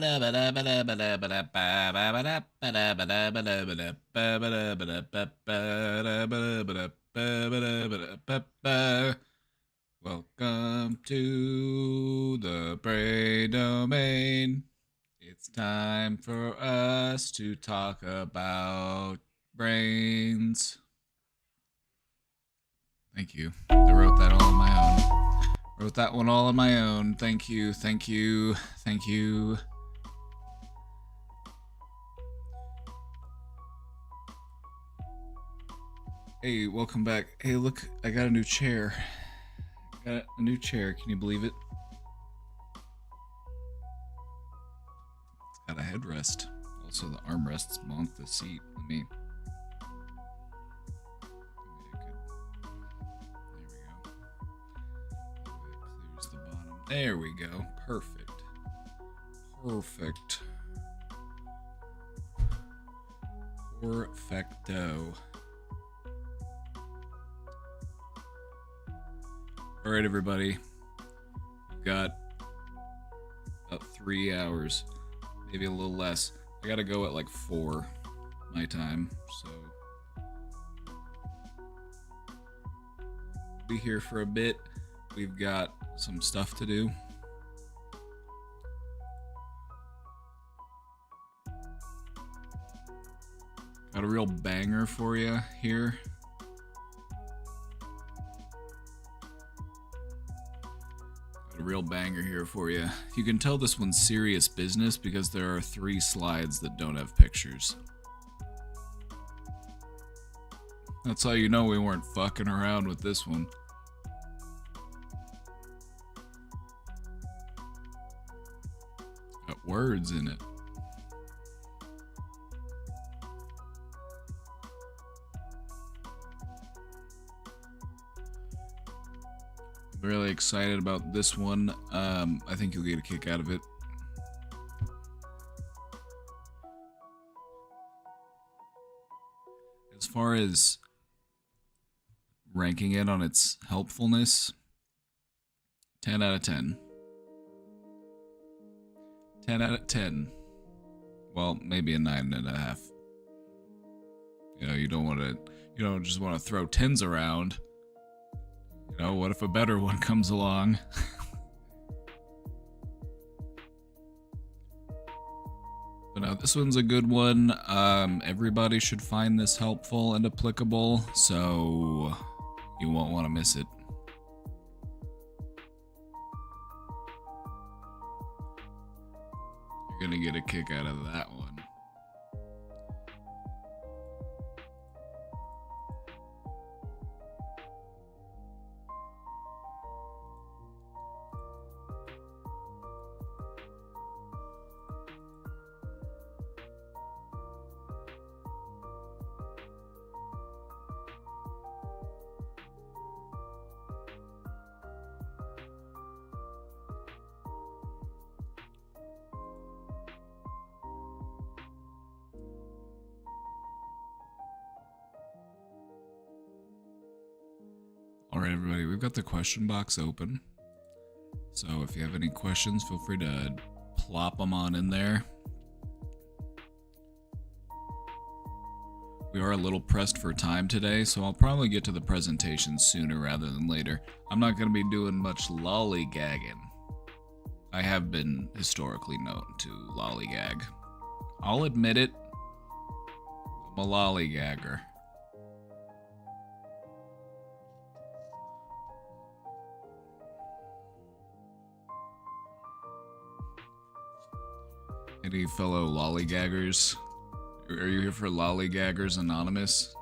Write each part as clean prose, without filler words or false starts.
Welcome to the brain domain. It's time for us to talk about brains. Thank you. I wrote that all on my own. Wrote that one all on my own. Thank you, thank you, thank you. Hey, welcome back. Hey, look, I got a new chair. Got a new chair. Can you believe it? It's got a headrest. Also, the armrests mount the seat. Let me. Clears the bottom. There we go. Perfect. Perfect. Perfecto. All right, everybody. We've got about 3 hours, maybe a little less. I gotta go at like 4 my time, so be here for a bit. We've got some stuff to do. Got a real banger for you here. A real banger here for you. You can tell this one's serious business because there are 3 slides that don't have pictures. That's how you know we weren't fucking around with this one. Got words in it. Really excited about this one. I think you'll get a kick out of it. As far as ranking it on its helpfulness, 10 out of 10. 10 out of 10. Well, maybe a 9.5. You know, you don't just want to throw 10s around. You know, what if a better one comes along? But no, this one's a good one. Everybody should find this helpful and applicable, so you won't want to miss it. You're gonna get a kick out of that one. Alright, everybody, we've got the question box open. So if you have any questions, feel free to plop them on in there. We are a little pressed for time today, so I'll probably get to the presentation sooner rather than later. I'm not going to be doing much lollygagging. I have been historically known to lollygag. I'll admit it. I'm a lollygagger. Any fellow lollygaggers? Are you here for Lollygaggers Anonymous?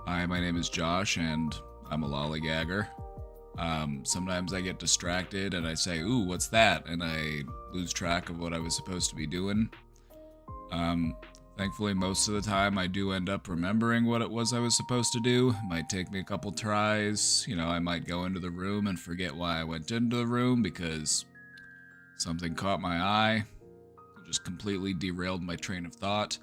Hi, my name is Josh, and I'm a lollygagger. Sometimes I get distracted and I say, ooh, what's that? And I lose track of what I was supposed to be doing. Thankfully, most of the time I do end up remembering what it was I was supposed to do. It might take me a couple tries. You know, I might go into the room and forget why I went into the room because something caught my eye. It just completely derailed my train of thought.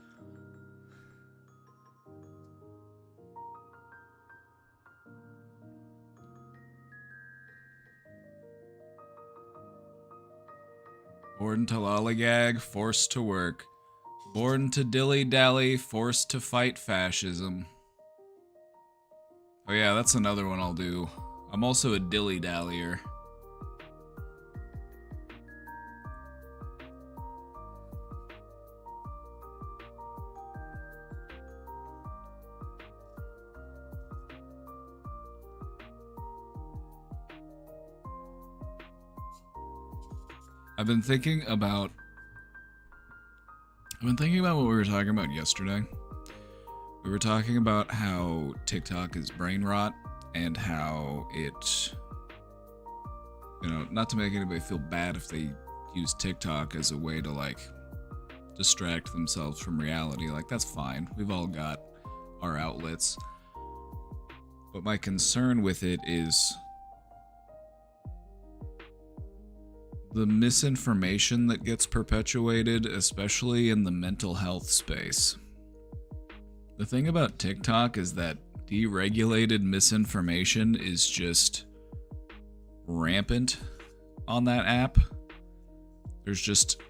Born to lollygag, forced to work. Born to dilly-dally, forced to fight fascism. Oh yeah, that's another one I'll do. I'm also a dilly-dallyer. I've been thinking about what we were talking about yesterday. We were talking about how TikTok is brain rot and how it, not to make anybody feel bad if they use TikTok as a way to like distract themselves from reality. Like, that's fine. We've all got our outlets. But my concern with it is the misinformation that gets perpetuated, especially in the mental health space. The thing about TikTok is that deregulated misinformation is just rampant on that app. There's just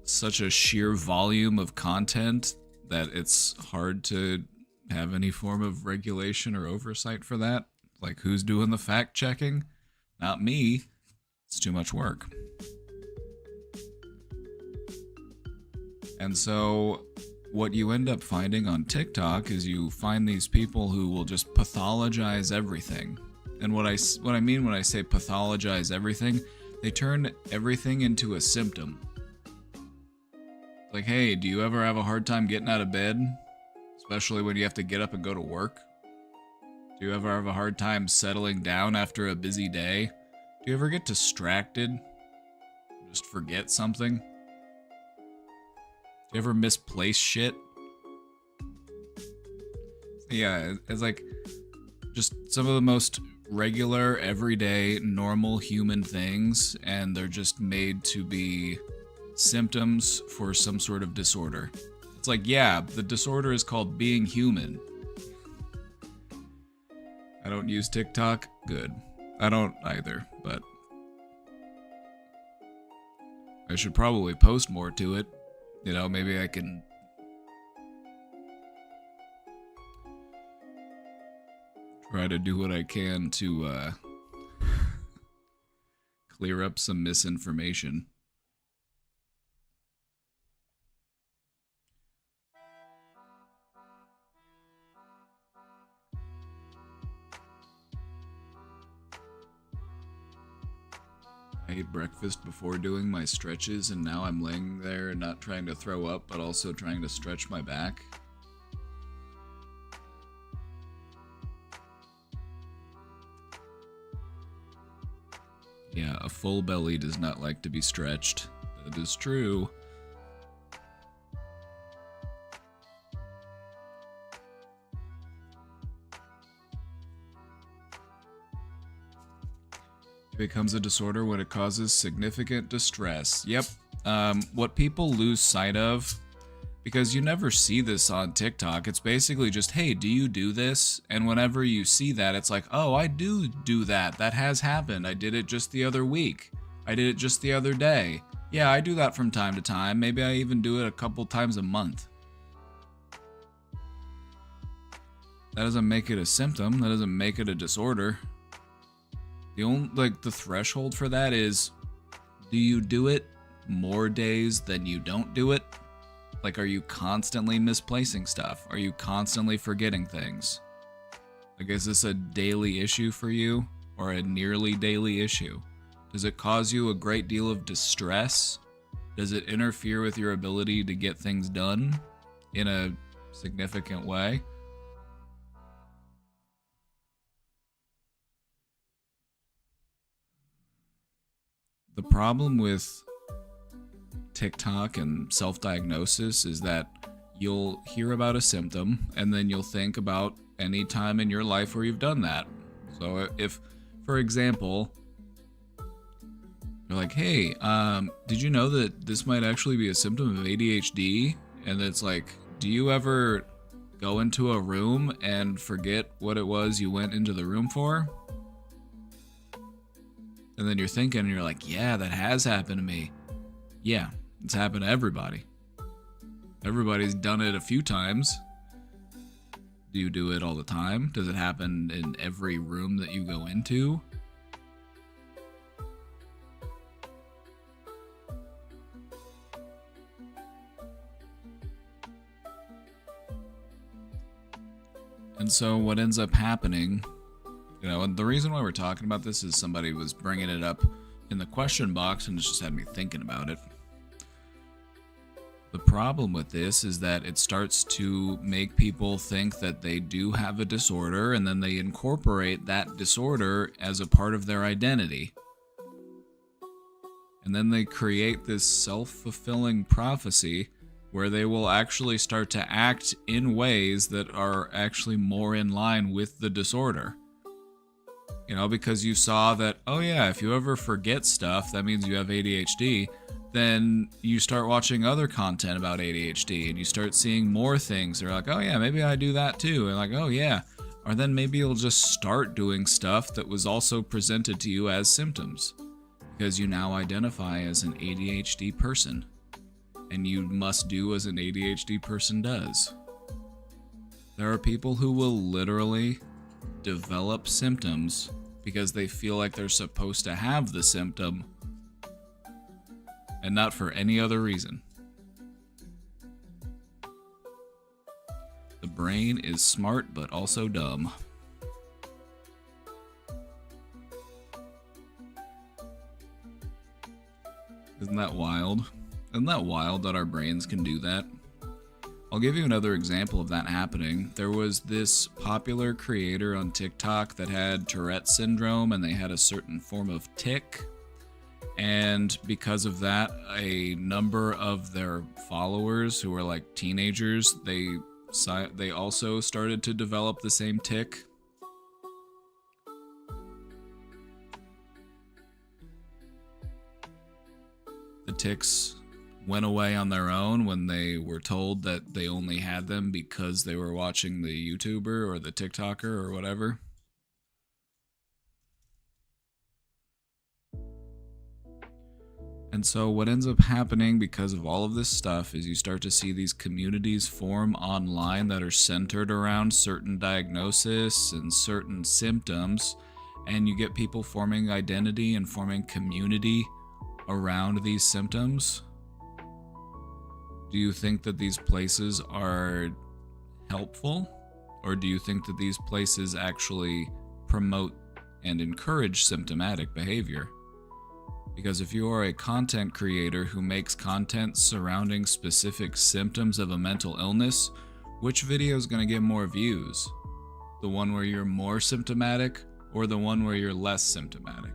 such a sheer volume of content that it's hard to have any form of regulation or oversight for that. Like, who's doing the fact checking? Not me. It's too much work. And so what you end up finding on TikTok is you find these people who will just pathologize everything. And what I mean when I say pathologize everything, they turn everything into a symptom. Like, hey, do you ever have a hard time getting out of bed? Especially when you have to get up and go to work? Do you ever have a hard time settling down after a busy day? Do you ever get distracted? Just forget something? Do you ever misplace shit? Yeah, it's like just some of the most regular, everyday, normal human things, and they're just made to be symptoms for some sort of disorder. It's like, yeah, the disorder is called being human. I don't use TikTok? Good. I don't either, but I should probably post more to it. Maybe I can try to do what I can to clear up some misinformation. I ate breakfast before doing my stretches, and now I'm laying there not trying to throw up, but also trying to stretch my back. Yeah, a full belly does not like to be stretched. That is true. It becomes a disorder when it causes significant distress. Yep. What people lose sight of, because you never see this on TikTok, it's basically just, hey, do you do this? And whenever you see that, it's like, oh, I do that. That has happened. I did it just the other week. I did it just the other day. Yeah, I do that from time to time. Maybe I even do it a couple times a month. That doesn't make it a symptom. That doesn't make it a disorder. The only, the threshold for that is, do you do it more days than you don't do it? Like, are you constantly misplacing stuff? Are you constantly forgetting things? Like, is this a daily issue for you, or a nearly daily issue? Does it cause you a great deal of distress? Does it interfere with your ability to get things done in a significant way? The problem with TikTok and self-diagnosis is that you'll hear about a symptom and then you'll think about any time in your life where you've done that. So if, for example, you're like, hey, did you know that this might actually be a symptom of ADHD? And it's like, do you ever go into a room and forget what it was you went into the room for? And then you're thinking, and you're like, yeah, that has happened to me. Yeah, it's happened to everybody. Everybody's done it a few times. Do you do it all the time? Does it happen in every room that you go into? And so what ends up happening, and the reason why we're talking about this is somebody was bringing it up in the question box and it just had me thinking about it. The problem with this is that it starts to make people think that they do have a disorder, and then they incorporate that disorder as a part of their identity. And then they create this self-fulfilling prophecy where they will actually start to act in ways that are actually more in line with the disorder. Because you saw that, oh yeah, if you ever forget stuff, that means you have ADHD. Then you start watching other content about ADHD and you start seeing more things. They're like, oh yeah, maybe I do that too. And like, oh yeah. Or then maybe you'll just start doing stuff that was also presented to you as symptoms because you now identify as an ADHD person and you must do as an ADHD person does. There are people who will literally develop symptoms because they feel like they're supposed to have the symptom and not for any other reason. The brain is smart but also dumb. Isn't that wild? Isn't that wild that our brains can do that? I'll give you another example of that happening. There was this popular creator on TikTok that had Tourette's syndrome and they had a certain form of tic. And because of that, a number of their followers who were like teenagers, they also started to develop the same tic. The tics went away on their own when they were told that they only had them because they were watching the YouTuber or the TikToker or whatever. And so what ends up happening because of all of this stuff is you start to see these communities form online that are centered around certain diagnosis and certain symptoms, and you get people forming identity and forming community around these symptoms. Do you think that these places are helpful? Or do you think that these places actually promote and encourage symptomatic behavior? Because if you are a content creator who makes content surrounding specific symptoms of a mental illness, which video is going to get more views? The one where you're more symptomatic or the one where you're less symptomatic?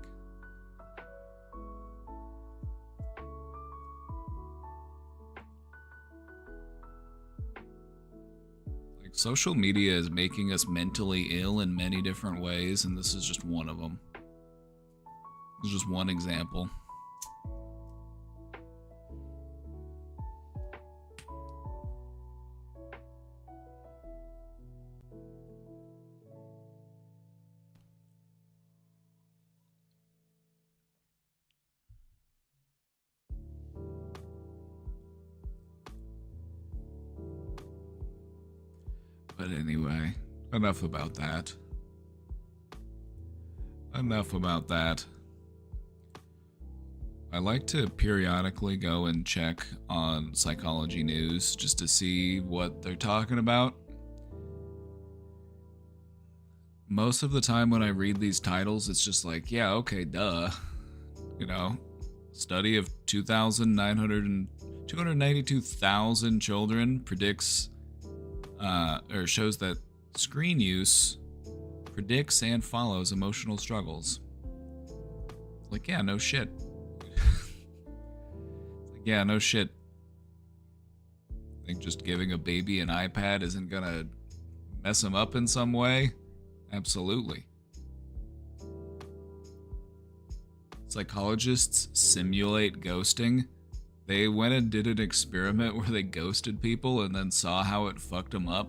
Social media is making us mentally ill in many different ways, and this is just one of them. This is just one example. But anyway, enough about that. Enough about that. I like to periodically go and check on Psychology News just to see what they're talking about. Most of the time when I read these titles, it's just like, yeah, okay, duh. Study of 292,000 children predicts or shows that screen use predicts and follows emotional struggles. Like, yeah, no shit. Yeah, no shit. I think just giving a baby an iPad isn't gonna mess him up in some way? Absolutely. Psychologists simulate ghosting. They went and did an experiment where they ghosted people and then saw how it fucked them up.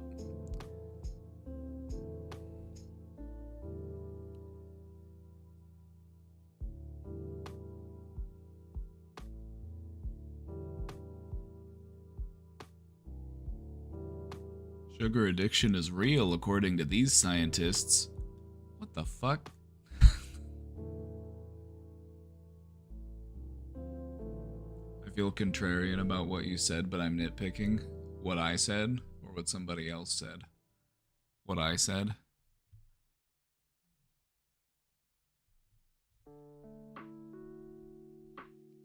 Sugar addiction is real, according to these scientists. What the fuck? I feel contrarian about what you said, but I'm nitpicking. What I said, or what somebody else said? What I said?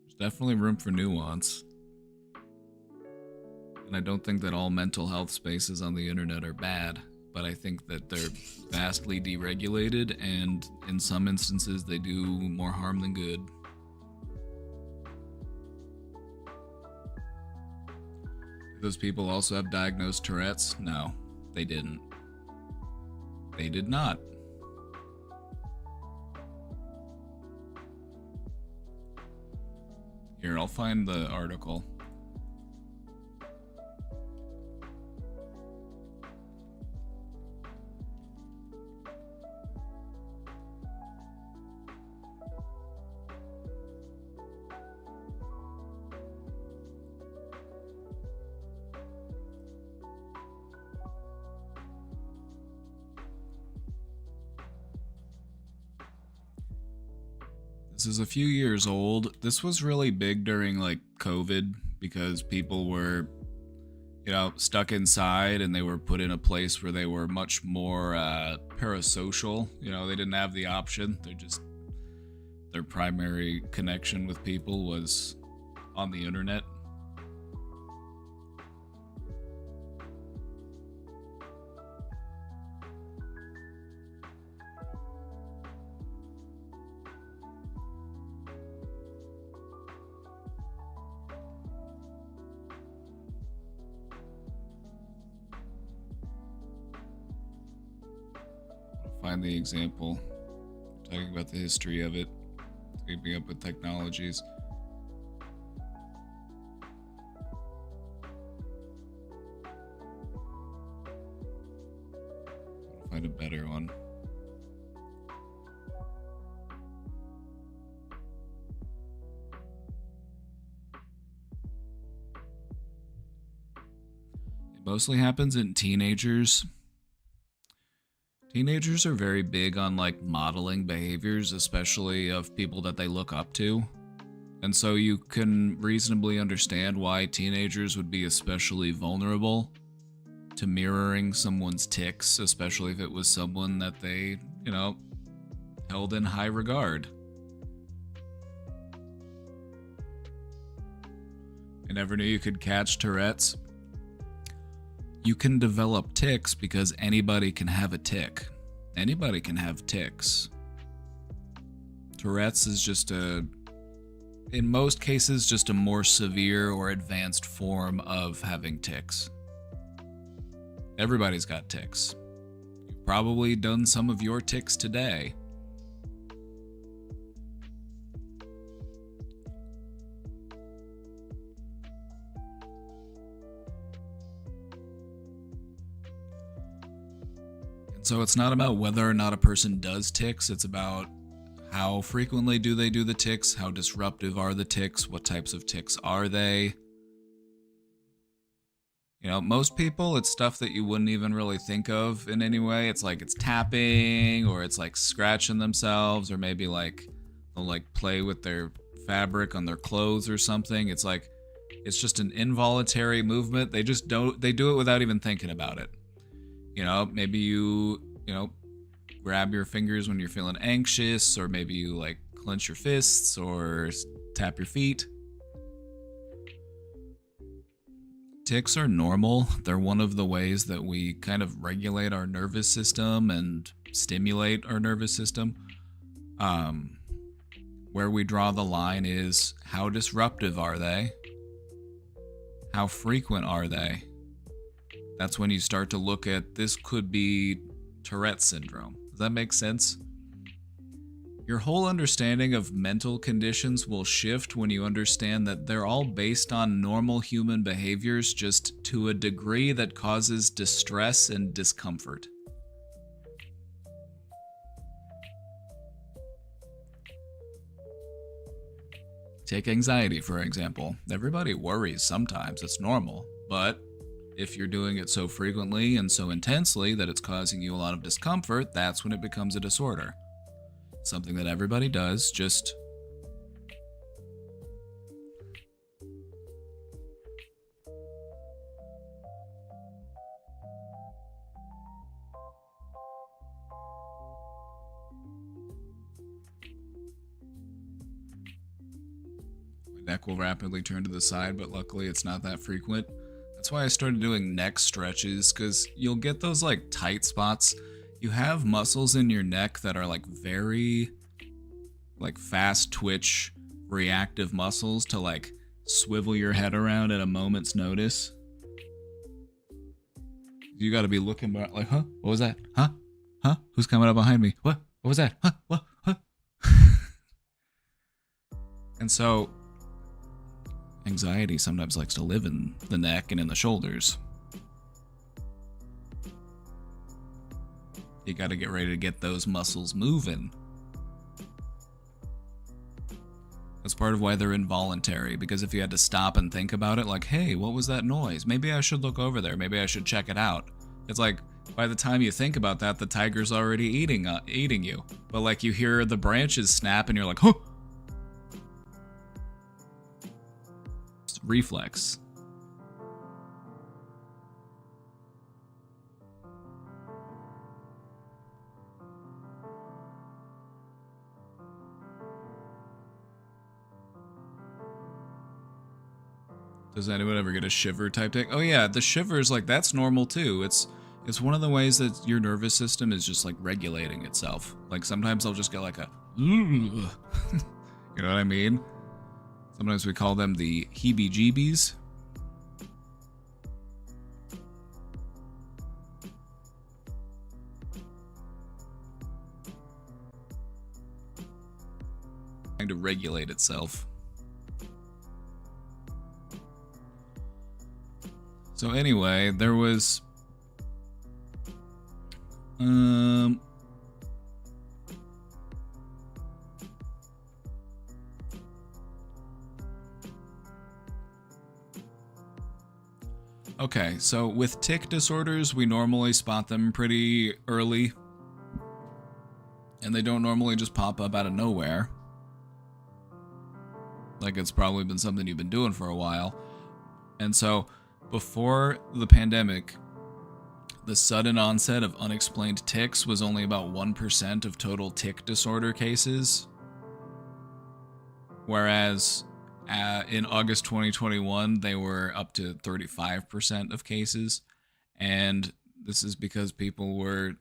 There's definitely room for nuance. And I don't think that all mental health spaces on the internet are bad, but I think that they're vastly deregulated, and in some instances they do more harm than good. Do those people also have diagnosed Tourette's? No, they didn't. They did not. Here, I'll find the article. This is a few years old. This was really big during like COVID because people were, stuck inside, and they were put in a place where they were much more parasocial. They didn't have the option. Their primary connection with people was on the internet. Find the example. We're talking about the history of it, keeping up with technologies. I'll find a better one. It mostly happens in teenagers. Teenagers are very big on like modeling behaviors, especially of people that they look up to. And so you can reasonably understand why teenagers would be especially vulnerable to mirroring someone's tics, especially if it was someone that they, held in high regard. I never knew you could catch Tourette's. You can develop tics because anybody can have a tic. Anybody can have tics. Tourette's is just in most cases, just a more severe or advanced form of having tics. Everybody's got tics. You've probably done some of your tics today. So it's not about whether or not a person does tics, it's about how frequently do they do the tics, how disruptive are the tics, what types of tics are they. Most people, it's stuff that you wouldn't even really think of in any way. It's like it's tapping, or it's like scratching themselves, or maybe like they'll like play with their fabric on their clothes or something. It's like, it's just an involuntary movement. They do it without even thinking about it. Maybe you grab your fingers when you're feeling anxious, or maybe you like clench your fists or tap your feet. Tics are normal. They're one of the ways that we kind of regulate our nervous system and stimulate our nervous system. Where we draw the line is, how disruptive are they? How frequent are they? That's when you start to look at, this could be Tourette's syndrome. Does that make sense? Your whole understanding of mental conditions will shift when you understand that they're all based on normal human behaviors, just to a degree that causes distress and discomfort. Take anxiety, for example. Everybody worries sometimes, it's normal, but If you're doing it so frequently and so intensely that it's causing you a lot of discomfort, that's when it becomes a disorder. Something that everybody does, just my neck will rapidly turn to the side, but luckily it's not that frequent. That's why I started doing neck stretches, because you'll get those like tight spots. You have muscles in your neck that are like very like fast twitch reactive muscles to like swivel your head around at a moment's notice. You got to be looking back like, huh? What was that? Huh? Huh? Who's coming up behind me? What? What was that? Huh? What? Huh? And so anxiety sometimes likes to live in the neck and in the shoulders. You got to get ready to get those muscles moving. That's part of why they're involuntary, because if you had to stop and think about it, like, hey, what was that noise? Maybe I should look over there. Maybe I should check it out. It's like, by the time you think about that, the tiger's already eating you. But like you hear the branches snap and you're like, huh! It's reflex. Does anyone ever get a shiver type thing? Oh yeah, the shivers, like, that's normal too. It's one of the ways that your nervous system is just like regulating itself. Like sometimes I'll just get like a you know what I mean? Sometimes we call them the heebie-jeebies. Trying to regulate itself. So anyway, there was okay, so with tic disorders, we normally spot them pretty early, and they don't normally just pop up out of nowhere. Like, it's probably been something you've been doing for a while. And so before the pandemic, the sudden onset of unexplained tics was only about 1% of total tic disorder cases. Whereas in August 2021, they were up to 35% of cases. And this is because people were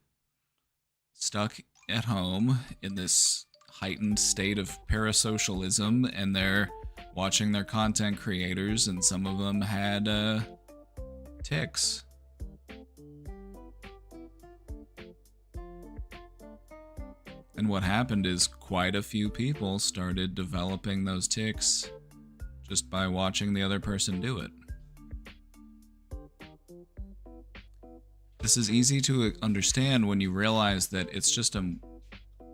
stuck at home in this heightened state of parasocialism, and they're watching their content creators, and some of them had tics. And what happened is quite a few people started developing those tics just by watching the other person do it. This is easy to understand when you realize that it's just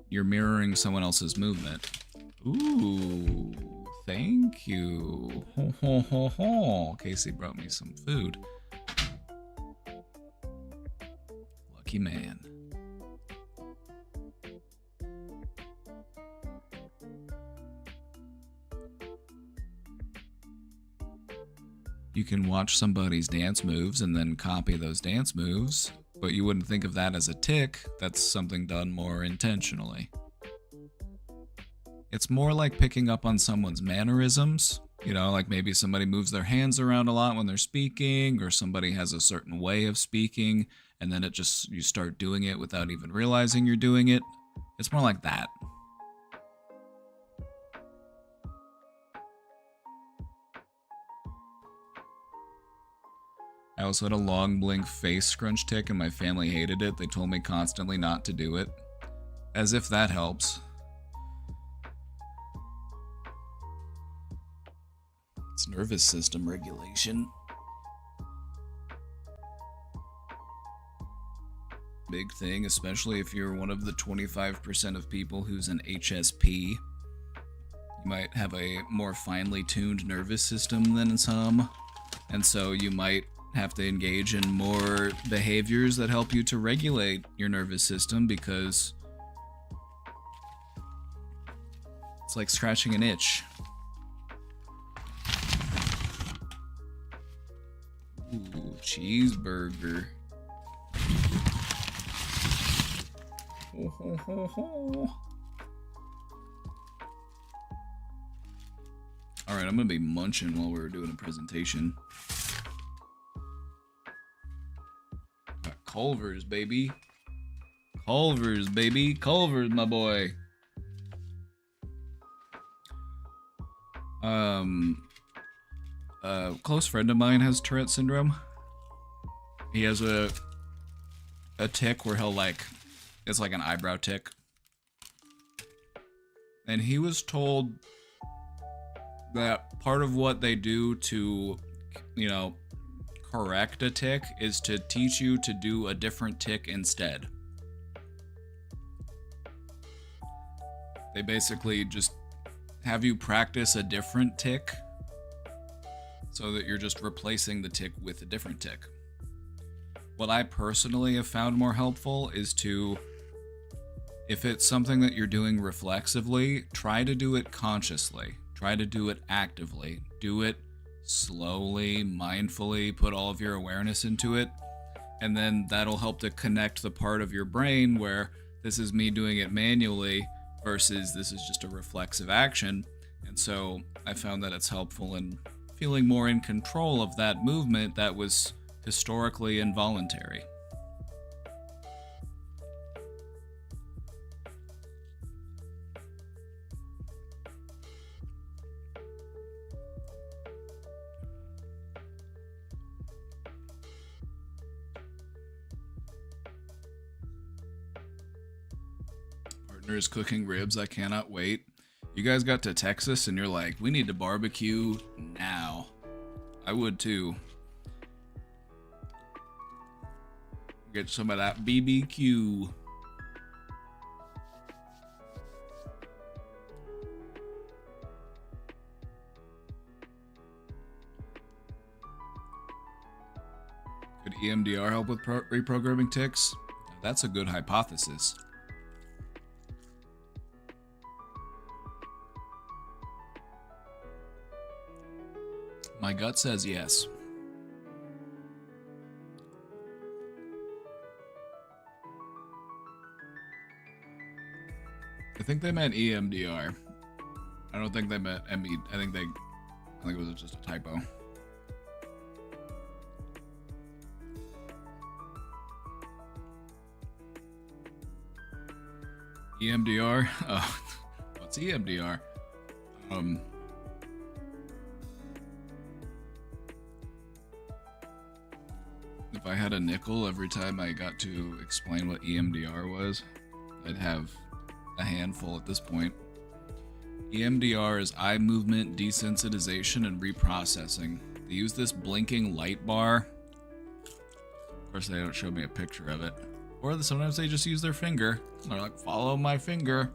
you're mirroring someone else's movement. Ooh, thank you. Ho, ho, ho, ho. Casey brought me some food. Lucky man. You can watch somebody's dance moves and then copy those dance moves, but you wouldn't think of that as a tic. That's something done more intentionally. It's more like picking up on someone's mannerisms. You know, like maybe somebody moves their hands around a lot when they're speaking, or somebody has a certain way of speaking, and then you start doing it without even realizing you're doing it. It's more like that. I also had a long blink face scrunch tic, and my family hated it. They told me constantly not to do it. As if that helps. It's nervous system regulation. Big thing, especially if you're one of the 25% of people who's an HSP. You might have a more finely tuned nervous system than some, and so you might have to engage in more behaviors that help you to regulate your nervous system, because it's like scratching an itch. Ooh, cheeseburger. Ho, ho, ho, ho. Alright, I'm gonna be munching while we're doing a presentation. Got Culver's, baby. Culver's, baby. Culver's, my boy. A close friend of mine has Tourette syndrome. He has a tick where he'll it's like an eyebrow tick. And he was told that part of what they do to, correct a tick is to teach you to do a different tick instead. They basically just have you practice a different tick so that you're just replacing the tick with a different tick. What I personally have found more helpful is to, if it's something that you're doing reflexively, try to do it consciously. Try to do it actively. Do it slowly, mindfully, put all of your awareness into it, and then that'll help to connect the part of your brain where this is me doing it manually versus this is just a reflexive action. And so I found that it's helpful in feeling more in control of that movement that was historically involuntary. Partner is cooking ribs. I cannot wait. You guys got to Texas and you're like, we need to barbecue now. I would too. Get some of that BBQ. Could EMDR help with reprogramming tics? That's a good hypothesis. My gut says yes. I think they meant EMDR. I don't think they meant ME. I think it was just a typo. EMDR? Oh, what's EMDR? If I had a nickel every time I got to explain what EMDR was, I'd have a handful at this point. EMDR is eye movement desensitization and reprocessing. They use this blinking light bar. Of course, they don't show me a picture of it. Or sometimes they just use their finger. They're like, follow my finger.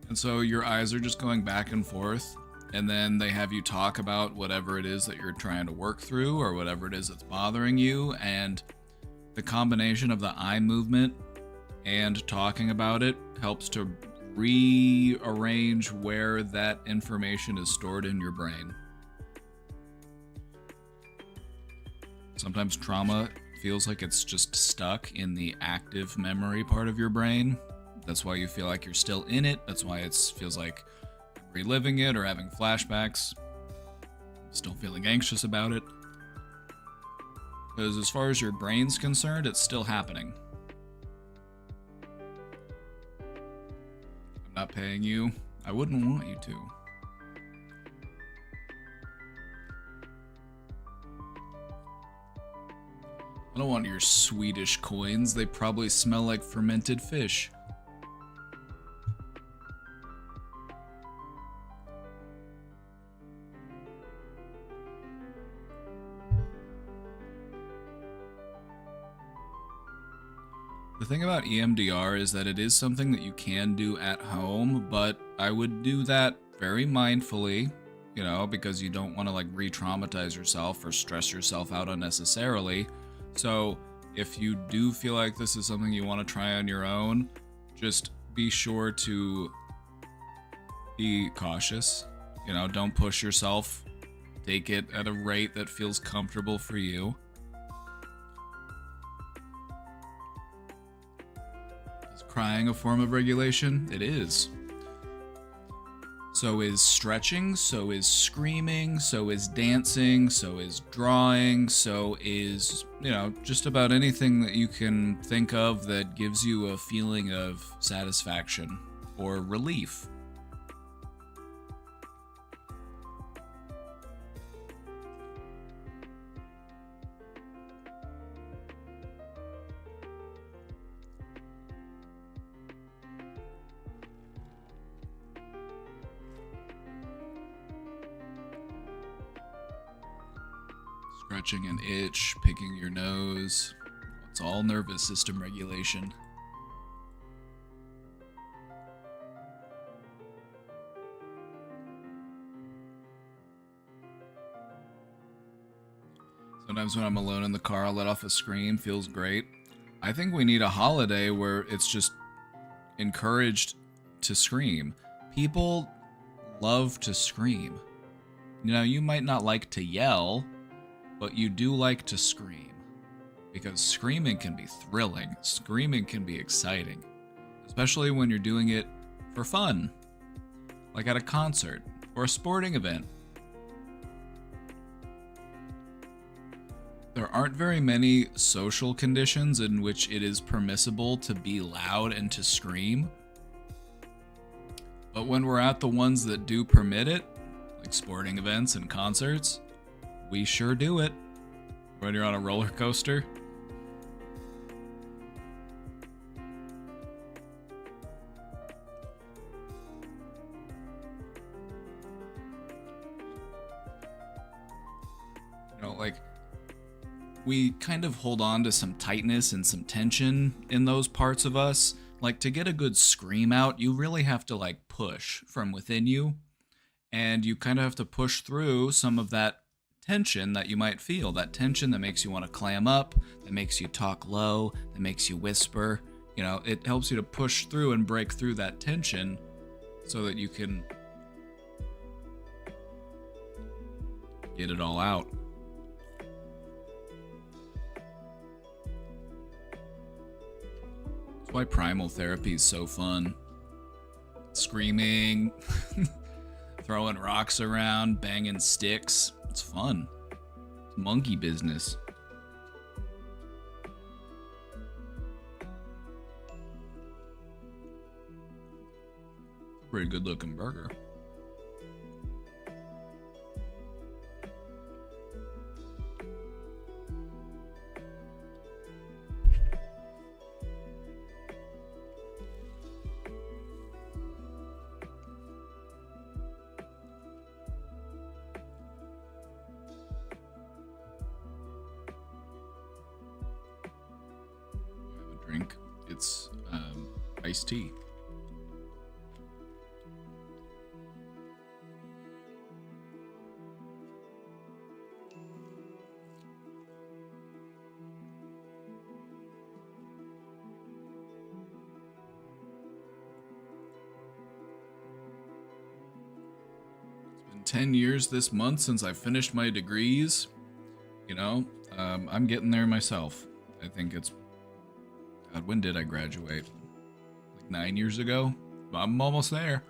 And so your eyes are just going back and forth. And then they have you talk about whatever it is that you're trying to work through or whatever it is that's bothering you. And the combination of the eye movement and talking about it helps to rearrange where that information is stored in your brain. Sometimes trauma feels like it's just stuck in the active memory part of your brain. That's why you feel like you're still in it. That's why it feels like reliving it or having flashbacks. Still feeling anxious about it. Because as far as your brain's concerned, it's still happening. I'm not paying you. I wouldn't want you to. I don't want your Swedish coins. They probably smell like fermented fish. The thing about EMDR is that it is something that you can do at home, but I would do that very mindfully you know, because you don't want to like re-traumatize yourself or stress yourself out unnecessarily. So if you do feel like this is something you want to try on your own, just be sure to be cautious. You know, don't push yourself. Take it at a rate that feels comfortable for you. Is crying a form of regulation? It is. So is stretching, so is screaming, so is dancing, so is drawing, so is, you know, just about anything that you can think of that gives you a feeling of satisfaction or relief. Scratching an itch, picking your nose. It's all nervous system regulation. Sometimes when I'm alone in the car, I'll let off a scream. Feels great. I think we need a holiday where it's just encouraged to scream. People love to scream. You know, you might not like to yell, but you do like to scream, because screaming can be thrilling. Screaming can be exciting, especially when you're doing it for fun, like at a concert or a sporting event. There aren't very many social conditions in which it is permissible to be loud and to scream, but when we're at the ones that do permit it, like sporting events and concerts, we sure do it. When you're on a roller coaster. You know, like, we kind of hold on to some tightness and some tension in those parts of us. Like, to get a good scream out, you really have to, like, push from within you. And you kind of have to push through some of that tension that you might feel, that tension that makes you want to clam up, that makes you talk low, that makes you whisper. You know, it helps you to push through and break through that tension so that you can get it all out. That's why primal therapy is so fun. Screaming, throwing rocks around, banging sticks. It's fun. It's monkey business. Pretty good looking burger. Drink. It's iced tea. It's been 10 years this month since I finished my degrees. You know, I'm getting there myself. I think it's... God, when did I graduate? Like 9 years ago? I'm almost there.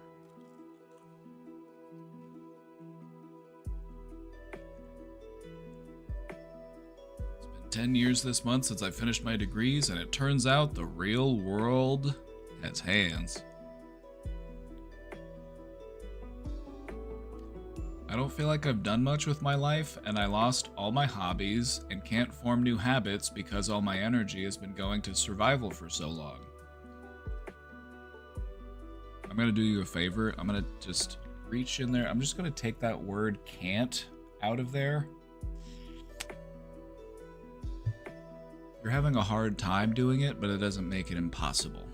It's been 10 years this month since I finished my degrees, and it turns out the real world has hands. I don't feel like I've done much with my life, and I lost all my hobbies and can't form new habits because all my energy has been going to survival for so long. I'm gonna do you a favor. I'm gonna just reach in there. I'm just gonna take that word can't out of there. You're having a hard time doing it, but it doesn't make it impossible.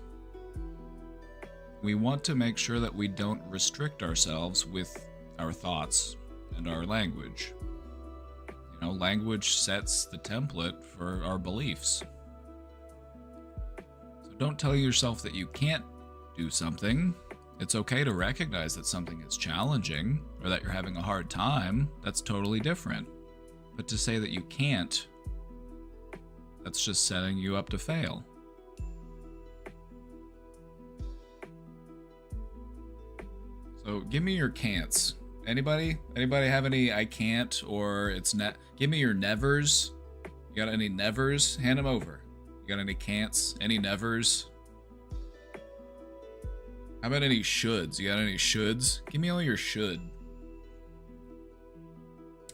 We want to make sure that we don't restrict ourselves with our thoughts and our language. You know, language sets the template for our beliefs. So don't tell yourself that you can't do something. It's okay to recognize that something is challenging or that you're having a hard time. That's totally different. But to say that you can't, that's just setting you up to fail. So give me your can'ts. Anybody have any I can't or it's net? Give me your nevers. You got any nevers? Hand them over. You got any can'ts? Any nevers? How about any shoulds? You got any shoulds? Give me all your should.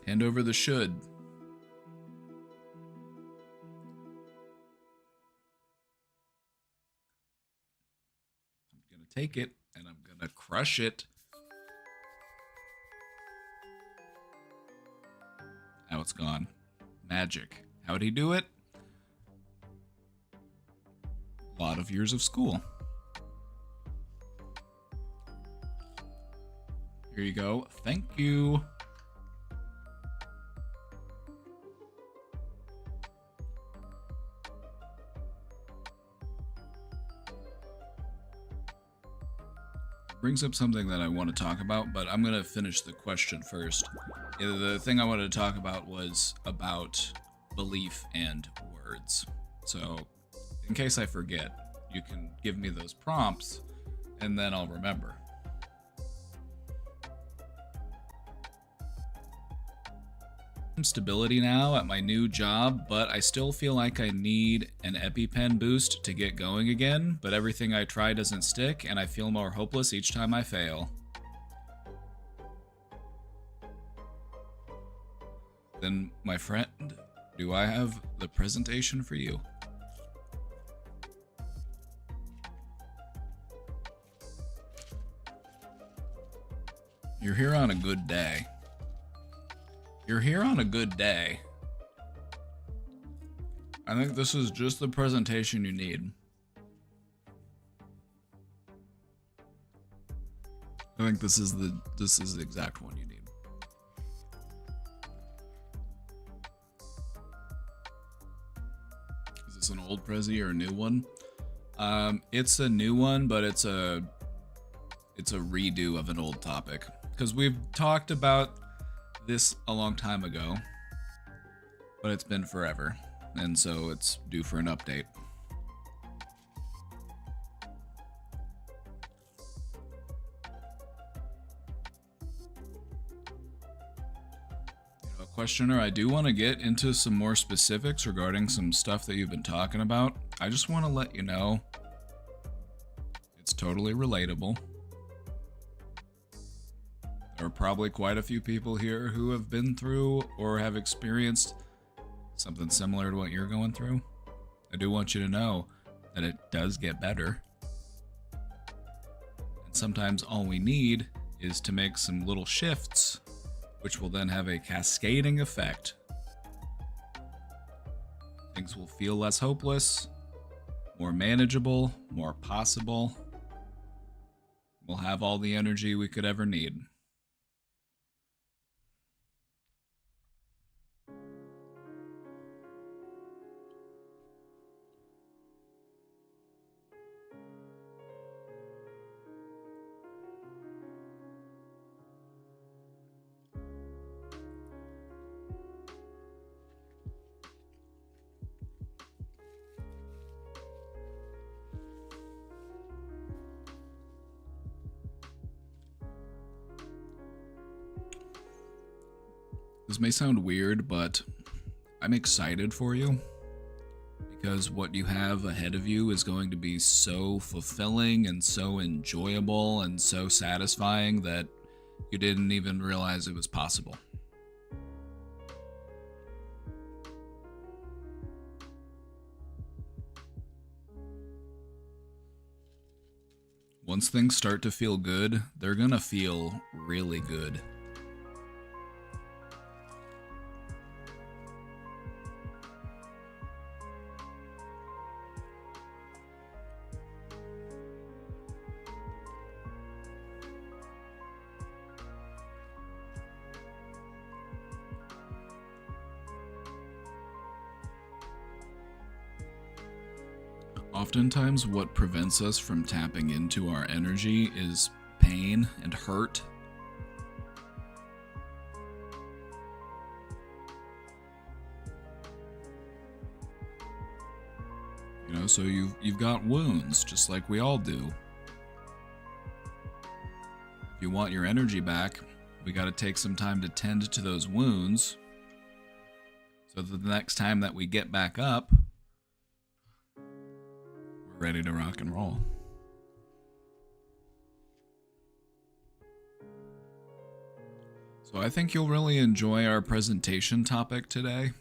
Hand over the should. I'm gonna take it and I'm gonna crush it. Now it's gone. Magic. How'd he do it? A lot of years of school. Here you go. Thank you. Brings up something that I want to talk about, but I'm going to finish the question first. The thing I wanted to talk about was about belief and words. So, in case I forget, you can give me those prompts, and then I'll remember. Stability now at my new job, but I still feel like I need an EpiPen boost to get going again, but everything I try doesn't stick, and I feel more hopeless each time I fail. Then, my friend, do I have the presentation for you? You're here on a good day. You're here on a good day. I think this is just the presentation you need. I think this is the exact one you need. Is this an old Prezi or a new one? It's a new one, but it's a redo of an old topic. Because we've talked about this a long time ago, but it's been forever, and so it's due for an update. Questioner, I do want to get into some more specifics regarding some stuff that you've been talking about. I just want to let you know it's totally relatable. There are probably quite a few people here who have been through or have experienced something similar to what you're going through. I do want you to know that it does get better. And sometimes all we need is to make some little shifts, which will then have a cascading effect. Things will feel less hopeless, more manageable, more possible. We'll have all the energy we could ever need. This may sound weird, but I'm excited for you because what you have ahead of you is going to be so fulfilling and so enjoyable and so satisfying that you didn't even realize it was possible. Once things start to feel good, they're gonna feel really good. Oftentimes, what prevents us from tapping into our energy is pain and hurt. You know, so you've got wounds, just like we all do. If you want your energy back, we got to take some time to tend to those wounds so that the next time that we get back up, we're ready to rock and roll. So I think you'll really enjoy our presentation topic today.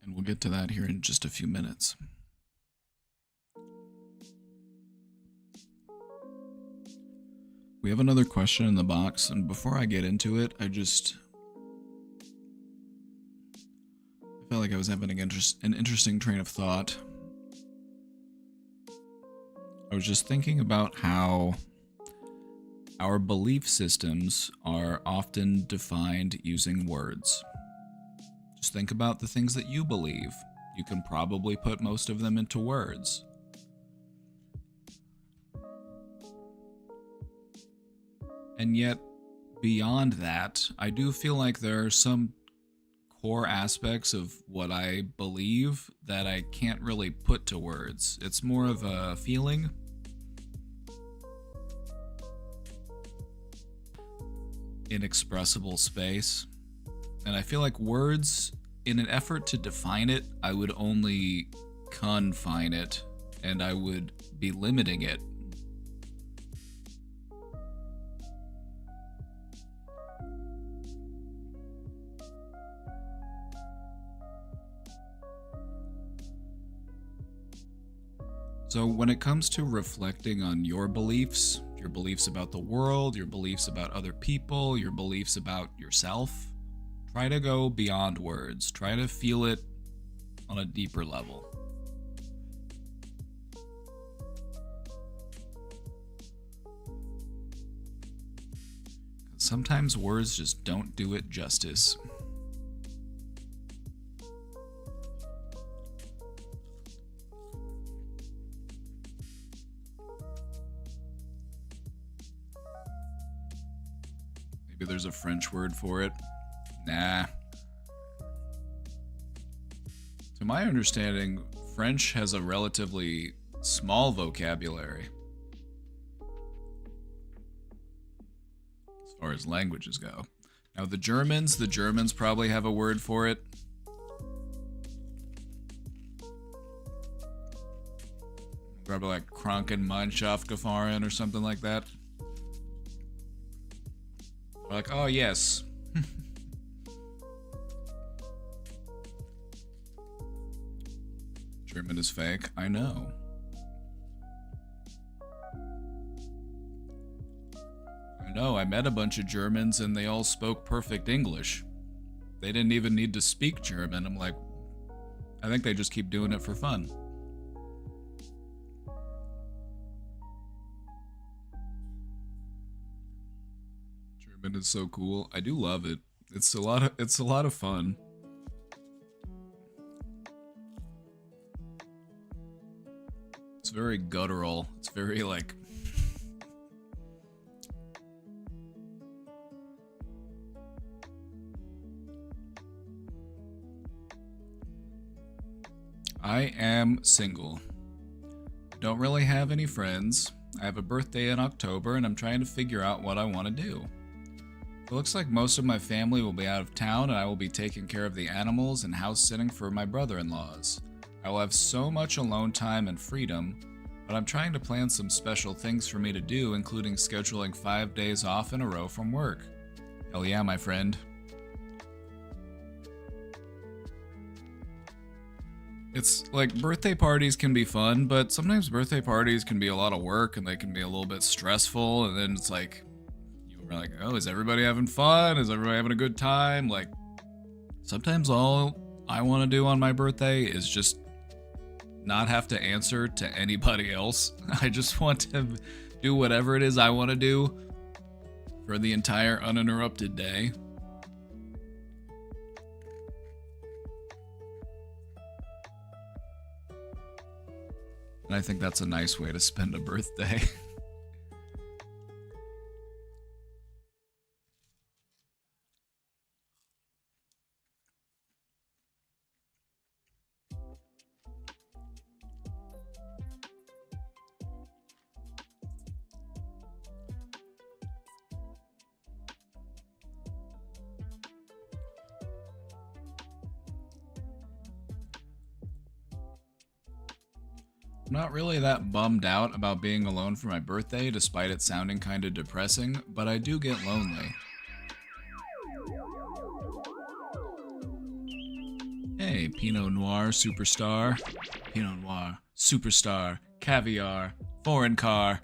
And we'll get to that here in just a few minutes. We have another question in the box, and before I get into it, I felt like I was having an interesting train of thought. I was just thinking about how our belief systems are often defined using words. Just think about the things that you believe. You can probably put most of them into words. And yet, beyond that, I do feel like there are some core aspects of what I believe that I can't really put to words. It's more of a feeling. Inexpressible space. And I feel like words, in an effort to define it, I would only confine it, and I would be limiting it. So when it comes to reflecting on your beliefs about the world, your beliefs about other people, your beliefs about yourself, try to go beyond words. Try to feel it on a deeper level. Sometimes words just don't do it justice. Maybe there's a French word for it. Nah. To my understanding, French has a relatively small vocabulary as far as languages go. Now the Germans probably have a word for it. Probably like Krankenmannschaft gefahren or something like that. Like, oh yes. German is fake, I know. I met a bunch of Germans and they all spoke perfect English. They didn't even need to speak German. I'm like, I think they just keep doing it for fun. German is so cool. I do love it. It's a lot of fun. It's very guttural. It's very like I am single. Don't really have any friends. I have a birthday in October and I'm trying to figure out what I want to do. It looks like most of my family will be out of town and I will be taking care of the animals and house sitting for my brother-in-laws. I will have so much alone time and freedom, but I'm trying to plan some special things for me to do, including scheduling 5 days off in a row from work. Hell yeah, my friend. It's like birthday parties can be fun, but sometimes birthday parties can be a lot of work and they can be a little bit stressful, and then it's like, you're like, oh, is everybody having fun? Is everybody having a good time? Like, sometimes all I want to do on my birthday is just not have to answer to anybody else. I just want to do whatever it is I want to do for the entire uninterrupted day. And I think that's a nice way to spend a birthday. I'm not really that bummed out about being alone for my birthday, despite it sounding kinda depressing, but I do get lonely. Hey, Pinot Noir Superstar. Pinot Noir Superstar. Caviar. Foreign car.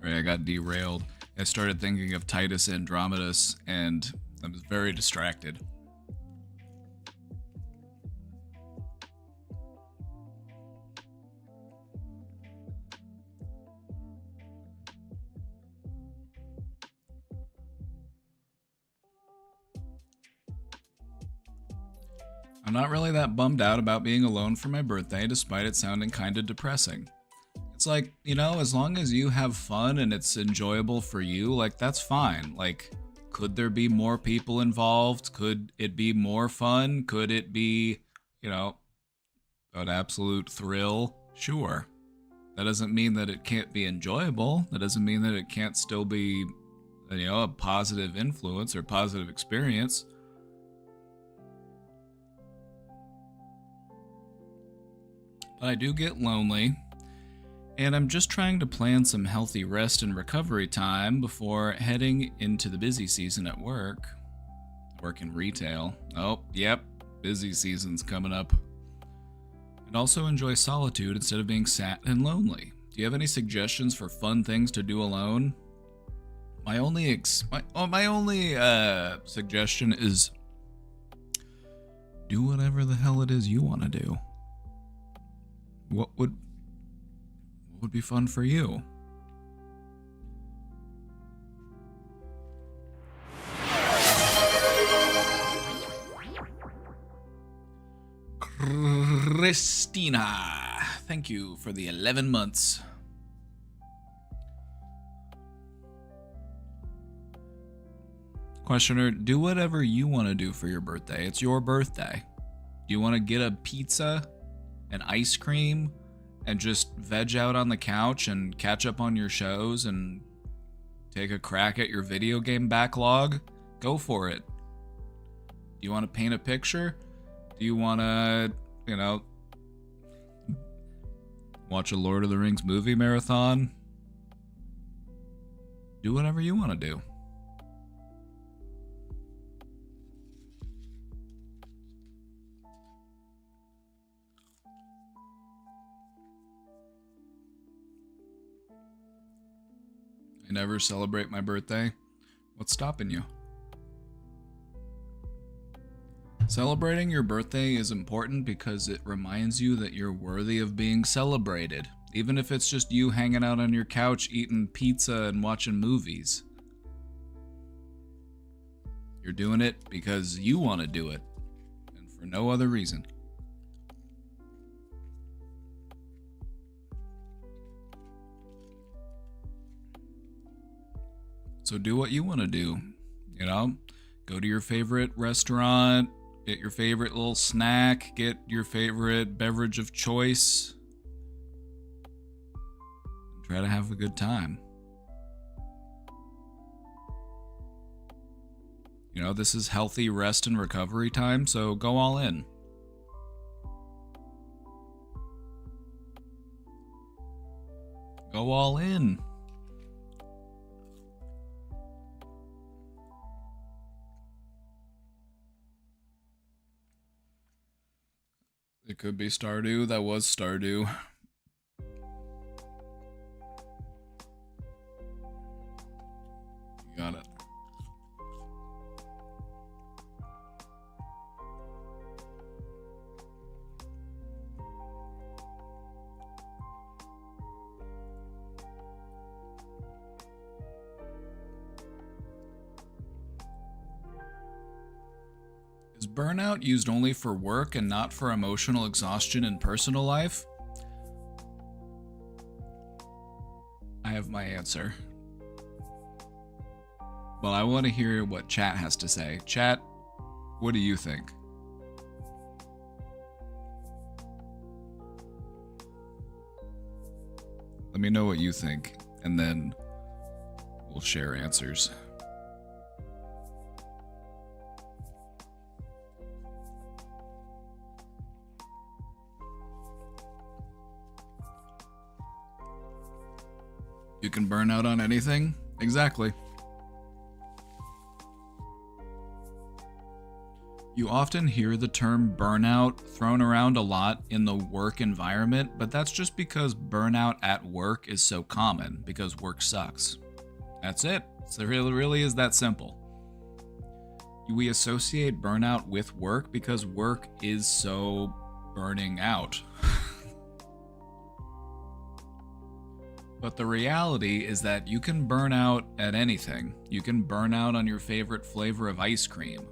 Sorry, I got derailed. I started thinking of Titus Andromedus, and I was very distracted. I'm not really that bummed out about being alone for my birthday, despite it sounding kinda depressing. It's like, you know, as long as you have fun and it's enjoyable for you, like, that's fine. Like, could there be more people involved? Could it be more fun? Could it be, you know, an absolute thrill? Sure. That doesn't mean that it can't be enjoyable. That doesn't mean that it can't still be, you know, a positive influence or positive experience. But I do get lonely, and I'm just trying to plan some healthy rest and recovery time before heading into the busy season at work. I work in retail. Oh, yep, busy season's coming up. And also enjoy solitude instead of being sad and lonely. Do you have any suggestions for fun things to do alone? My only suggestion is do whatever the hell it is you want to do. What would be fun for you? Christina, thank you for the 11 months. Questioner, do whatever you want to do for your birthday. It's your birthday. Do you want to get a pizza, an ice cream, and just veg out on the couch and catch up on your shows and take a crack at your video game backlog? Go for it. Do you want to paint a picture? Do you want to, you know, watch a Lord of the Rings movie marathon? Do whatever you want to do. I never celebrate my birthday. What's stopping you? Celebrating your birthday is important because it reminds you that you're worthy of being celebrated, even if it's just you hanging out on your couch eating pizza and watching movies. You're doing it because you want to do it, and for no other reason. So do what you want to do, you know? Go to your favorite restaurant, get your favorite little snack, get your favorite beverage of choice, and try to have a good time. You know, this is healthy rest and recovery time, so go all in. Go all in. It could be Stardew. That was Stardew. You got it. Is burnout used only for work and not for emotional exhaustion in personal life? I have my answer. Well, I want to hear what chat has to say. Chat, what do you think? Let me know what you think, and then we'll share answers. You can burn out on anything? Exactly. You often hear the term burnout thrown around a lot in the work environment, but that's just because burnout at work is so common, because work sucks. That's it. It really is that simple. We associate burnout with work because work is so burning out. But the reality is that you can burn out at anything. You can burn out on your favorite flavor of ice cream.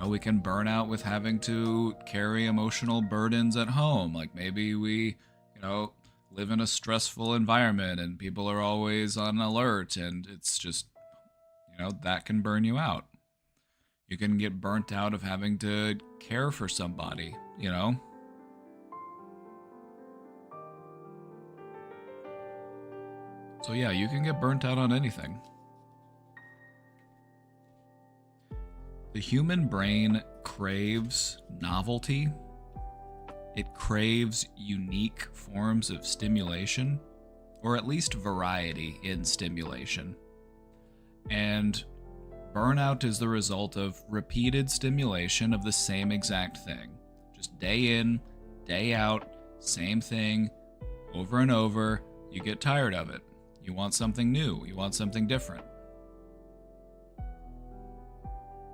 We can burn out with having to carry emotional burdens at home. Like maybe we, live in a stressful environment and people are always on alert, and it's just, that can burn you out. You can get burnt out of having to care for somebody, So yeah, you can get burnt out on anything. The human brain craves novelty. It craves unique forms of stimulation, or at least variety in stimulation. And burnout is the result of repeated stimulation of the same exact thing. Just day in, day out, same thing, over and over. You get tired of it. You want something new. You want something different.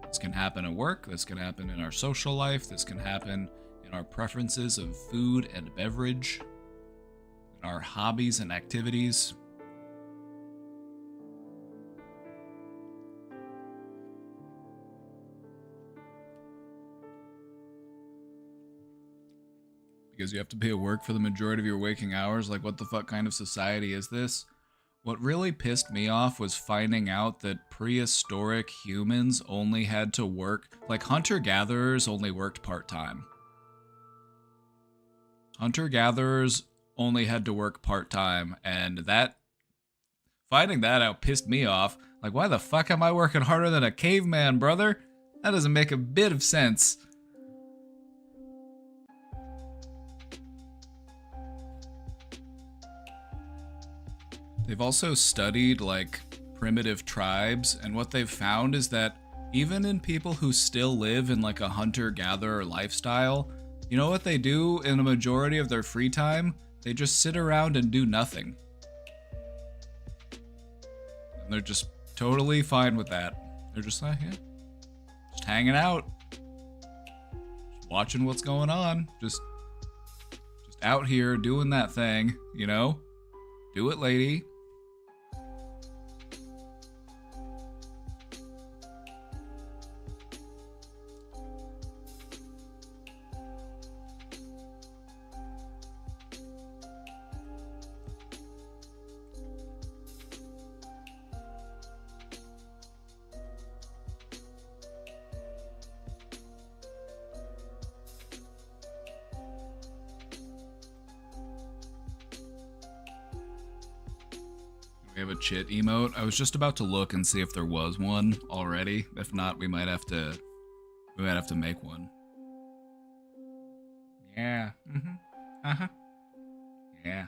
This can happen at work. This can happen in our social life. This can happen in our preferences of food and beverage, in our hobbies and activities. Because you have to be at work for the majority of your waking hours. Like, what the fuck kind of society is this? What really pissed me off was finding out that prehistoric humans only had to work, like hunter-gatherers only worked part-time. Hunter-gatherers only had to work part-time, and finding that out pissed me off. Like, why the fuck am I working harder than a caveman, brother? That doesn't make a bit of sense. They've also studied, primitive tribes, and what they've found is that even in people who still live in, a hunter-gatherer lifestyle, you know what they do in a majority of their free time? They just sit around and do nothing. And they're just totally fine with that. They're just like, yeah, just hanging out, just watching what's going on, just out here doing that thing, Do it, lady. We have a chit emote. I was just about to look and see if there was one already. If not, we might have to make one. Yeah. Mm-hmm. Uh-huh. Yeah.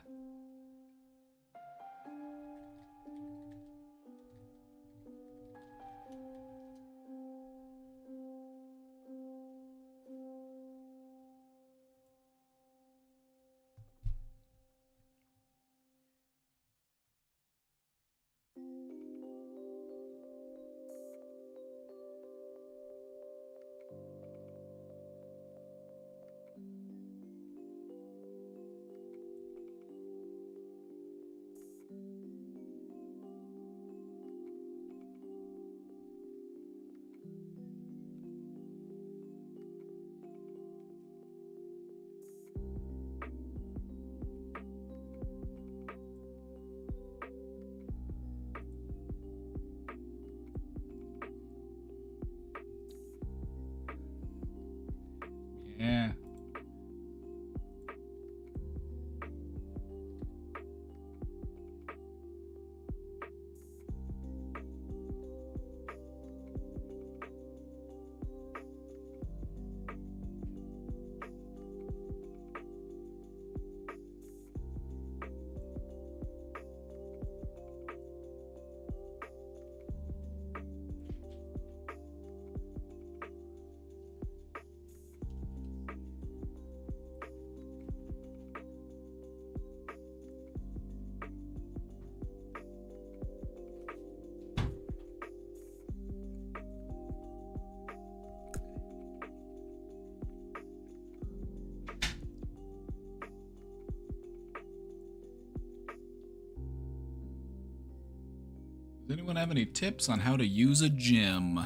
anyone have any tips on how to use a gym?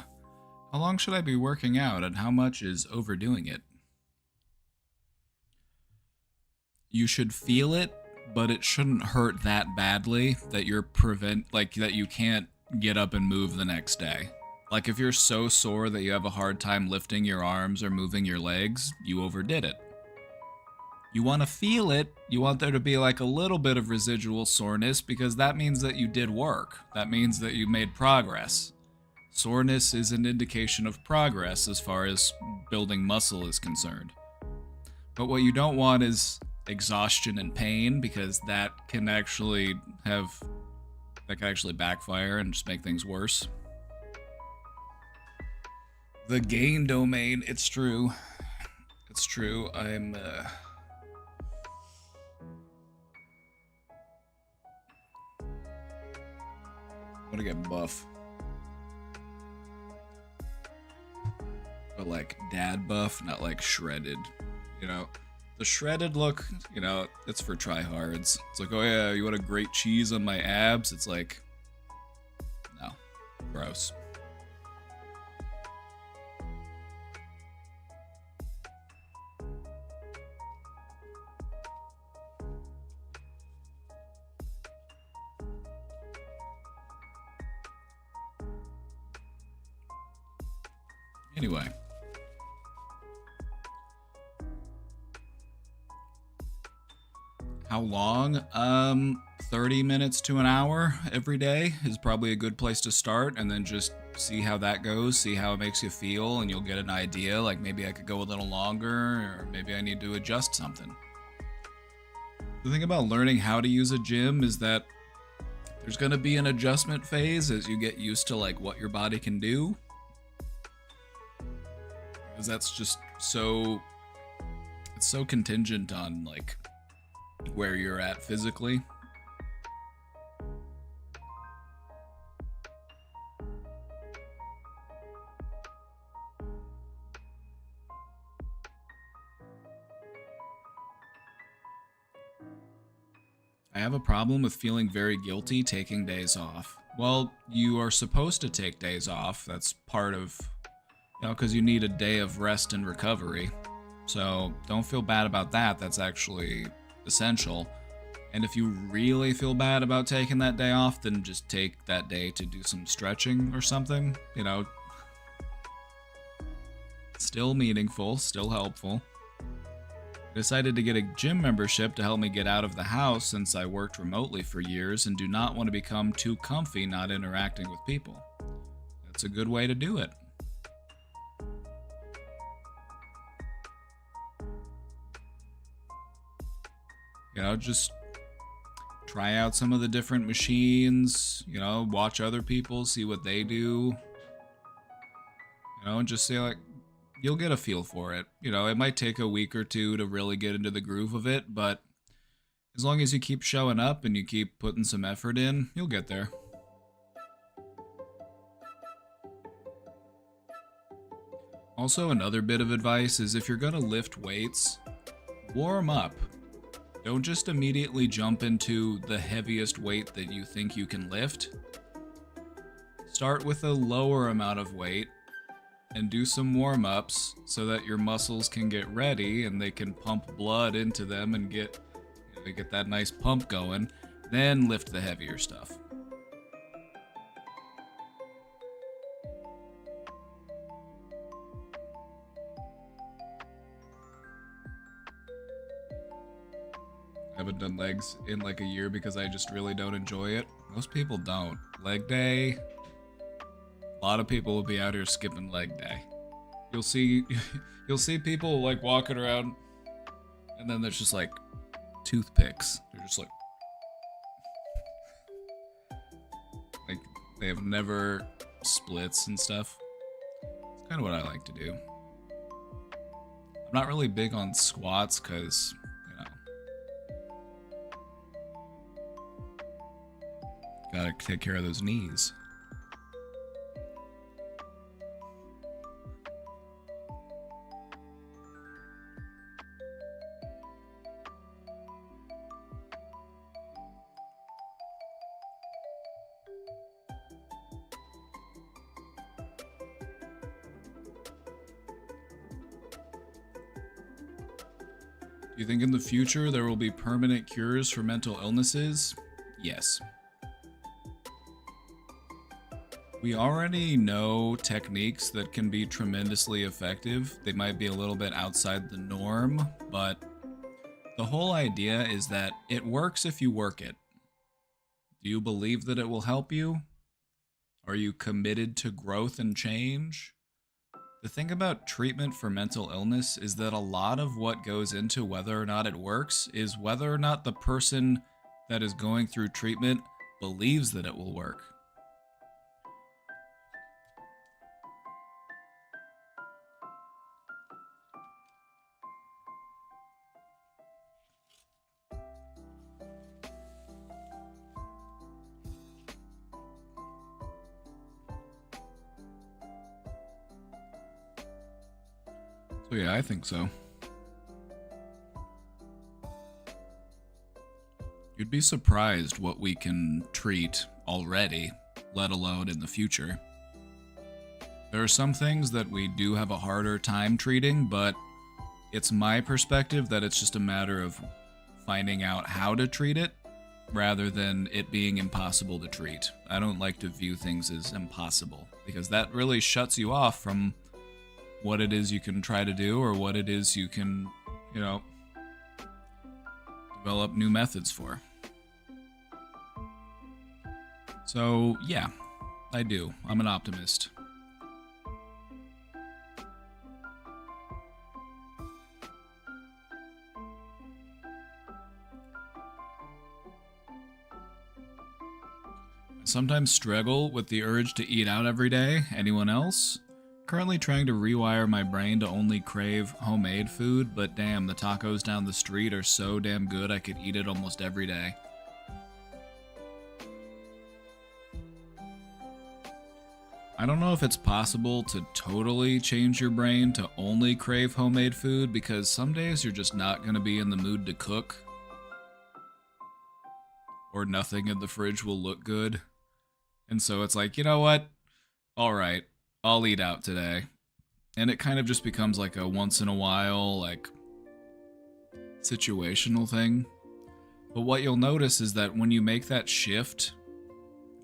How long should I be working out and how much is overdoing it? You should feel it, but it shouldn't hurt that badly that that you can't get up and move the next day. Like if you're so sore that you have a hard time lifting your arms or moving your legs, you overdid it. You want to feel it. You want there to be like a little bit of residual soreness because that means that you did work. That means that you made progress. Soreness is an indication of progress as far as building muscle is concerned. But what you don't want is exhaustion and pain because that can actually backfire and just make things worse. The gain domain, it's true. It's true. I'm gonna get buff. But like dad buff, not like shredded. You know, the shredded look, you know, it's for tryhards. It's like, oh yeah, you want a great cheese on my abs? It's like, no, gross. Anyway. How long? 30 minutes to an hour every day is probably a good place to start, and then just see how that goes, see how it makes you feel, and you'll get an idea, like maybe I could go a little longer, or maybe I need to adjust something. The thing about learning how to use a gym is that there's going to be an adjustment phase as you get used to like what your body can do. Because that's just so, it's so contingent on like where you're at physically. I have a problem with feeling very guilty taking days off. Well, you are supposed to take days off. That's part of, you know, because you need a day of rest and recovery. So don't feel bad about that. That's actually essential. And if you really feel bad about taking that day off, then just take that day to do some stretching or something. You know, still meaningful, still helpful. I decided to get a gym membership to help me get out of the house since I worked remotely for years and do not want to become too comfy not interacting with people. That's a good way to do it. You know, just try out some of the different machines, you know, watch other people, see what they do. You know, and just say like, you'll get a feel for it. You know, it might take a week or two to really get into the groove of it, but as long as you keep showing up and you keep putting some effort in, you'll get there. Also, another bit of advice is if you're gonna lift weights, warm up. Don't just immediately jump into the heaviest weight that you think you can lift. Start with a lower amount of weight and do some warm-ups so that your muscles can get ready and they can pump blood into them and get that nice pump going. Then lift the heavier stuff. I haven't done legs in like a year because I just really don't enjoy it. Most people don't. Leg day, a lot of people will be out here skipping leg day. You'll see people like walking around and then there's just like toothpicks. They're just like they have never splits and stuff. It's kind of what I like to do. I'm not really big on squats because, you know, gotta take care of those knees. You think in the future there will be permanent cures for mental illnesses? Yes. We already know techniques that can be tremendously effective. They might be a little bit outside the norm, but the whole idea is that it works if you work it. Do you believe that it will help you? Are you committed to growth and change? The thing about treatment for mental illness is that a lot of what goes into whether or not it works is whether or not the person that is going through treatment believes that it will work. So yeah, I think so. You'd be surprised what we can treat already, let alone in the future. There are some things that we do have a harder time treating, but it's my perspective that it's just a matter of finding out how to treat it rather than it being impossible to treat. I don't like to view things as impossible because that really shuts you off from what it is you can try to do or what it is you can, develop new methods for. So, yeah, I do. I'm an optimist. I sometimes struggle with the urge to eat out every day. Anyone else? Currently trying to rewire my brain to only crave homemade food, but damn, the tacos down the street are so damn good I could eat it almost every day. I don't know if it's possible to totally change your brain to only crave homemade food because some days you're just not going to be in the mood to cook. Or nothing in the fridge will look good. And so it's like, you know what? Alright, I'll eat out today. And it kind of just becomes like a once in a while, like, situational thing. But what you'll notice is that when you make that shift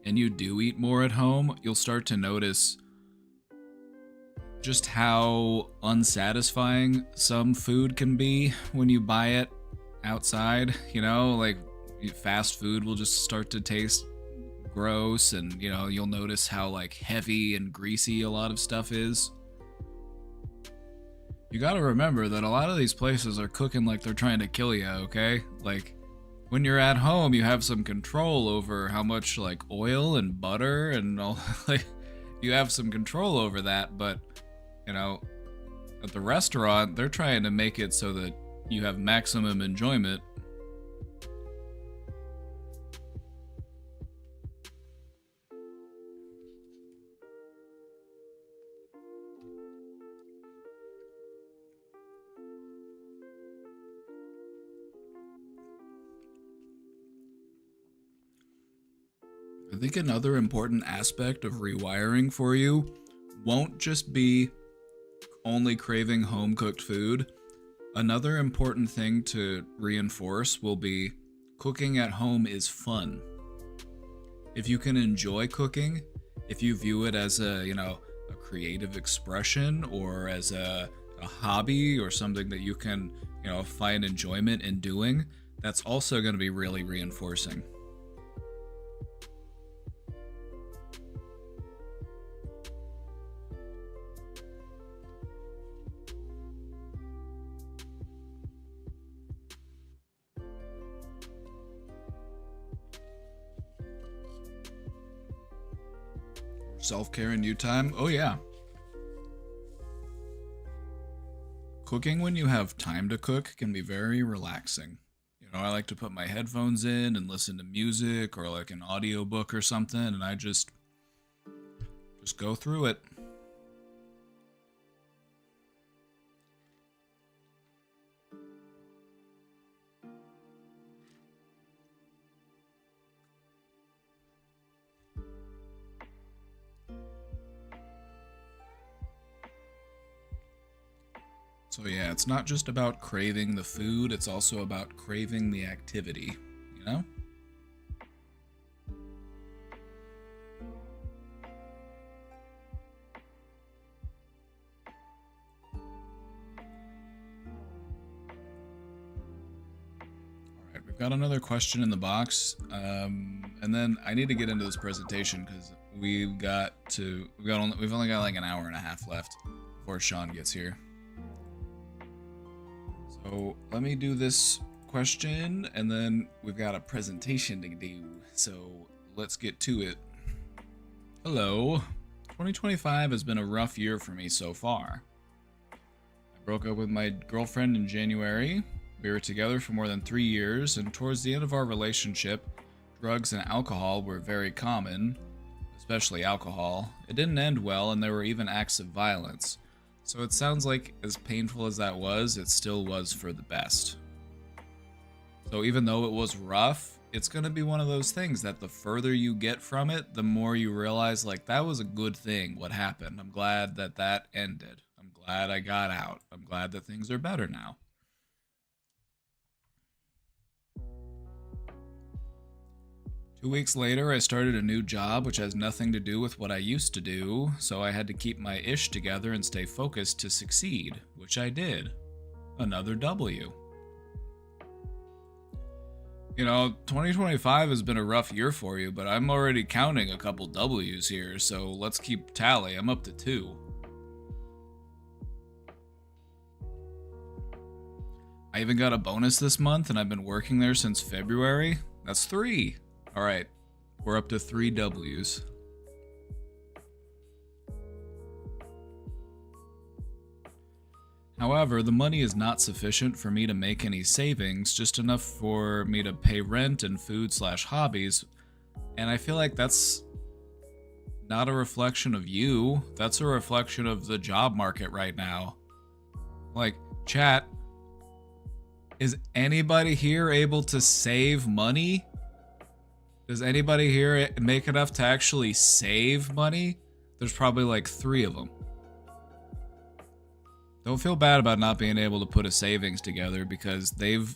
and you do eat more at home, you'll start to notice just how unsatisfying some food can be when you buy it outside. Like fast food will just start to taste gross, and you'll notice how like heavy and greasy a lot of stuff is. You gotta remember that a lot of these places are cooking like they're trying to kill you, okay? Like, when you're at home, you have some control over how much like oil and butter and all, like, you have some control over that, but at the restaurant, they're trying to make it so that you have maximum enjoyment. I think another important aspect of rewiring for you won't just be only craving home-cooked food. Another important thing to reinforce will be cooking at home is fun. If you can enjoy cooking, if you view it as a creative expression or as a hobby or something that you can, find enjoyment in doing, that's also going to be really reinforcing. Self-care and you time? Oh yeah. Cooking when you have time to cook can be very relaxing. I like to put my headphones in and listen to music or like an audiobook or something, and I just go through it. So yeah, it's not just about craving the food, it's also about craving the activity, you know? Alright, we've got another question in the box. And then I need to get into this presentation because we've only got like an hour and a half left before Sean gets here. So let me do this question, and then we've got a presentation to do. So let's get to it. Hello. 2025 has been a rough year for me so far. I broke up with my girlfriend in January. We were together for more than 3 years, and towards the end of our relationship, drugs and alcohol were very common, especially alcohol. It didn't end well, and there were even acts of violence. So it sounds like, as painful as that was, it still was for the best. So even though it was rough, it's going to be one of those things that the further you get from it, the more you realize, like, that was a good thing, what happened. I'm glad that that ended. I'm glad I got out. I'm glad that things are better now. Two weeks later, I started a new job, which has nothing to do with what I used to do, so I had to keep my ish together and stay focused to succeed, which I did. Another W. You know, 2025 has been a rough year for you, but I'm already counting a couple W's here, so let's keep tally. I'm up to 2. I even got a bonus this month, and I've been working there since February. That's 3. Alright, we're up to 3 W's. However, the money is not sufficient for me to make any savings, just enough for me to pay rent and food/hobbies, and I feel like that's not a reflection of you, that's a reflection of the job market right now. Like, chat, is anybody here able to save money? Does anybody here make enough to actually save money? There's probably like 3 of them. Don't feel bad about not being able to put a savings together because they've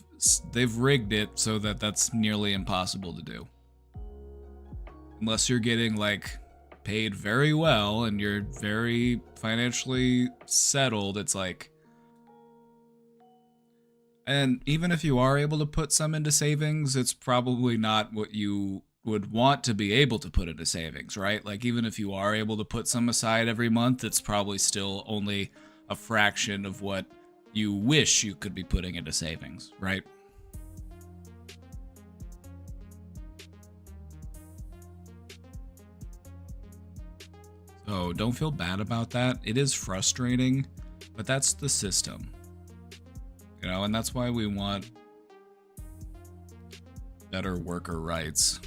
rigged it so that that's nearly impossible to do. Unless you're getting like paid very well and you're very financially settled, it's like... And even if you are able to put some into savings, it's probably not what you would want to be able to put into savings, right? Like, even if you are able to put some aside every month, it's probably still only a fraction of what you wish you could be putting into savings, right? So don't feel bad about that. It is frustrating, but that's the system. You know, and that's why we want better worker rights.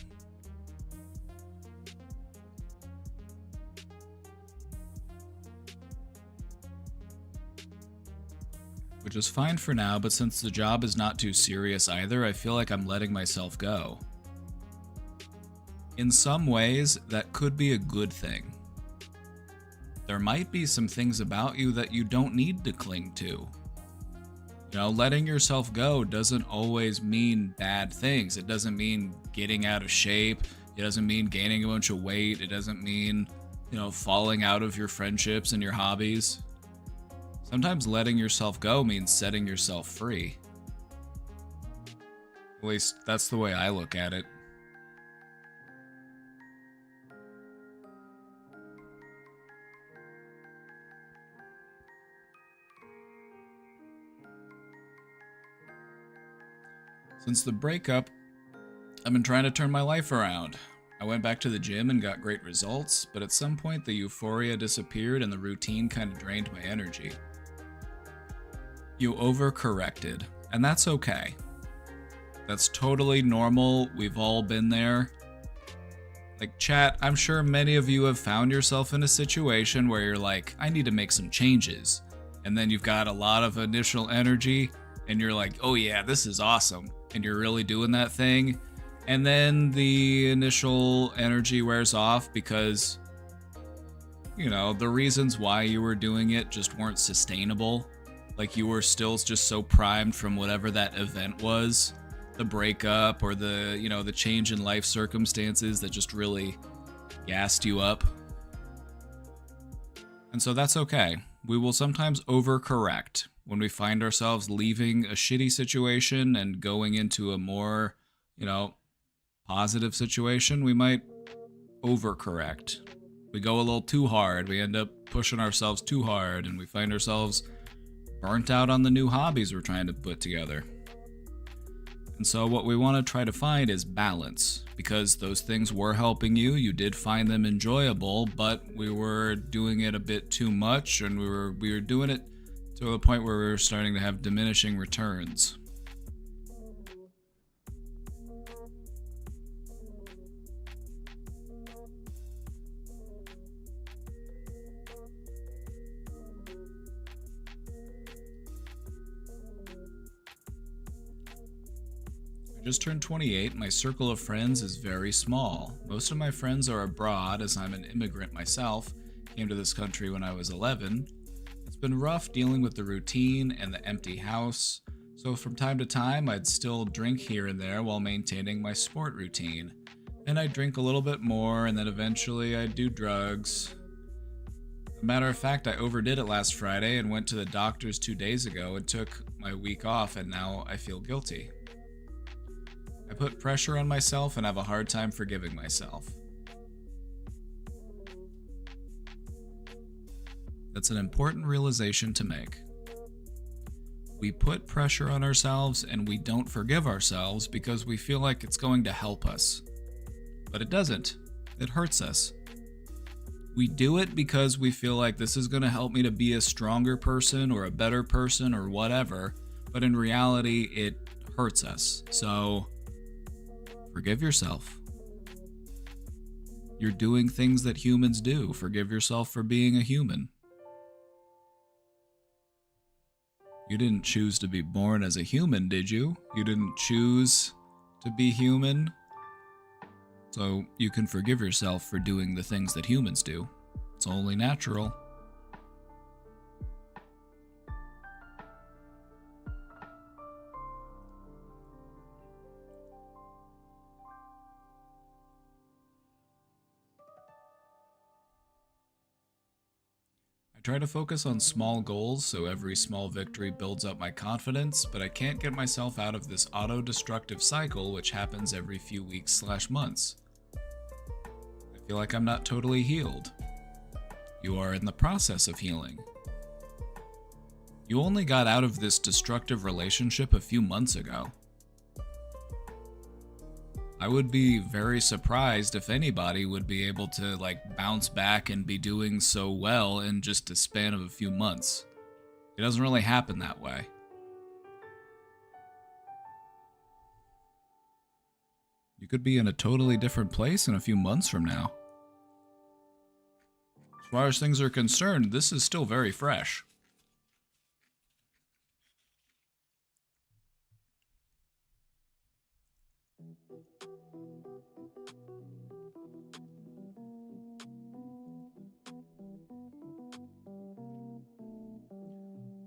Which is fine for now, but since the job is not too serious either, I feel like I'm letting myself go. In some ways, that could be a good thing. There might be some things about you that you don't need to cling to. You know, letting yourself go doesn't always mean bad things. It doesn't mean getting out of shape. It doesn't mean gaining a bunch of weight. It doesn't mean, you know, falling out of your friendships and your hobbies. Sometimes letting yourself go means setting yourself free. At least that's the way I look at it. Since the breakup, I've been trying to turn my life around. I went back to the gym and got great results, but at some point the euphoria disappeared and the routine kind of drained my energy. You overcorrected, and that's okay. That's totally normal, we've all been there. Like, chat, I'm sure many of you have found yourself in a situation where you're like, I need to make some changes. And then you've got a lot of initial energy, and you're like, oh yeah, this is awesome. And you're really doing that thing. And then the initial energy wears off because, you know, the reasons why you were doing it just weren't sustainable. Like you were still just so primed from whatever that event was, the breakup or the, the change in life circumstances that just really gassed you up. And so that's okay. We will sometimes overcorrect when we find ourselves leaving a shitty situation and going into a more, positive situation. We might overcorrect. We go a little too hard. We end up pushing ourselves too hard, and we find ourselves burnt out on the new hobbies we're trying to put together. And so what we want to try to find is balance, because those things were helping you. You did find them enjoyable, but we were doing it a bit too much, and we were doing it to the point where we were starting to have diminishing returns. I just turned 28. My circle of friends is very small. Most of my friends are abroad, as I'm an immigrant myself. Came to this country when I was 11. It's been rough dealing with the routine and the empty house, so from time to time I'd still drink here and there while maintaining my sport routine. Then I'd drink a little bit more, and then eventually I'd do drugs. As a matter of fact, I overdid it last Friday and went to the doctor's 2 days ago and took my week off, and now I feel guilty. I put pressure on myself and have a hard time forgiving myself. That's an important realization to make. We put pressure on ourselves and we don't forgive ourselves because we feel like it's going to help us. But it doesn't. It hurts us. We do it because we feel like this is going to help me to be a stronger person or a better person or whatever, but in reality, it hurts us. So, forgive yourself. You're doing things that humans do. Forgive yourself for being a human. You didn't choose to be born as a human, did you? You didn't choose to be human. So you can forgive yourself for doing the things that humans do. It's only natural. I try to focus on small goals so every small victory builds up my confidence, but I can't get myself out of this auto-destructive cycle which happens every few weeks/months. I feel like I'm not totally healed. You are in the process of healing. You only got out of this destructive relationship a few months ago. I would be very surprised if anybody would be able to bounce back and be doing so well in just a span of a few months. It doesn't really happen that way. You could be in a totally different place in a few months from now. As far as things are concerned, this is still very fresh.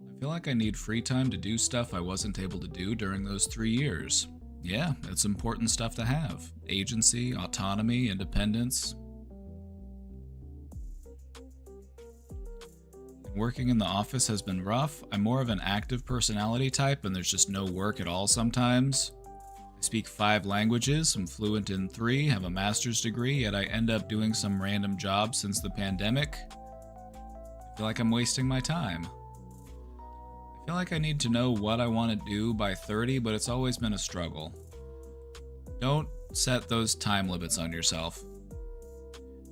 I feel like I need free time to do stuff I wasn't able to do during those 3 years. Yeah, it's important stuff to have. Agency, autonomy, independence. Working in the office has been rough. I'm more of an active personality type and there's just no work at all sometimes. I speak 5 languages, I'm fluent in 3, have a master's degree, yet I end up doing some random job since the pandemic. I feel like I'm wasting my time. I feel like I need to know what I want to do by 30, but it's always been a struggle. Don't set those time limits on yourself.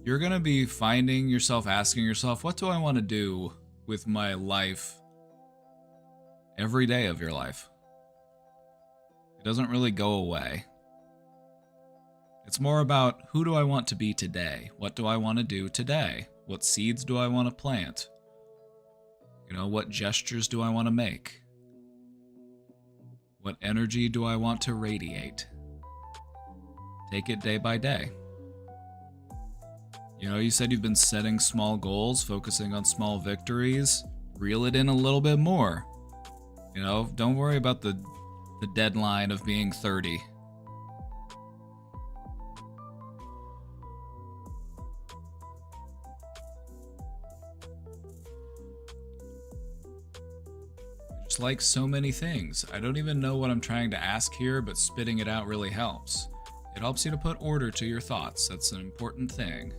You're going to be finding yourself asking yourself, what do I want to do with my life every day of your life? It doesn't really go away. It's more about who do I want to be today? What do I want to do today? What seeds do I want to plant? What gestures do I want to make? What energy do I want to radiate? Take it day by day. You said you've been setting small goals, focusing on small victories. Reel it in a little bit more. You know, don't worry about the deadline of being 30. Just like so many things. I don't even know what I'm trying to ask here, but spitting it out really helps. It helps you to put order to your thoughts. That's an important thing.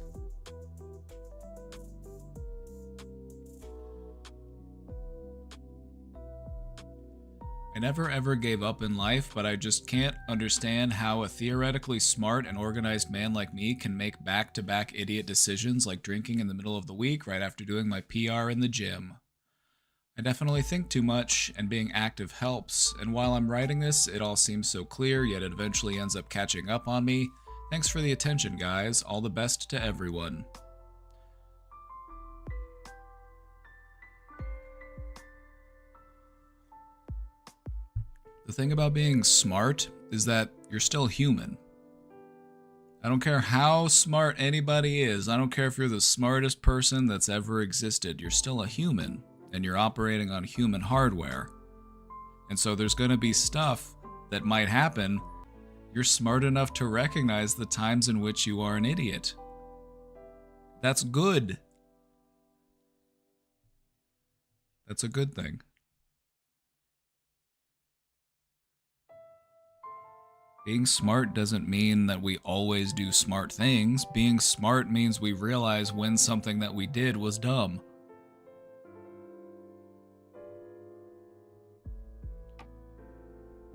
I never ever gave up in life, but I just can't understand how a theoretically smart and organized man like me can make back-to-back idiot decisions like drinking in the middle of the week right after doing my PR in the gym. I definitely think too much, and being active helps, and while I'm writing this, it all seems so clear, yet it eventually ends up catching up on me. Thanks for the attention, guys. All the best to everyone. The thing about being smart is that you're still human. I don't care how smart anybody is. I don't care if you're the smartest person that's ever existed. You're still a human, and you're operating on human hardware. And so there's going to be stuff that might happen. You're smart enough to recognize the times in which you are an idiot. That's good. That's a good thing. Being smart doesn't mean that we always do smart things. Being smart means we realize when something that we did was dumb.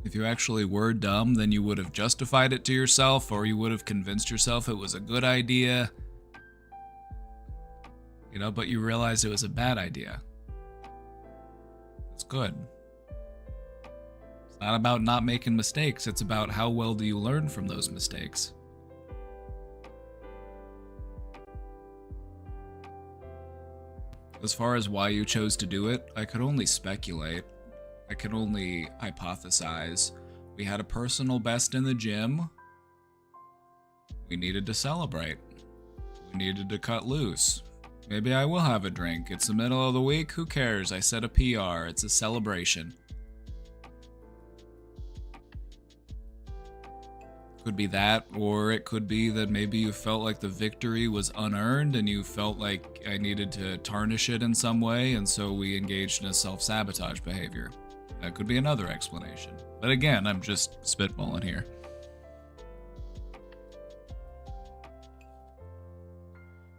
If you actually were dumb, then you would have justified it to yourself, or you would have convinced yourself it was a good idea. You know, but you realized it was a bad idea. That's good. It's not about not making mistakes, it's about how well do you learn from those mistakes. As far as why you chose to do it, I could only speculate. I could only hypothesize. We had a personal best in the gym. We needed to celebrate. We needed to cut loose. Maybe I will have a drink. It's the middle of the week, who cares? I set a PR, it's a celebration. Could be that, or it could be that maybe you felt like the victory was unearned and you felt like I needed to tarnish it in some way, and so we engaged in a self-sabotage behavior. That could be another explanation. But again, I'm just spitballing here.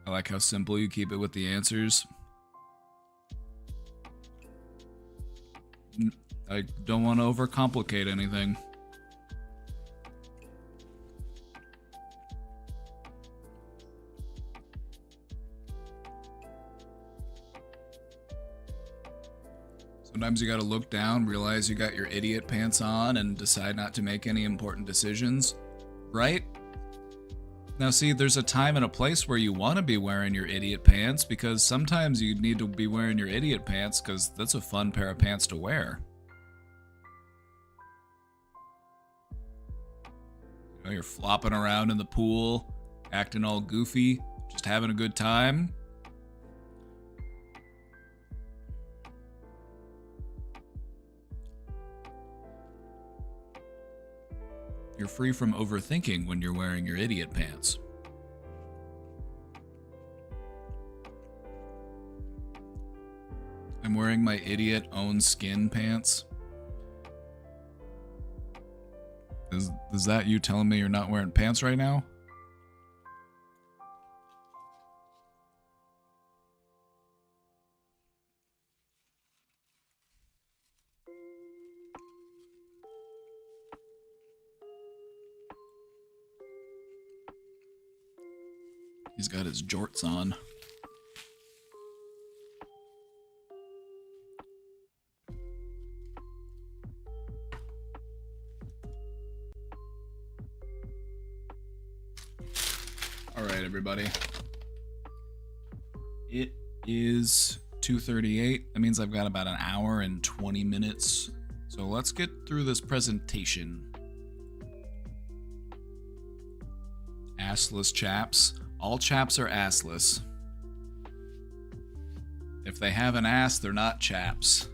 I like how simple you keep it with the answers. I don't want to overcomplicate anything. Sometimes you gotta look down, realize you got your idiot pants on, and decide not to make any important decisions, right? Now see, there's a time and a place where you want to be wearing your idiot pants, because sometimes you need to be wearing your idiot pants because that's a fun pair of pants to wear. You know, you're flopping around in the pool, acting all goofy, just having a good time. You're free from overthinking when you're wearing your idiot pants. I'm wearing my idiot own skin pants. Is that you telling me you're not wearing pants right now? He's got his jorts on. All right, everybody. It is 2:38. That means I've got about an hour and 20 minutes. So let's get through this presentation. Assless chaps. All chaps are assless. If they have an ass, they're not chaps.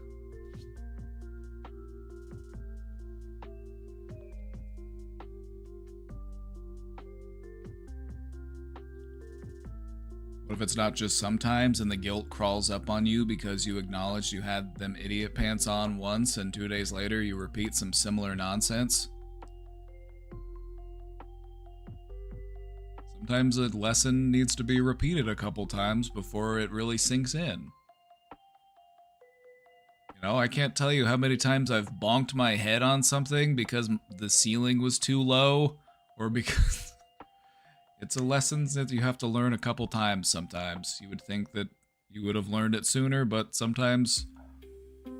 What if it's not just sometimes and the guilt crawls up on you because you acknowledged you had them idiot pants on once and 2 days later you repeat some similar nonsense? Sometimes a lesson needs to be repeated a couple times before it really sinks in. You know, I can't tell you how many times I've bonked my head on something because the ceiling was too low, or because it's a lesson that you have to learn a couple times sometimes. You would think that you would have learned it sooner, but sometimes, you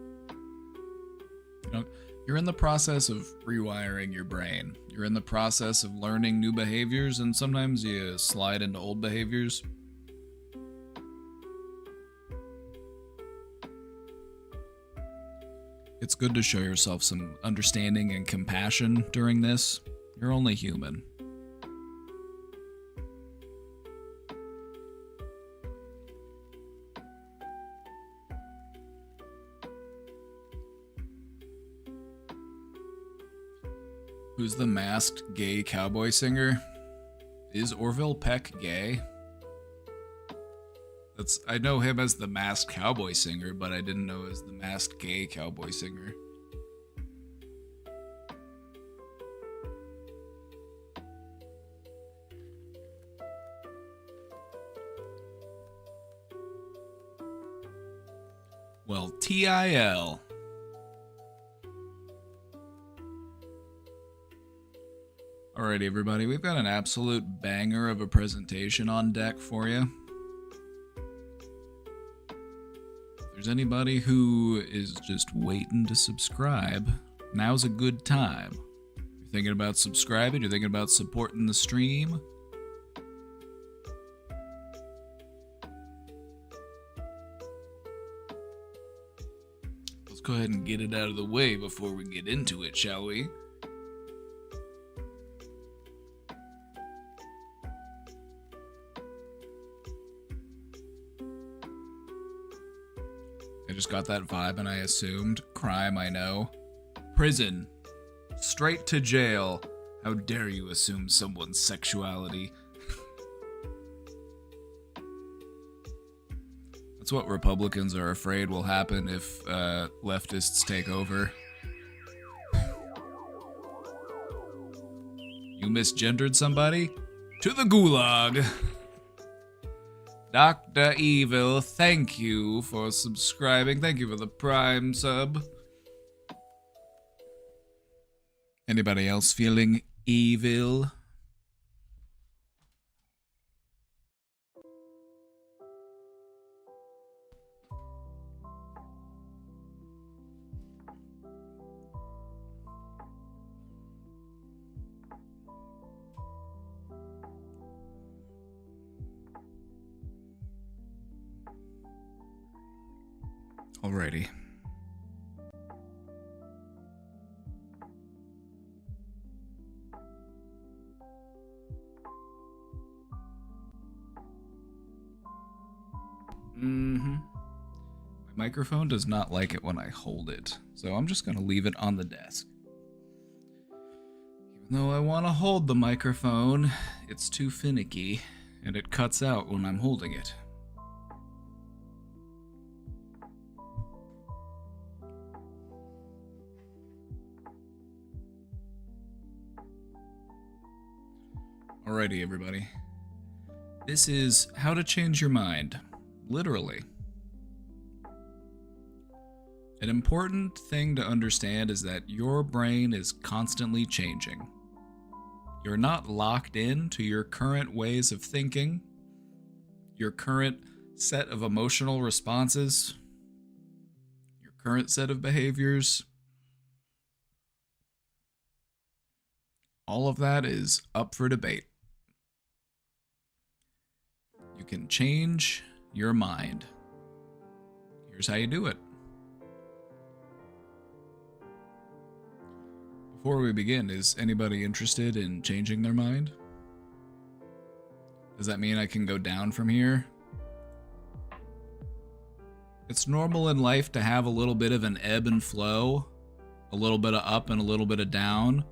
know, you're in the process of rewiring your brain. You're in the process of learning new behaviors, and sometimes you slide into old behaviors. It's good to show yourself some understanding and compassion during this. You're only human. Who's the masked gay cowboy singer? Is Orville Peck gay? I know him as the masked cowboy singer, but I didn't know as the masked gay cowboy singer. Well, TIL. Alrighty, everybody, we've got an absolute banger of a presentation on deck for you. If there's anybody who is just waiting to subscribe, now's a good time. You're thinking about subscribing, you're thinking about supporting the stream. Let's go ahead and get it out of the way before we get into it, shall we? I just got that vibe and I assumed. Crime, I know. Prison. Straight to jail. How dare you assume someone's sexuality? That's what Republicans are afraid will happen if leftists take over. You misgendered somebody? To the gulag! Dr. Evil, thank you for subscribing. Thank you for the Prime sub. Anybody else feeling evil? Alrighty. My microphone does not like it when I hold it, so I'm just gonna leave it on the desk. Even though I want to hold the microphone, it's too finicky, and it cuts out when I'm holding it. Alrighty, everybody. This is how to change your mind. Literally. An important thing to understand is that your brain is constantly changing. You're not locked in to your current ways of thinking, your current set of emotional responses, your current set of behaviors. All of that is up for debate. You can change your mind. Here's how you do it. Before we begin, is anybody interested in changing their mind? Does that mean I can go down from here? It's normal in life to have a little bit of an ebb and flow, a little bit of up and a little bit of down,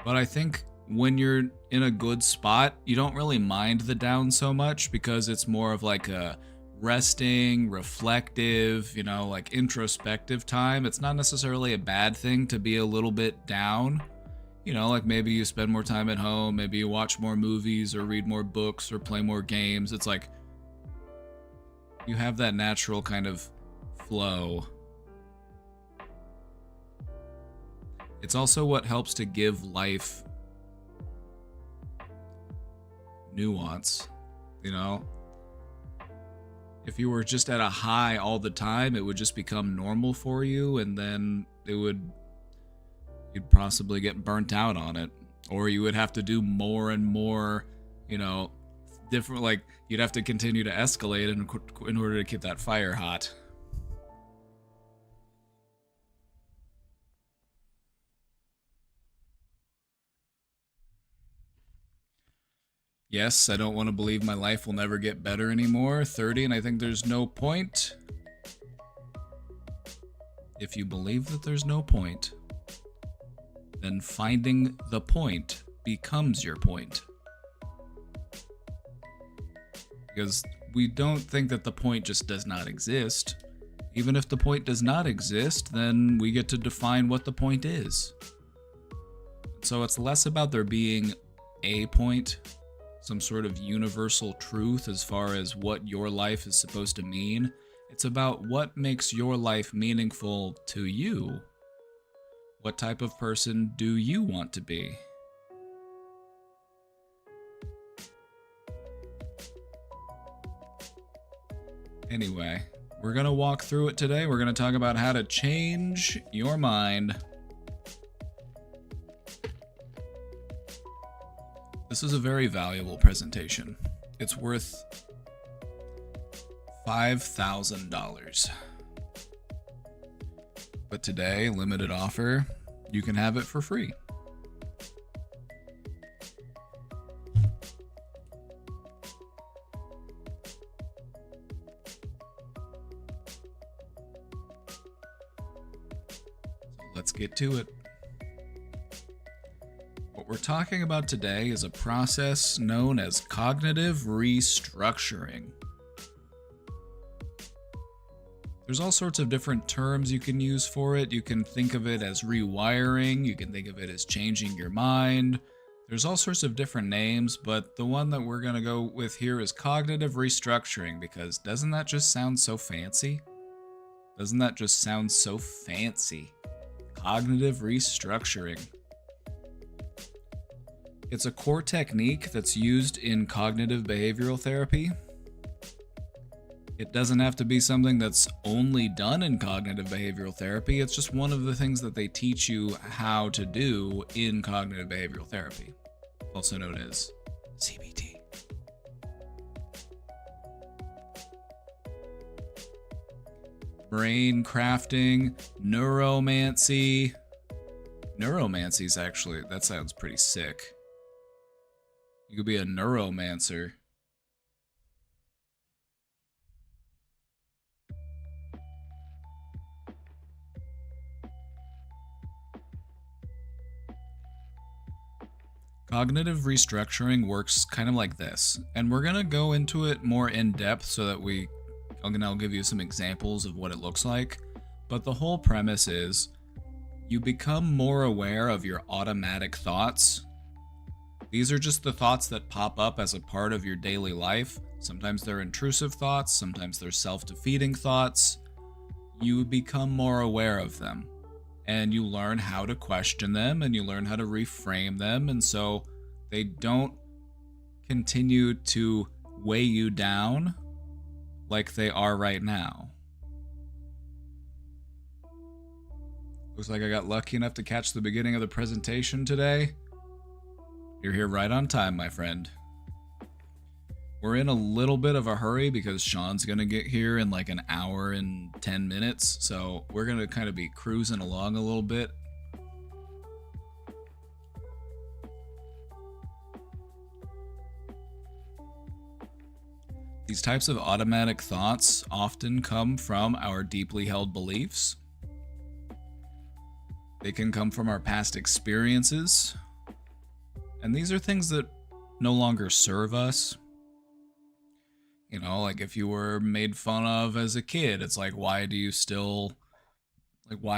but I think when you're in a good spot, you don't really mind the down so much because it's more of like a resting, reflective, like introspective time. It's not necessarily a bad thing to be a little bit down. Like maybe you spend more time at home, maybe you watch more movies or read more books or play more games. It's like you have that natural kind of flow. It's also what helps to give life nuance, If you were just at a high all the time, it would just become normal for you, and then you'd possibly get burnt out on it. Or you would have to do more and more, different, like you'd have to continue to escalate in order to keep that fire hot. Yes, I don't want to believe my life will never get better anymore. 30, and I think there's no point. If you believe that there's no point, then finding the point becomes your point. Because we don't think that the point just does not exist. Even if the point does not exist, then we get to define what the point is. So it's less about there being a point, some sort of universal truth as far as what your life is supposed to mean. It's about what makes your life meaningful to you. What type of person do you want to be? Anyway, we're going to walk through it today. We're going to talk about how to change your mind. This is a very valuable presentation. It's worth $5,000. But today, limited offer, you can have it for free. So let's get to it. What we're talking about today is a process known as cognitive restructuring. There's all sorts of different terms you can use for it. You can think of it as rewiring, you can think of it as changing your mind. There's all sorts of different names, but the one that we're going to go with here is cognitive restructuring, because doesn't that just sound so fancy? Doesn't that just sound so fancy? Cognitive restructuring. It's a core technique that's used in cognitive behavioral therapy. It doesn't have to be something that's only done in cognitive behavioral therapy. It's just one of the things that they teach you how to do in cognitive behavioral therapy, also known as CBT. Brain crafting, neuromancy. Neuromancy is actually, that sounds pretty sick. You could be a neuromancer. Cognitive restructuring works kind of like this, and we're going to go into it more in depth so that I'll give you some examples of what it looks like, but the whole premise is you become more aware of your automatic thoughts. These are just the thoughts that pop up as a part of your daily life. Sometimes they're intrusive thoughts, sometimes they're self-defeating thoughts. You become more aware of them, and you learn how to question them, and you learn how to reframe them, and so they don't continue to weigh you down like they are right now. Looks like I got lucky enough to catch the beginning of the presentation today. You're here right on time, my friend. We're in a little bit of a hurry because Sean's going to get here in like an hour and 10 minutes, so we're going to kind of be cruising along a little bit. These types of automatic thoughts often come from our deeply held beliefs. They can come from our past experiences, And these are things that no longer serve us. You know, like if you were made fun of as a kid, it's like, why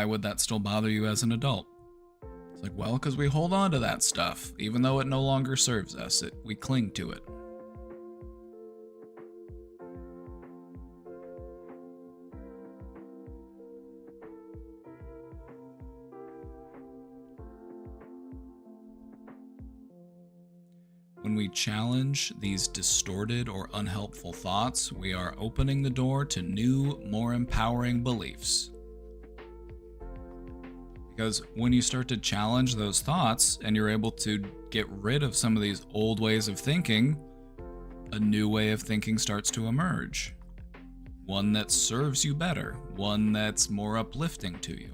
would that still bother you as an adult? It's like, well, because we hold on to that stuff. Even though it no longer serves us, we cling to it. When we challenge these distorted or unhelpful thoughts, we are opening the door to new, more empowering beliefs. Because when you start to challenge those thoughts and you're able to get rid of some of these old ways of thinking, a new way of thinking starts to emerge. One that serves you better, one that's more uplifting to you,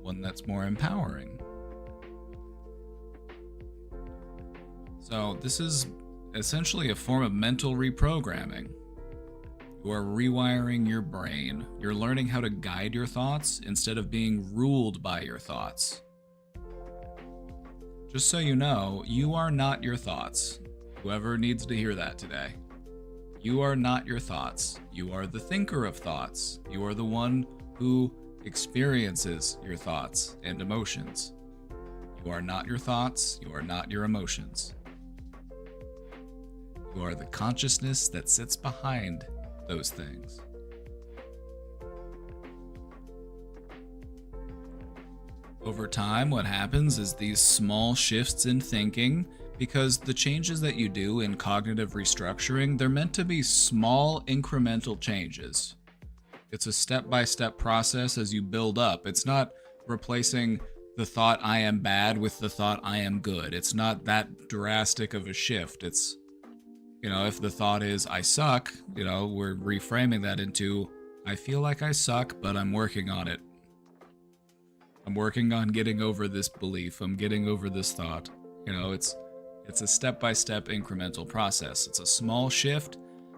one that's more empowering. So this is essentially a form of mental reprogramming. You are rewiring your brain. You're learning how to guide your thoughts instead of being ruled by your thoughts. Just so you know, you are not your thoughts. Whoever needs to hear that today. You are not your thoughts. You are the thinker of thoughts. You are the one who experiences your thoughts and emotions. You are not your thoughts. You are not your emotions. You are the consciousness that sits behind those things. Over time, what happens is these small shifts in thinking, because the changes that you do in cognitive restructuring, they're meant to be small incremental changes. It's a step-by-step process as you build up. It's not replacing the thought I am bad with the thought I am good. It's not that drastic of a shift. It's, you know, if the thought is I suck, you know, we're reframing that into I feel like I suck, but I'm working on it. I'm working on getting over this belief. I'm getting over this thought. You know, it's a step-by-step incremental process. It's a small shift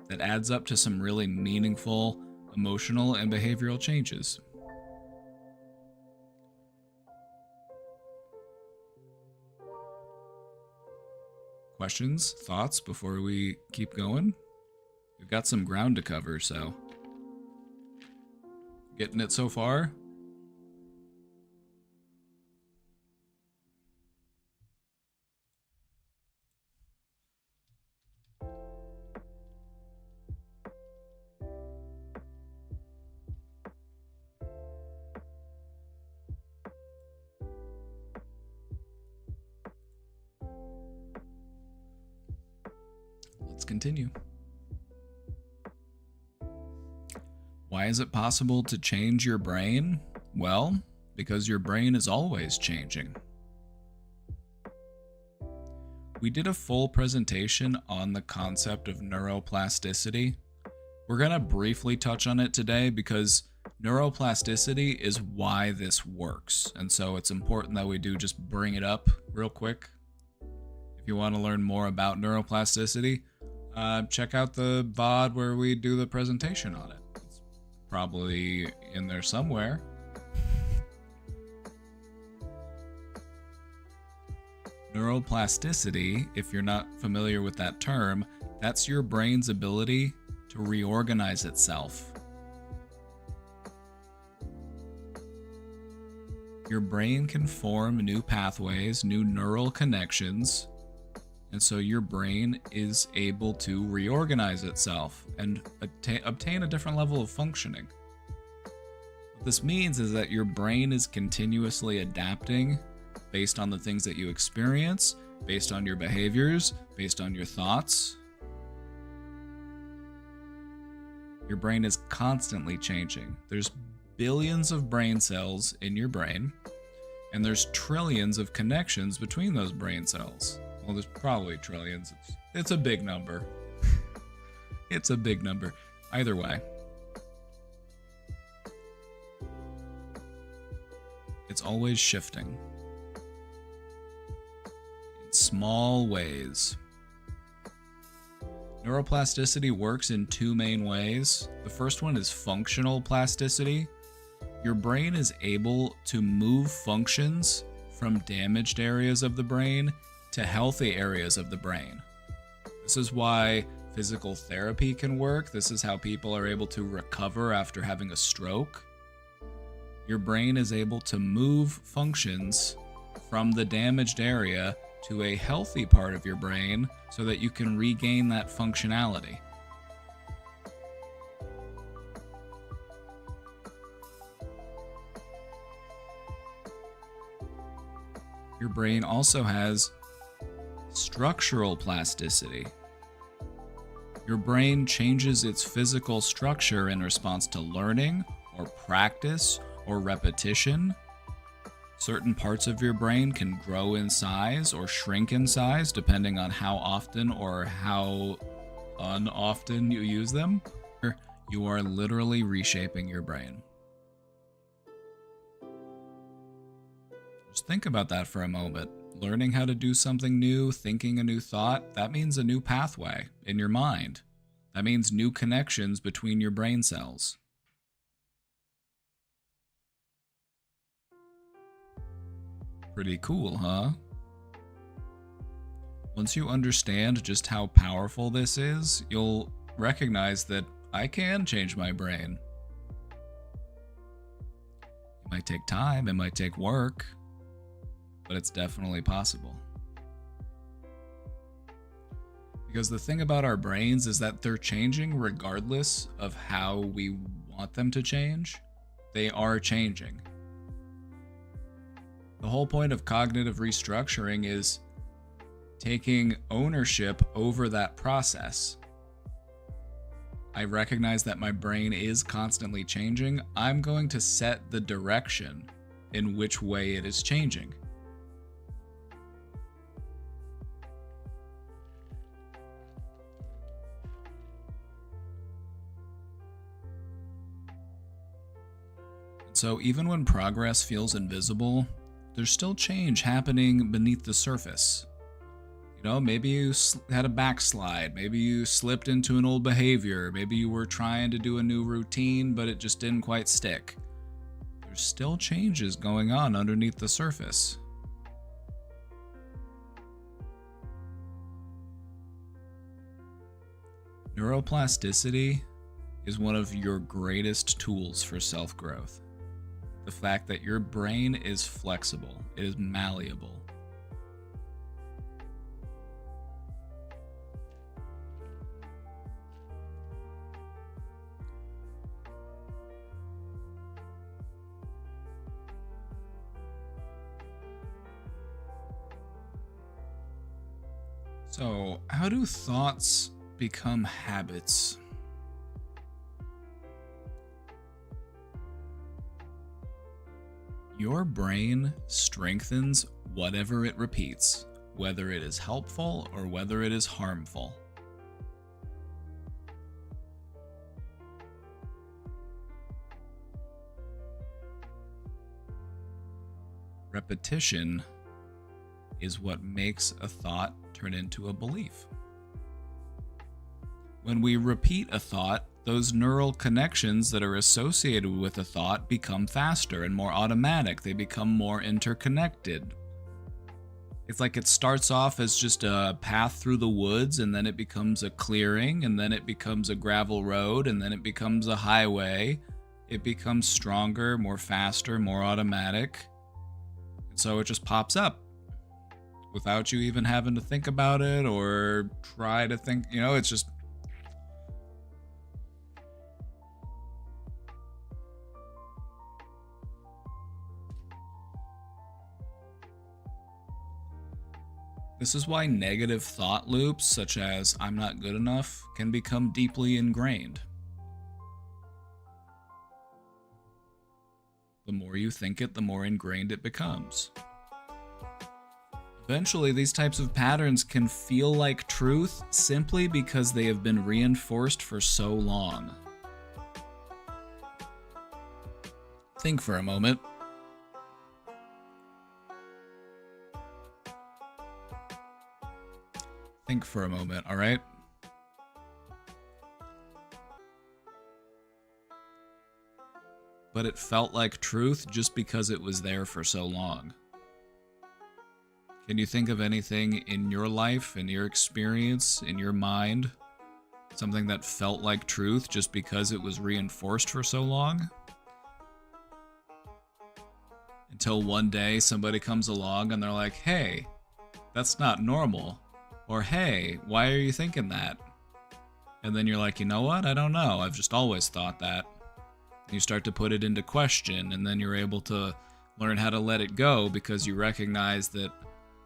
that adds up to some really meaningful emotional and behavioral changes. Questions, thoughts before we keep going? We've got some ground to cover, so getting it so far? Let's continue. Why is it possible to change your brain? Well, because your brain is always changing. We did a full presentation on the concept of neuroplasticity. We're going to briefly touch on it today because neuroplasticity is why this works. And so it's important that we do just bring it up real quick. If you want to learn more about neuroplasticity, check out the VOD where we do the presentation on it. It's probably in there somewhere. Neuroplasticity, if you're not familiar with that term, that's your brain's ability to reorganize itself. Your brain can form new pathways, new neural connections, and so your brain is able to reorganize itself and obtain a different level of functioning. What this means is that your brain is continuously adapting based on the things that you experience, based on your behaviors, based on your thoughts. Your brain is constantly changing. There's billions of brain cells in your brain, and there's trillions of connections between those brain cells. Well, there's probably trillions. It's a big number. It's a big number. Either way. It's always shifting. In small ways. Neuroplasticity works in two main ways. The first one is functional plasticity. Your brain is able to move functions from damaged areas of the brain to healthy areas of the brain. This is why physical therapy can work. This is how people are able to recover after having a stroke. Your brain is able to move functions from the damaged area to a healthy part of your brain so that you can regain that functionality. Your brain also has structural plasticity. Your brain changes its physical structure in response to learning or practice or repetition. Certain parts of your brain can grow in size or shrink in size depending on how often or how unoften you use them. You are literally reshaping your brain. Just think about that for a moment. Learning how to do something new, thinking a new thought, that means a new pathway in your mind. That means new connections between your brain cells. Pretty cool, huh? Once you understand just how powerful this is, you'll recognize that I can change my brain. It might take time, it might take work, but it's definitely possible. Because the thing about our brains is that they're changing regardless of how we want them to change. They are changing. The whole point of cognitive restructuring is taking ownership over that process. I recognize that my brain is constantly changing. I'm going to set the direction in which way it is changing. So even when progress feels invisible, there's still change happening beneath the surface. You know, maybe you had a backslide, maybe you slipped into an old behavior, maybe you were trying to do a new routine, but it just didn't quite stick. There's still changes going on underneath the surface. Neuroplasticity is one of your greatest tools for self-growth. The fact that your brain is flexible, it is malleable. So, how do thoughts become habits? Your brain strengthens whatever it repeats, whether it is helpful or whether it is harmful. Repetition is what makes a thought turn into a belief. When we repeat a thought, those neural connections that are associated with a thought become faster and more automatic. They become more interconnected. It's like it starts off as just a path through the woods, and then it becomes a clearing, and then it becomes a gravel road, and then it becomes a highway. It becomes stronger, more faster, more automatic. And so it just pops up without you even having to think about it or try to think, it's just... This is why negative thought loops, such as "I'm not good enough," can become deeply ingrained. The more you think it, the more ingrained it becomes. Eventually, these types of patterns can feel like truth simply because they have been reinforced for so long. Think for a moment. Think for a moment, all right? But it felt like truth just because it was there for so long. Can you think of anything in your life, in your experience, in your mind, something that felt like truth just because it was reinforced for so long? Until one day somebody comes along and they're like, hey, that's not normal. Or hey, why are you thinking that? And then you're like, you know what? I don't know. I've just always thought that. And you start to put it into question, and then you're able to learn how to let it go because you recognize that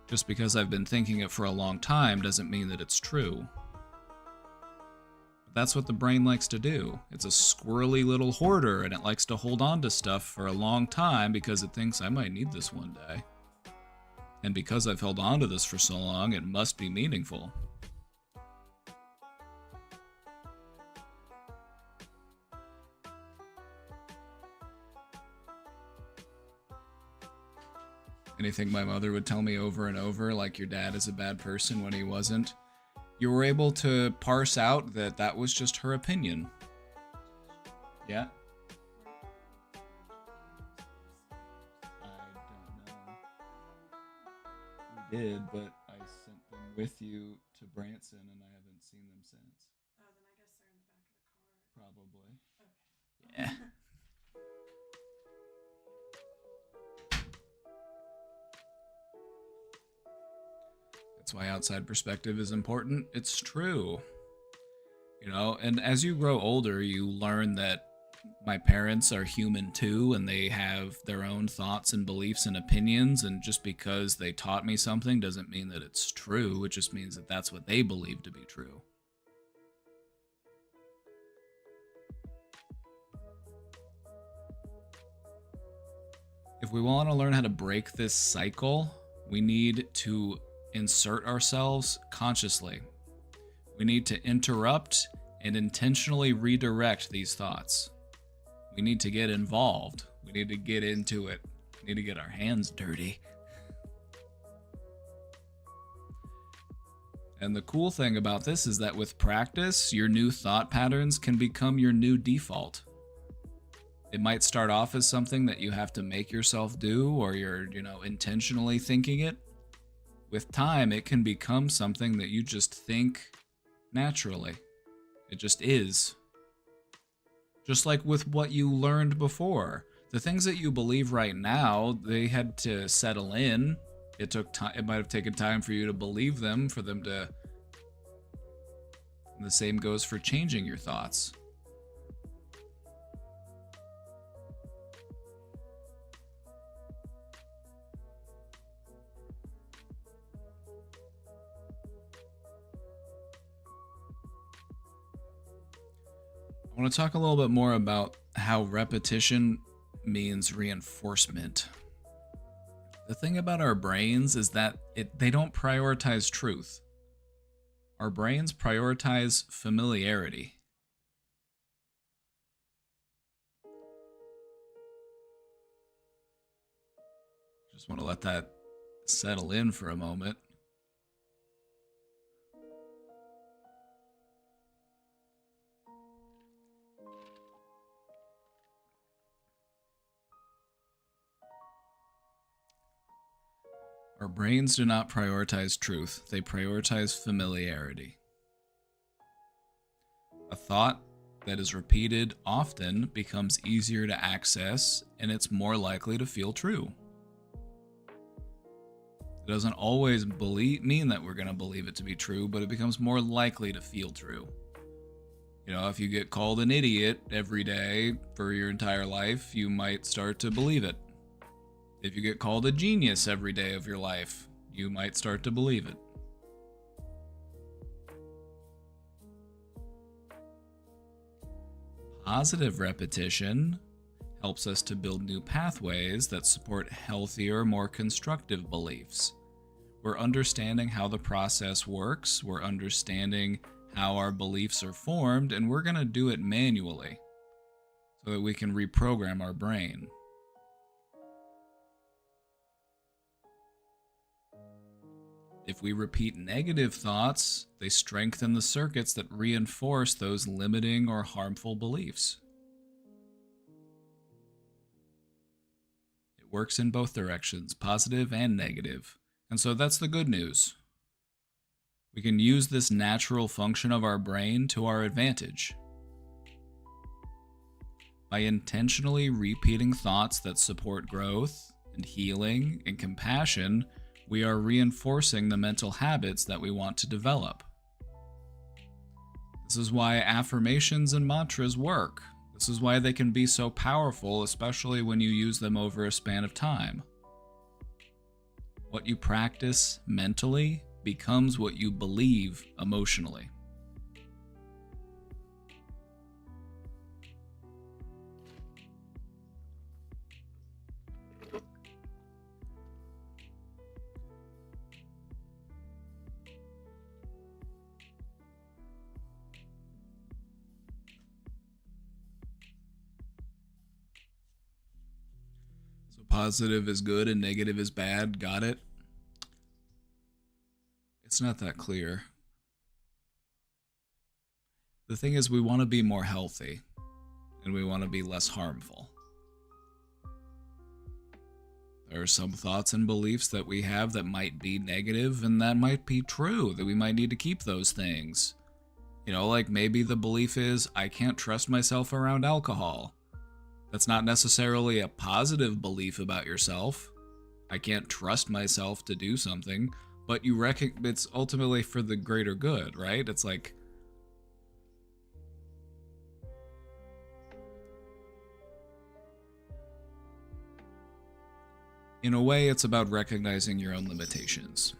just because I've been thinking it for a long time doesn't mean that it's true. But that's what the brain likes to do. It's a squirrely little hoarder, and it likes to hold on to stuff for a long time because it thinks I might need this one day. And because I've held on to this for so long, it must be meaningful. Anything my mother would tell me over and over, like your dad is a bad person when he wasn't, you were able to parse out that that was just her opinion. Yeah? I don't know. We did, but I sent them with you to Branson and I haven't seen them since. Oh, then I guess they're in the back of the car. Probably. Okay. Yeah. That's why outside perspective is important. It's true. You know, and as you grow older, you learn that my parents are human too, and they have their own thoughts and beliefs and opinions, and just because they taught me something doesn't mean that it's true. It just means that that's what they believe to be true. If we want to learn how to break this cycle, we need to insert ourselves consciously. We need to interrupt and intentionally redirect these thoughts. We need to get involved. We need to get into it. We need to get our hands dirty. And the cool thing about this is that with practice, your new thought patterns can become your new default. It might start off as something that you have to make yourself do, or you're, intentionally thinking it. With time, it can become something that you just think naturally. It just is. Just like with what you learned before. The things that you believe right now, they had to settle in. It took time. It might have taken time for you to believe them, for them to... And the same goes for changing your thoughts. I want to talk a little bit more about how repetition means reinforcement. The thing about our brains is that they don't prioritize truth. Our brains prioritize familiarity. Just want to let that settle in for a moment. Our brains do not prioritize truth, they prioritize familiarity. A thought that is repeated often becomes easier to access, and it's more likely to feel true. It doesn't always mean that we're going to believe it to be true, but it becomes more likely to feel true. If you get called an idiot every day for your entire life, you might start to believe it. If you get called a genius every day of your life, you might start to believe it. Positive repetition helps us to build new pathways that support healthier, more constructive beliefs. We're understanding how the process works, we're understanding how our beliefs are formed, and we're going to do it manually so that we can reprogram our brain. If we repeat negative thoughts, they strengthen the circuits that reinforce those limiting or harmful beliefs. It works in both directions, positive and negative. And so that's the good news. We can use this natural function of our brain to our advantage. By intentionally repeating thoughts that support growth and healing and compassion, we are reinforcing the mental habits that we want to develop. This is why affirmations and mantras work. This is why they can be so powerful, especially when you use them over a span of time. What you practice mentally becomes what you believe emotionally. So positive is good and negative is bad. Got it? It's not that clear. The thing is, we want to be more healthy and we want to be less harmful. There are some thoughts and beliefs that we have that might be negative, and that might be true, that we might need to keep those things. You know, like maybe the belief is, I can't trust myself around alcohol. That's not necessarily a positive belief about yourself. I can't trust myself to do something, but you it's ultimately for the greater good, right? It's like, in a way, it's about recognizing your own limitations.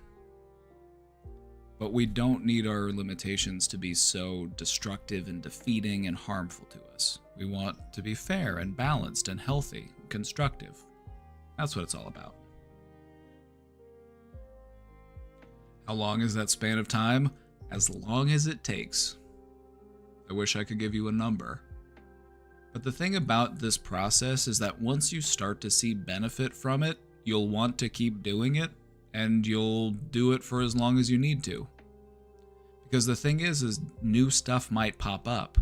But we don't need our limitations to be so destructive and defeating and harmful to us. We want to be fair and balanced and healthy and constructive. That's what it's all about. How long is that span of time? As long as it takes. I wish I could give you a number. But the thing about this process is that once you start to see benefit from it, you'll want to keep doing it, and you'll do it for as long as you need to. Because the thing is new stuff might pop up.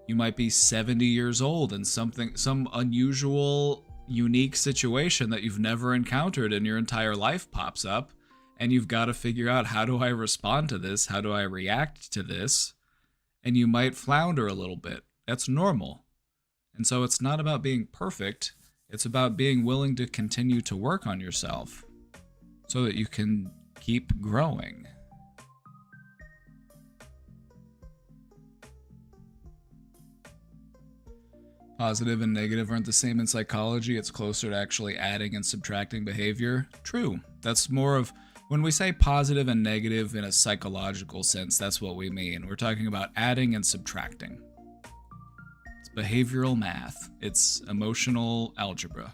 You might be 70 years old and some unusual, unique situation that you've never encountered in your entire life pops up, and you've got to figure out, how do I respond to this? How do I react to this? And you might flounder a little bit. That's normal. And so it's not about being perfect. It's about being willing to continue to work on yourself so that you can keep growing. Positive and negative aren't the same in psychology. It's closer to actually adding and subtracting behavior. True. That's more of, when we say positive and negative in a psychological sense, that's what we mean. We're talking about adding and subtracting. It's behavioral math. It's emotional algebra.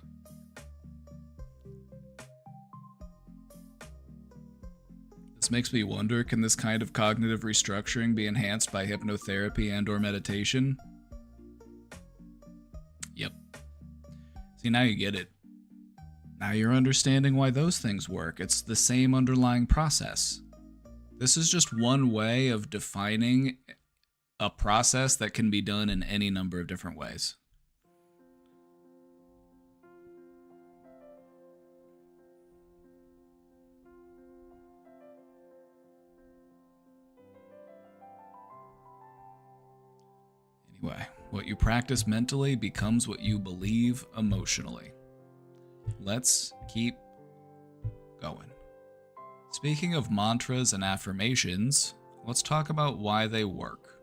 This makes me wonder, can this kind of cognitive restructuring be enhanced by hypnotherapy and/or meditation? Yep. See, now you get it. Now you're understanding why those things work. It's the same underlying process. This is just one way of defining a process that can be done in any number of different ways. Anyway, what you practice mentally becomes what you believe emotionally. Let's keep going. Speaking of mantras and affirmations, let's talk about why they work.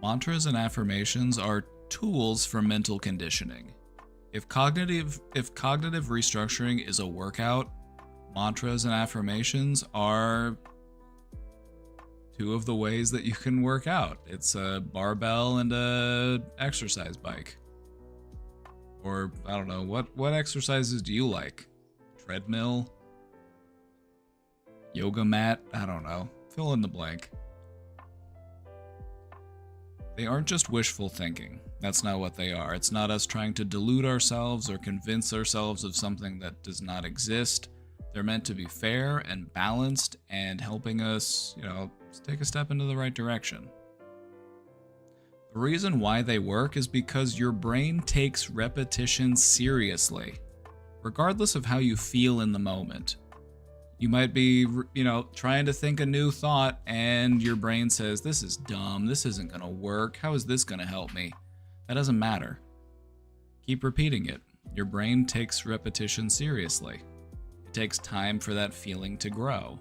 Mantras and affirmations are tools for mental conditioning. If cognitive restructuring is a workout, mantras and affirmations are two of the ways that you can work out. It's a barbell and a exercise bike. Or, I don't know, what exercises do you like? Treadmill? Yoga mat? I don't know. Fill in the blank. They aren't just wishful thinking. That's not what they are. It's not us trying to delude ourselves or convince ourselves of something that does not exist. They're meant to be fair and balanced and helping us, take a step into the right direction. The The reason why they work is because your brain takes repetition seriously, regardless of how you feel in the moment. You might be, trying to think a new thought and your brain says, this is dumb, this isn't going to work, how is this going to help me? That doesn't matter. Keep repeating it. Your brain takes repetition seriously. It takes time for that feeling to grow.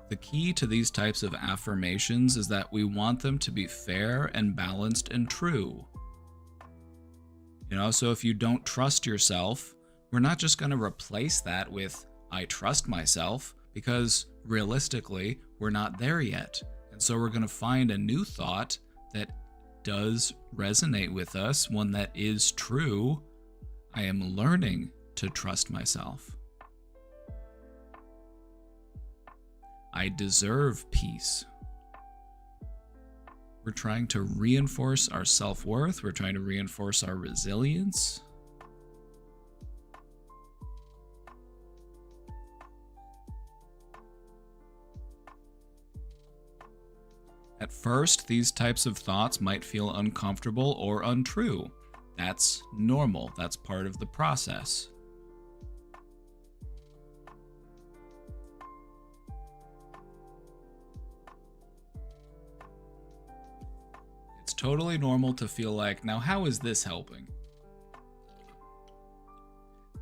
The key to these types of affirmations is that we want them to be fair and balanced and true. So if you don't trust yourself, we're not just going to replace that with, I trust myself, because realistically, we're not there yet. And so we're going to find a new thought that does resonate with us, one that is true. I am learning to trust myself. I deserve peace. We're trying to reinforce our self-worth. We're trying to reinforce our resilience. At first, these types of thoughts might feel uncomfortable or untrue. That's normal. That's part of the process. It's totally normal to feel like, now how is this helping?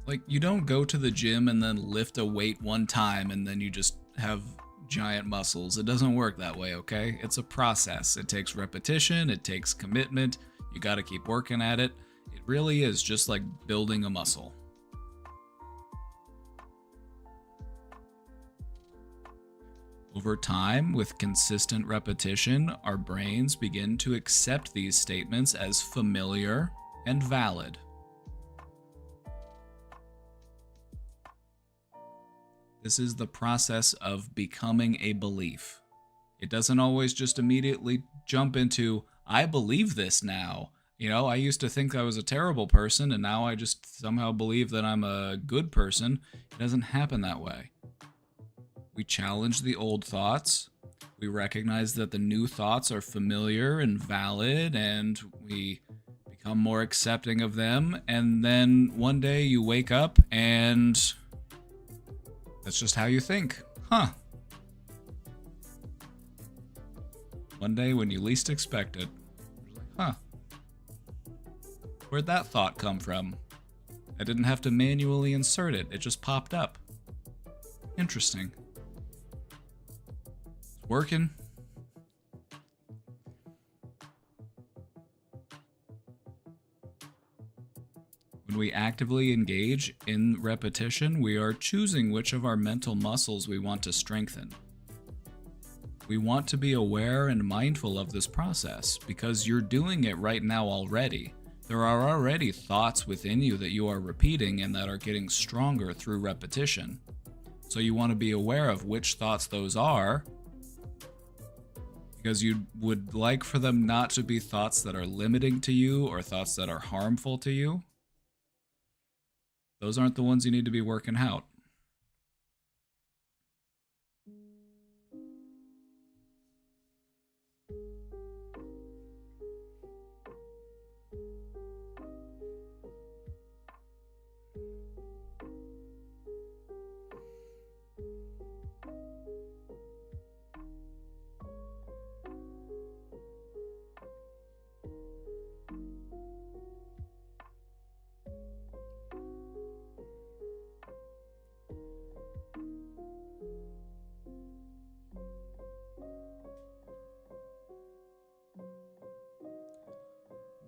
Like, you don't go to the gym and then lift a weight one time and then you just have giant muscles. It doesn't work that way, okay? It's a process. It takes repetition, it takes commitment. You gotta keep working at it. It really is just like building a muscle. Over time, with consistent repetition, our brains begin to accept these statements as familiar and valid. This is the process of becoming a belief. It doesn't always just immediately jump into, I believe this now. I used to think I was a terrible person, and now I just somehow believe that I'm a good person. It doesn't happen that way. We challenge the old thoughts. We recognize that the new thoughts are familiar and valid, and we become more accepting of them. And then one day you wake up and that's just how you think. Huh. One day when you least expect it. Huh. Where'd that thought come from? I didn't have to manually insert it. It just popped up. Interesting. It's working. When we actively engage in repetition, we are choosing which of our mental muscles we want to strengthen. We want to be aware and mindful of this process because you're doing it right now already. There are already thoughts within you that you are repeating and that are getting stronger through repetition. So you want to be aware of which thoughts those are, because you would like for them not to be thoughts that are limiting to you or thoughts that are harmful to you. Those aren't the ones you need to be working out.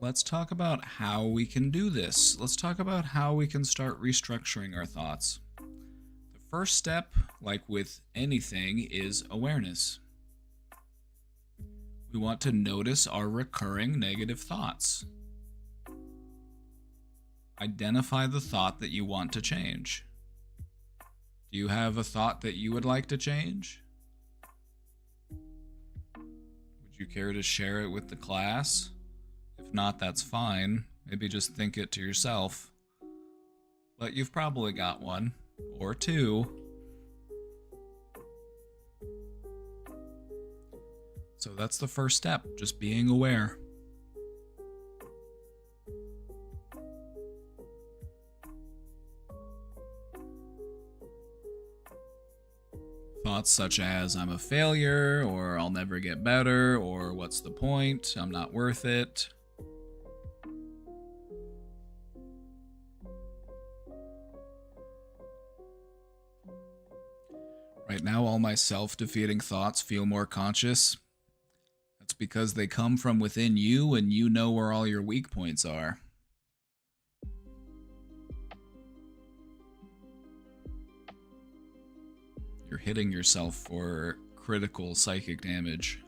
Let's talk about how we can do this. Let's talk about how we can start restructuring our thoughts. The first step, like with anything, is awareness. We want to notice our recurring negative thoughts. Identify the thought that you want to change. Do you have a thought that you would like to change? Would you care to share it with the class? If not, that's fine. Maybe just think it to yourself. But you've probably got one, or two. So that's the first step, just being aware. Thoughts such as I'm a failure, or I'll never get better, or what's the point, I'm not worth it. Right now, all my self-defeating thoughts feel more conscious. That's because they come from within you, and you know where all your weak points are. You're hitting yourself for critical psychic damage.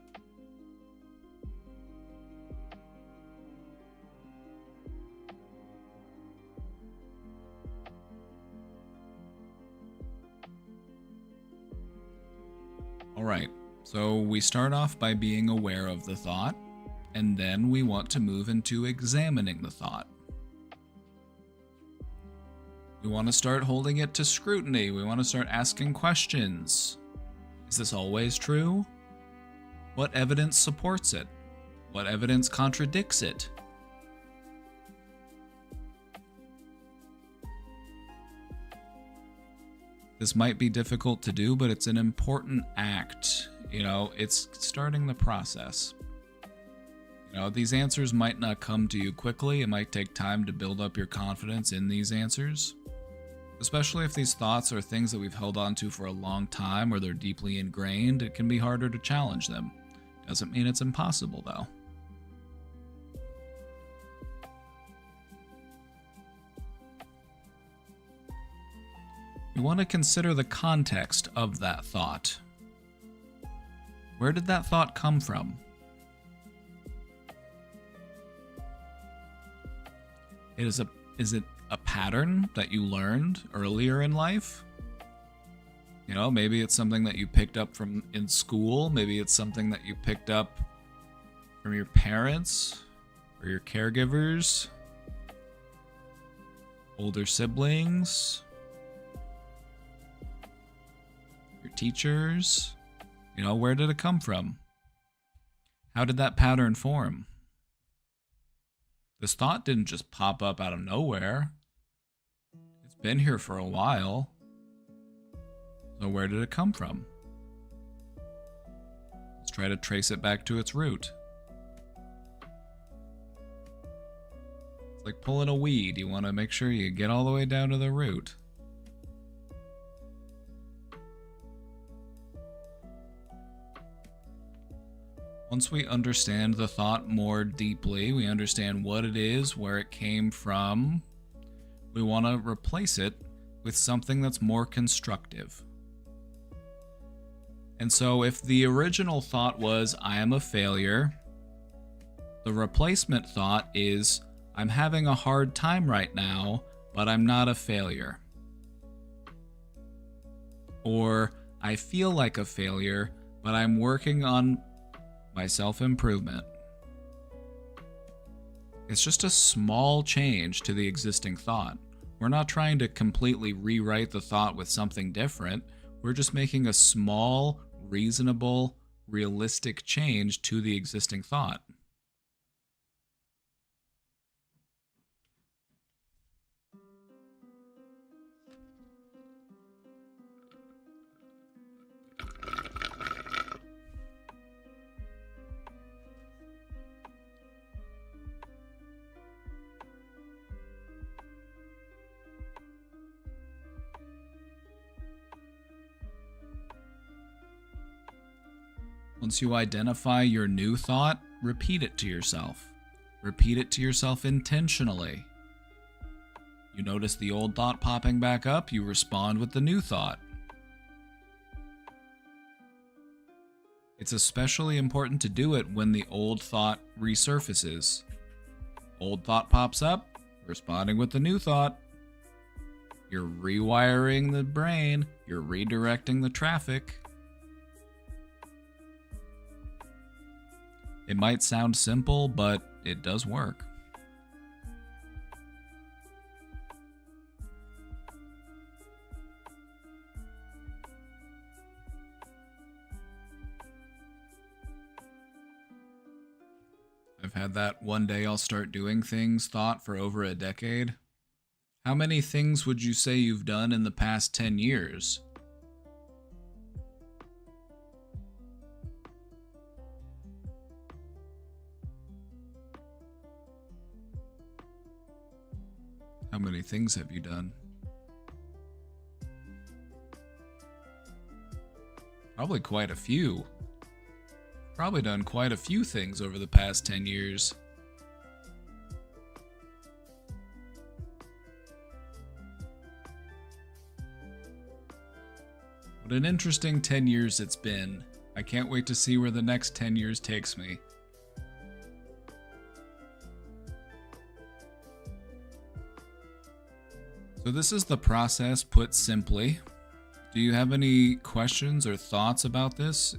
Alright, so we start off by being aware of the thought, and then we want to move into examining the thought. We want to start holding it to scrutiny. We want to start asking questions. Is this always true? What evidence supports it? What evidence contradicts it? This might be difficult to do, but it's an important act. You know, it's starting the process. You know, these answers might not come to you quickly. It might take time to build up your confidence in these answers. Especially if these thoughts are things that we've held on to for a long time or they're deeply ingrained, it can be harder to challenge them. Doesn't mean it's impossible, though. We want to consider the context of that thought. Where did that thought come from? Is it a pattern that you learned earlier in life? You know, maybe it's something that you picked up from in school. Maybe it's something that you picked up from your parents or your caregivers, older siblings, your teachers. You know, where did it come from? How did that pattern form? This thought didn't just pop up out of nowhere. It's been here for a while. So where did it come from? Let's try to trace it back to its root. It's like pulling a weed. You want to make sure you get all the way down to the root. Once we understand the thought more deeply, we understand what it is, where it came from, we want to replace it with something that's more constructive. And so if the original thought was, I am a failure, the replacement thought is, I'm having a hard time right now, but I'm not a failure. Or, I feel like a failure, but I'm working on my self-improvement. It's just a small change to the existing thought. We're not trying to completely rewrite the thought with something different. We're just making a small, reasonable, realistic change to the existing thought. Once you identify your new thought, repeat it to yourself. Repeat it to yourself intentionally. You notice the old thought popping back up, you respond with the new thought. It's especially important to do it when the old thought resurfaces. Old thought pops up, responding with the new thought. You're rewiring the brain, you're redirecting the traffic. It might sound simple, but it does work. had that one day I'll start doing things thought for over a decade. How many things would you say you've done in the past 10 years? How many things have you done? Probably quite a few. Probably done quite a few things over the past 10 years. What an interesting 10 years it's been. I can't wait to see where the next 10 years takes me. So this is the process put simply. Do you have any questions or thoughts about this?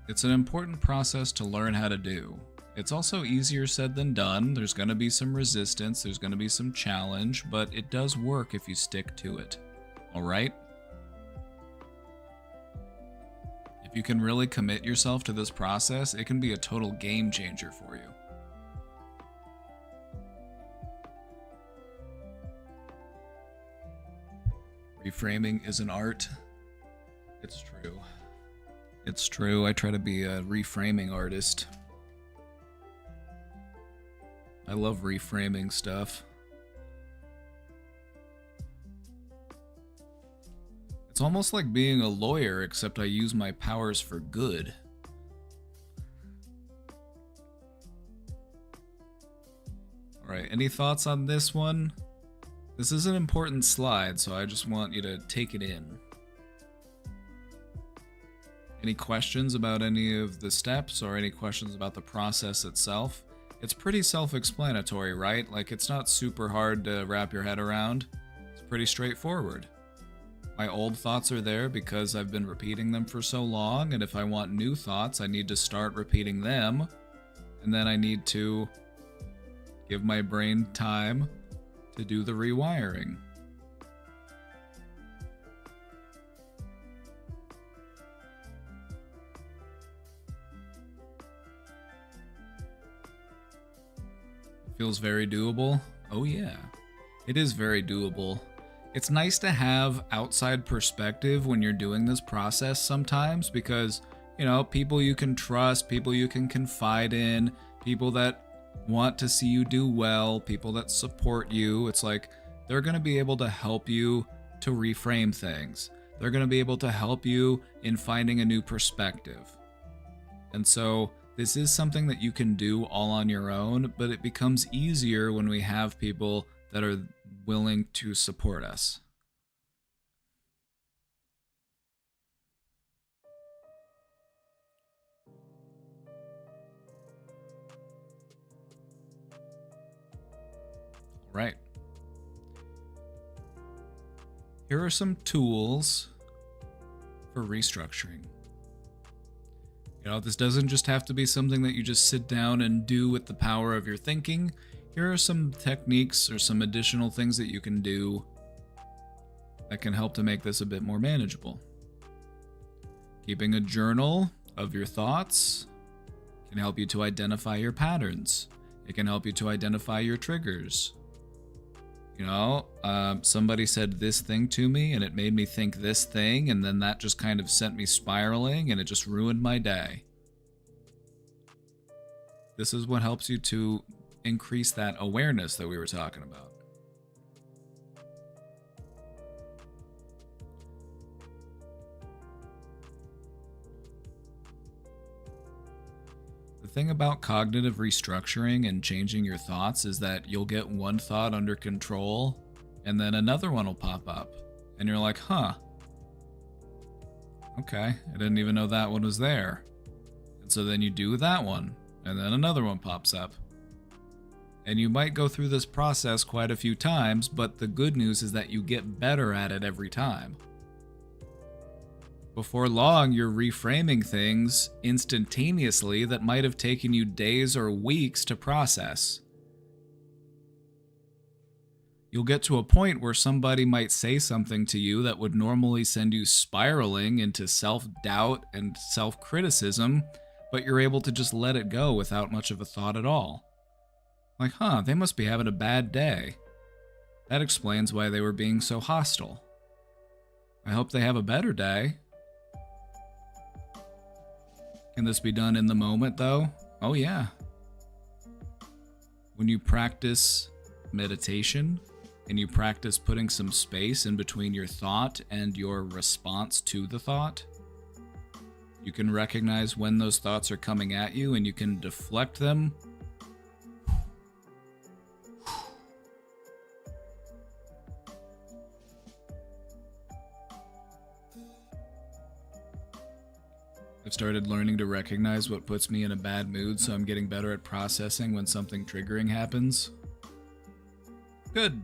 It's an important process to learn how to do. It's also easier said than done. There's going to be some resistance, there's going to be some challenge, but it does work if you stick to it. Alright? If you can really commit yourself to this process, it can be a total game changer for you. Reframing is an art. It's true. It's true. I try to be a reframing artist. I love reframing stuff. It's almost like being a lawyer, except I use my powers for good. Alright, any thoughts on this one? This is an important slide, so I just want you to take it in. Any questions about any of the steps or any questions about the process itself? It's pretty self-explanatory, right? Like, it's not super hard to wrap your head around. It's pretty straightforward. My old thoughts are there because I've been repeating them for so long, and if I want new thoughts, I need to start repeating them, and then I need to give my brain time to do the rewiring. Feels very doable. Oh yeah, it is very doable. It's nice to have outside perspective when you're doing this process sometimes because, you know, people you can trust, people you can confide in, people that want to see you do well, people that support you. It's like they're going to be able to help you to reframe things. They're going to be able to help you in finding a new perspective. And so this is something that you can do all on your own, but it becomes easier when we have people that are willing to support us. Right. Here are some tools for restructuring. You know, this doesn't just have to be something that you just sit down and do with the power of your thinking. Here are some techniques or some additional things that you can do that can help to make this a bit more manageable. Keeping a journal of your thoughts can help you to identify your patterns. It can help you to identify your triggers. You know, somebody said this thing to me and it made me think this thing, and then that just kind of sent me spiraling and it just ruined my day. This is what helps you to increase that awareness that we were talking about. The thing about cognitive restructuring and changing your thoughts is that you'll get one thought under control and then another one will pop up and you're like, huh, okay, I didn't even know that one was there. And so then you do that one and then another one pops up. And you might go through this process quite a few times, but the good news is that you get better at it every time. Before long, you're reframing things instantaneously that might have taken you days or weeks to process. You'll get to a point where somebody might say something to you that would normally send you spiraling into self-doubt and self-criticism, but you're able to just let it go without much of a thought at all. Like, huh, they must be having a bad day. That explains why they were being so hostile. I hope they have a better day. Can this be done in the moment, though? Oh, yeah. When you practice meditation and you practice putting some space in between your thought and your response to the thought, you can recognize when those thoughts are coming at you and you can deflect them. I've started learning to recognize what puts me in a bad mood, so I'm getting better at processing when something triggering happens. Good.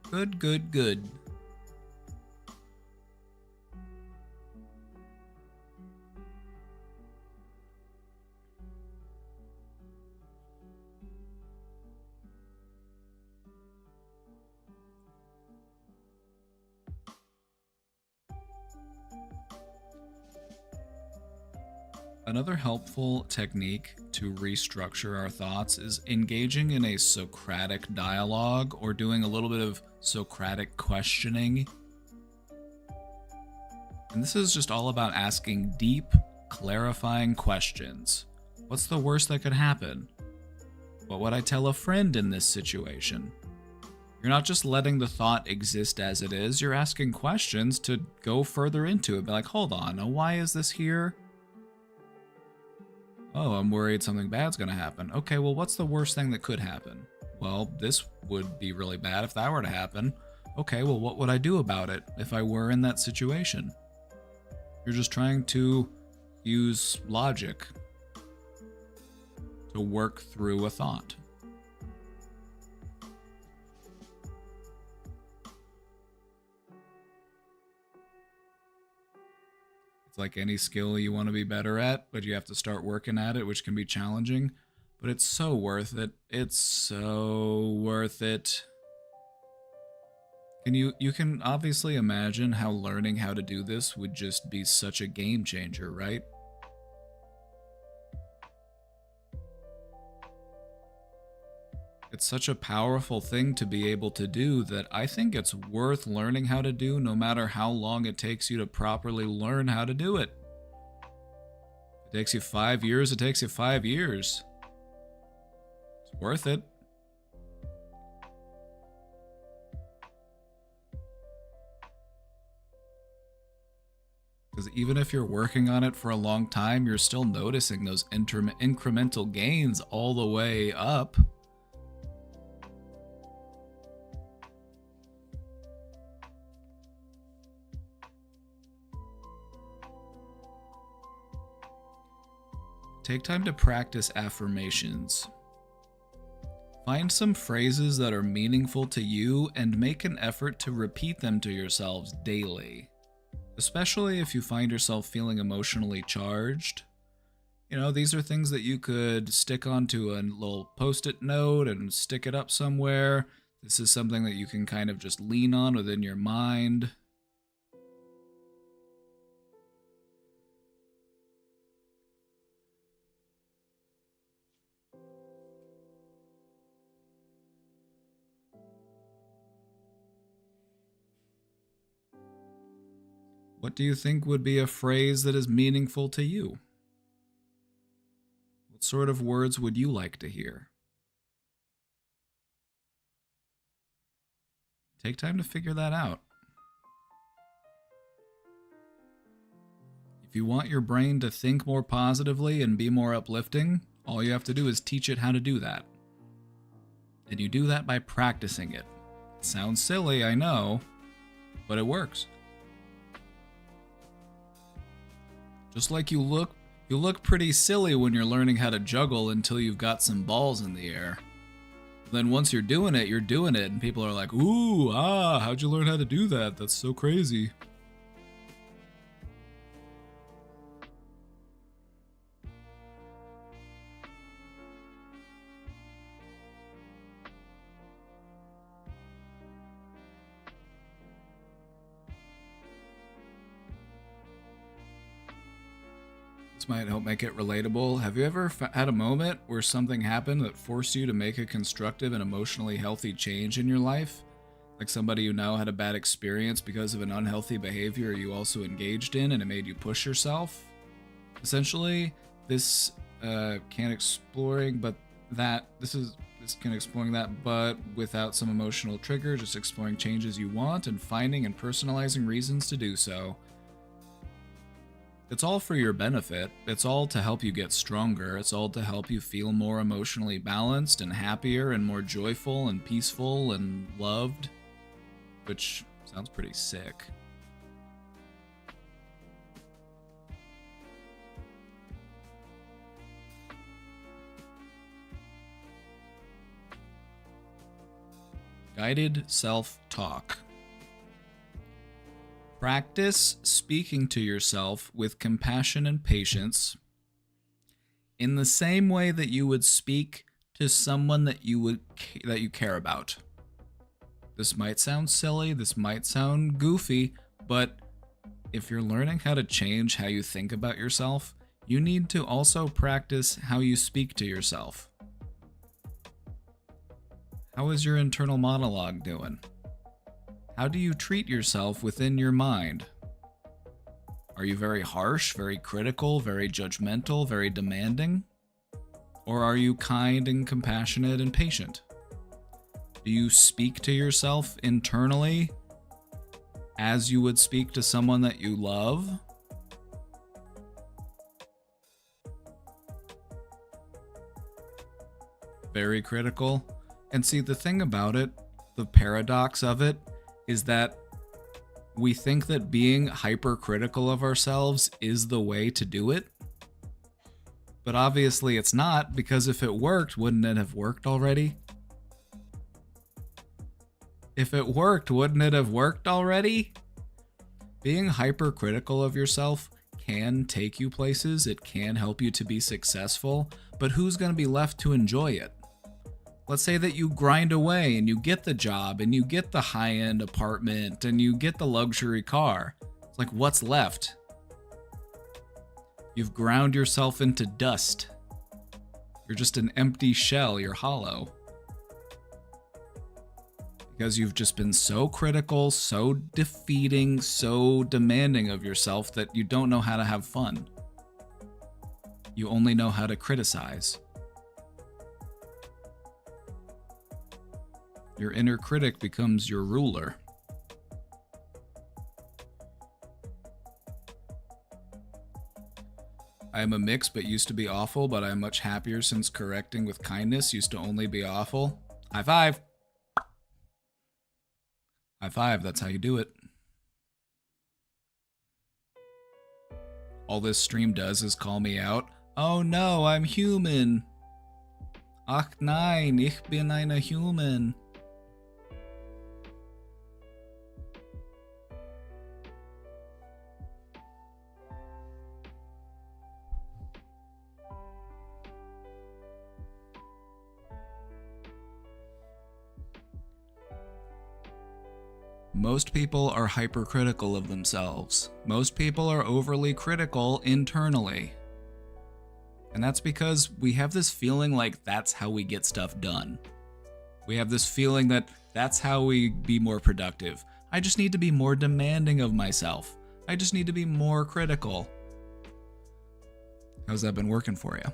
Good, good, good. Another helpful technique to restructure our thoughts is engaging in a Socratic dialogue or doing a little bit of Socratic questioning. And this is just all about asking deep, clarifying questions. What's the worst that could happen? What would I tell a friend in this situation? You're not just letting the thought exist as it is, you're asking questions to go further into it. Be like, hold on, why is this here? Oh, I'm worried something bad's gonna happen. Okay, well, what's the worst thing that could happen? Well, this would be really bad if that were to happen. Okay, well, what would I do about it if I were in that situation? You're just trying to use logic to work through a thought. It's like any skill you want to be better at, but you have to start working at it, which can be challenging. But it's so worth it. It's so worth it. You can obviously imagine how learning how to do this would just be such a game changer, right? It's such a powerful thing to be able to do that I think it's worth learning how to do no matter how long it takes you to properly learn how to do it. If it takes you 5 years, it takes you 5 years. It's worth it. Because even if you're working on it for a long time, you're still noticing those incremental gains all the way up. Take time to practice affirmations. Find some phrases that are meaningful to you and make an effort to repeat them to yourselves daily. Especially if you find yourself feeling emotionally charged. You know, these are things that you could stick onto a little post-it note and stick it up somewhere. This is something that you can kind of just lean on within your mind. What do you think would be a phrase that is meaningful to you? What sort of words would you like to hear? Take time to figure that out. If you want your brain to think more positively and be more uplifting, all you have to do is teach it how to do that. And you do that by practicing it. It sounds silly, I know, but it works. Just like you look pretty silly when you're learning how to juggle until you've got some balls in the air. Then once you're doing it, and people are like, ooh, how'd you learn how to do that? That's so crazy. This might help make it relatable. Have you ever had a moment where something happened that forced you to make a constructive and emotionally healthy change in your life? Like somebody you know had a bad experience because of an unhealthy behavior you also engaged in and it made you push yourself? Essentially, this can exploring, but this can exploring that, but without some emotional trigger, just exploring changes you want and finding and personalizing reasons to do so. It's all for your benefit. It's all to help you get stronger. It's all to help you feel more emotionally balanced and happier and more joyful and peaceful and loved. Which sounds pretty sick. Guided self-talk. Practice speaking to yourself with compassion and patience in the same way that you would speak to someone that you care about. This might sound silly, this might sound goofy, but if you're learning how to change how you think about yourself, you need to also practice how you speak to yourself. How is your internal monologue doing? How do you treat yourself within your mind? Are you very harsh, very critical, very judgmental, very demanding? Or are you kind and compassionate and patient? Do you speak to yourself internally as you would speak to someone that you love? Very critical. And see, the thing about it, the paradox of it, is that we think that being hypercritical of ourselves is the way to do it. But obviously it's not, because if it worked, wouldn't it have worked already? If it worked, wouldn't it have worked already? Being hypercritical of yourself can take you places, it can help you to be successful, but who's going to be left to enjoy it? Let's say that you grind away and you get the job and you get the high-end apartment and you get the luxury car. It's like, what's left? You've ground yourself into dust. You're just an empty shell, you're hollow. Because you've just been so critical, so defeating, so demanding of yourself that you don't know how to have fun. You only know how to criticize. Your inner critic becomes your ruler. I am a mix but used to be awful, but I am much happier since correcting with kindness used to only be awful. High five! High five, that's how you do it. All this stream does is call me out. Oh no, I'm human! Ach nein, ich bin eine human. Most people are hypercritical of themselves. Most people are overly critical internally. And that's because we have this feeling like that's how we get stuff done. We have this feeling that that's how we be more productive. I just need to be more demanding of myself. I just need to be more critical. How's that been working for you?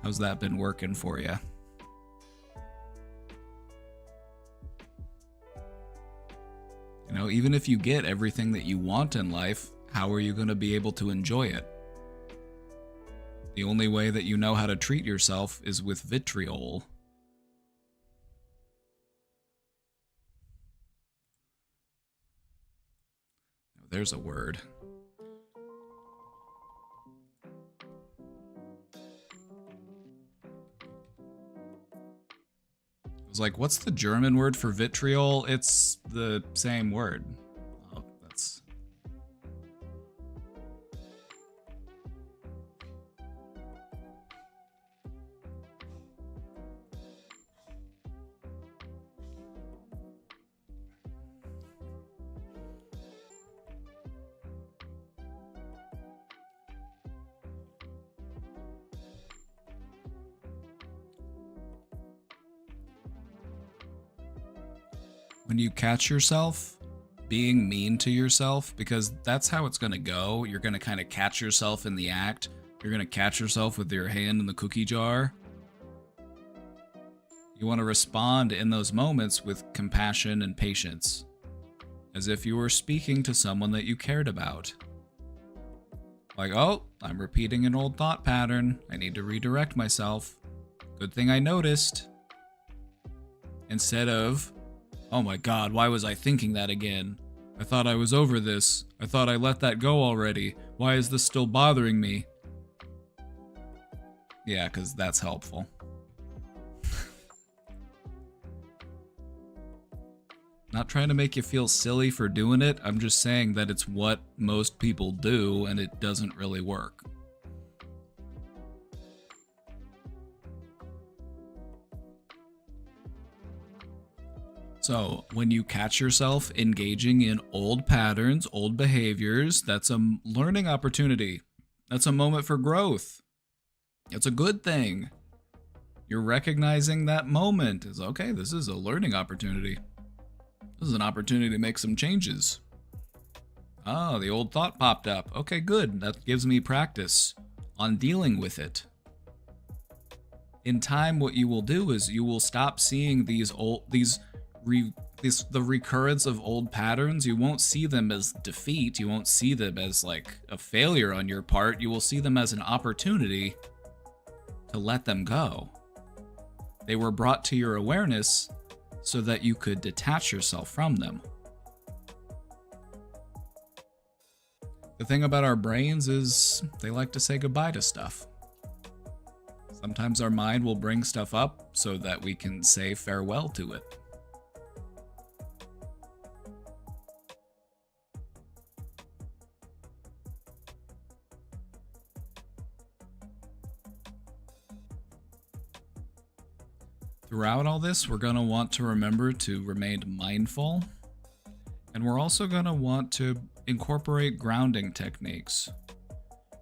How's that been working for you? You know, even if you get everything that you want in life, how are you going to be able to enjoy it? The only way that you know how to treat yourself is with vitriol. There's a word. I was like, what's the German word for vitriol? It's the same word. Oh, that's... When you catch yourself being mean to yourself, because that's how it's going to go, you're going to kind of catch yourself in the act. You're going to catch yourself with your hand in the cookie jar. You want to respond in those moments with compassion and patience, as if you were speaking to someone that you cared about. Like, oh, I'm repeating an old thought pattern. I need to redirect myself. Good thing I noticed. Instead of, oh my God, why was I thinking that again? I thought I was over this. I thought I let that go already. Why is this still bothering me? Yeah, because that's helpful. Not trying to make you feel silly for doing it. I'm just saying that it's what most people do and it doesn't really work. So, when you catch yourself engaging in old patterns, old behaviors, that's a learning opportunity. That's a moment for growth. It's a good thing. You're recognizing that moment as, okay, this is a learning opportunity. This is an opportunity to make some changes. Oh, the old thought popped up. Okay, good. That gives me practice on dealing with it. In time, what you will do is you will stop seeing the recurrence of old patterns. You won't see them as defeat. You won't see them as like a failure on your part. You will see them as an opportunity to let them go. They were brought to your awareness so that you could detach yourself from them. The thing about our brains is they like to say goodbye to stuff. Sometimes our mind will bring stuff up so that we can say farewell to it. Throughout all this, we're going to want to remember to remain mindful, and we're also going to want to incorporate grounding techniques,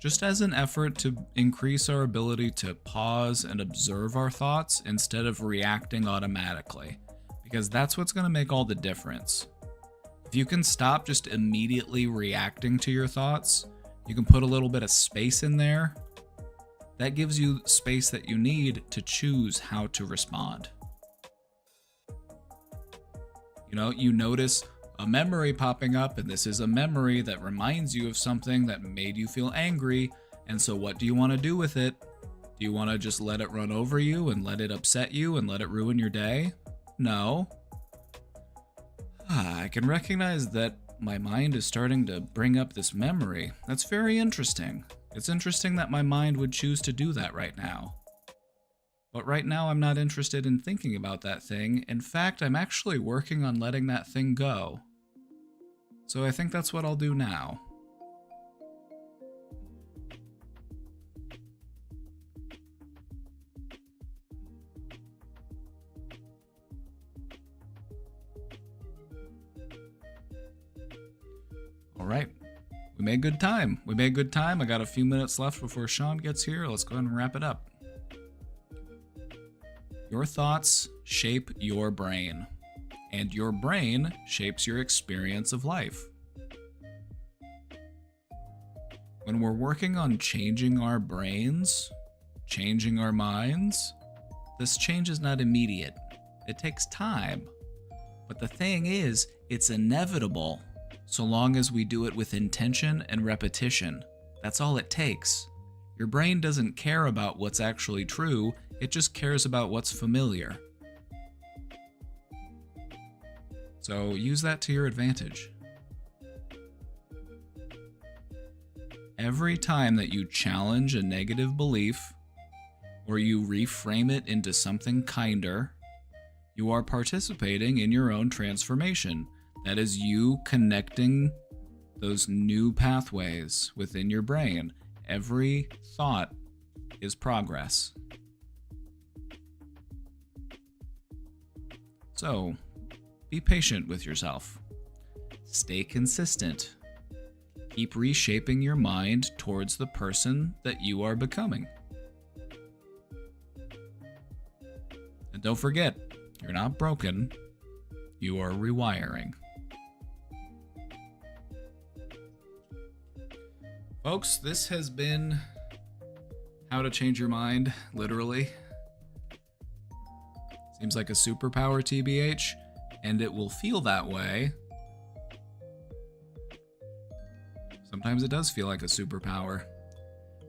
just as an effort to increase our ability to pause and observe our thoughts instead of reacting automatically, because that's what's going to make all the difference. If you can stop just immediately reacting to your thoughts, you can put a little bit of space in there. That gives you space that you need to choose how to respond. You notice a memory popping up, and this is a memory that reminds you of something that made you feel angry, and so what do you want to do with it? Do you want to just let it run over you and let it upset you and let it ruin your day? No. I can recognize that my mind is starting to bring up this memory. That's very interesting. It's interesting that my mind would choose to do that right now. But right now I'm not interested in thinking about that thing. In fact, I'm actually working on letting that thing go. So I think that's what I'll do now. All right. We made good time. I got a few minutes left before Sean gets here. Let's go ahead and wrap it up. Your thoughts shape your brain, and your brain shapes your experience of life. When we're working on changing our brains, changing our minds, this change is not immediate. It takes time. But the thing is, it's inevitable. So long as we do it with intention and repetition. That's all it takes. Your brain doesn't care about what's actually true, it just cares about what's familiar. So use that to your advantage. Every time that you challenge a negative belief, or you reframe it into something kinder, you are participating in your own transformation. That is you connecting those new pathways within your brain. Every thought is progress. So, be patient with yourself. Stay consistent. Keep reshaping your mind towards the person that you are becoming. And don't forget, you're not broken. You are rewiring. Folks, this has been How to Change Your Mind, literally. Seems like a superpower, TBH, and it will feel that way. Sometimes it does feel like a superpower.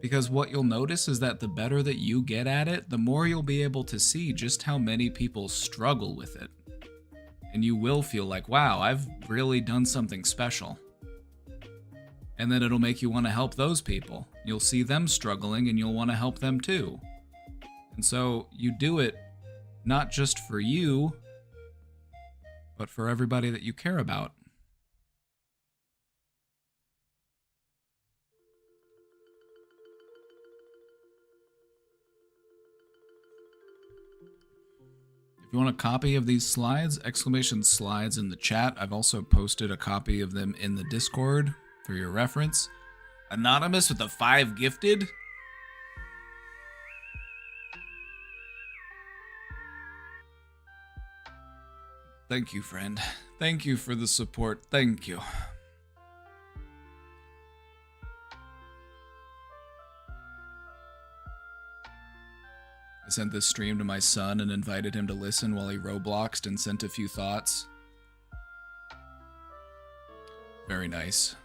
Because what you'll notice is that the better that you get at it, the more you'll be able to see just how many people struggle with it. And you will feel like, wow, I've really done something special. And then it'll make you want to help those people. You'll see them struggling and you'll want to help them too. And so you do it not just for you, but for everybody that you care about. If you want a copy of these slides, !slides in the chat. I've also posted a copy of them in the Discord for your reference. Anonymous with the 5 gifted. Thank you, friend. Thank you for the support. Thank you. I sent this stream to my son and invited him to listen while he Robloxed and sent a few thoughts. Very nice.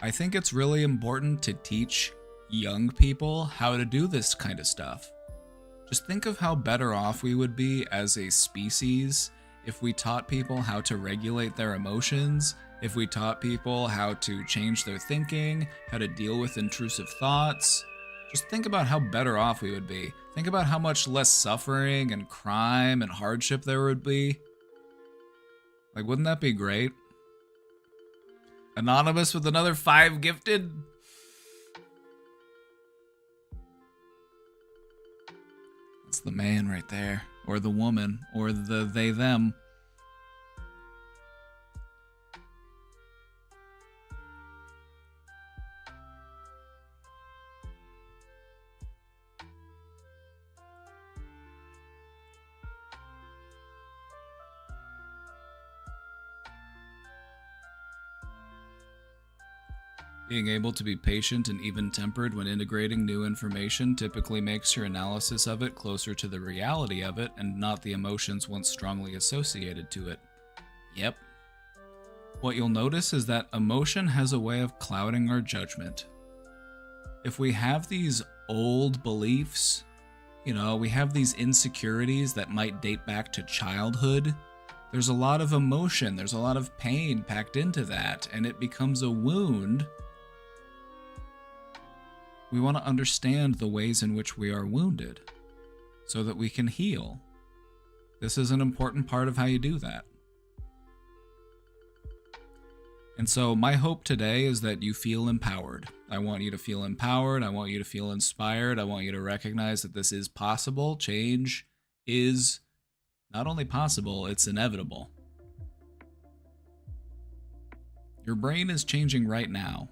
I think it's really important to teach young people how to do this kind of stuff. Just think of how better off we would be as a species if we taught people how to regulate their emotions, if we taught people how to change their thinking, how to deal with intrusive thoughts. Just think about how better off we would be. Think about how much less suffering and crime and hardship there would be. Like, wouldn't that be great? Anonymous with another 5 gifted. That's the man right there, or the woman, or the they, them. Being able to be patient and even-tempered when integrating new information typically makes your analysis of it closer to the reality of it and not the emotions once strongly associated to it. Yep. What you'll notice is that emotion has a way of clouding our judgment. If we have these old beliefs, we have these insecurities that might date back to childhood, there's a lot of emotion, there's a lot of pain packed into that, and it becomes a wound. We want to understand the ways in which we are wounded so that we can heal. This is an important part of how you do that. And so my hope today is that you feel empowered. I want you to feel empowered. I want you to feel inspired. I want you to recognize that this is possible. Change is not only possible, it's inevitable. Your brain is changing right now.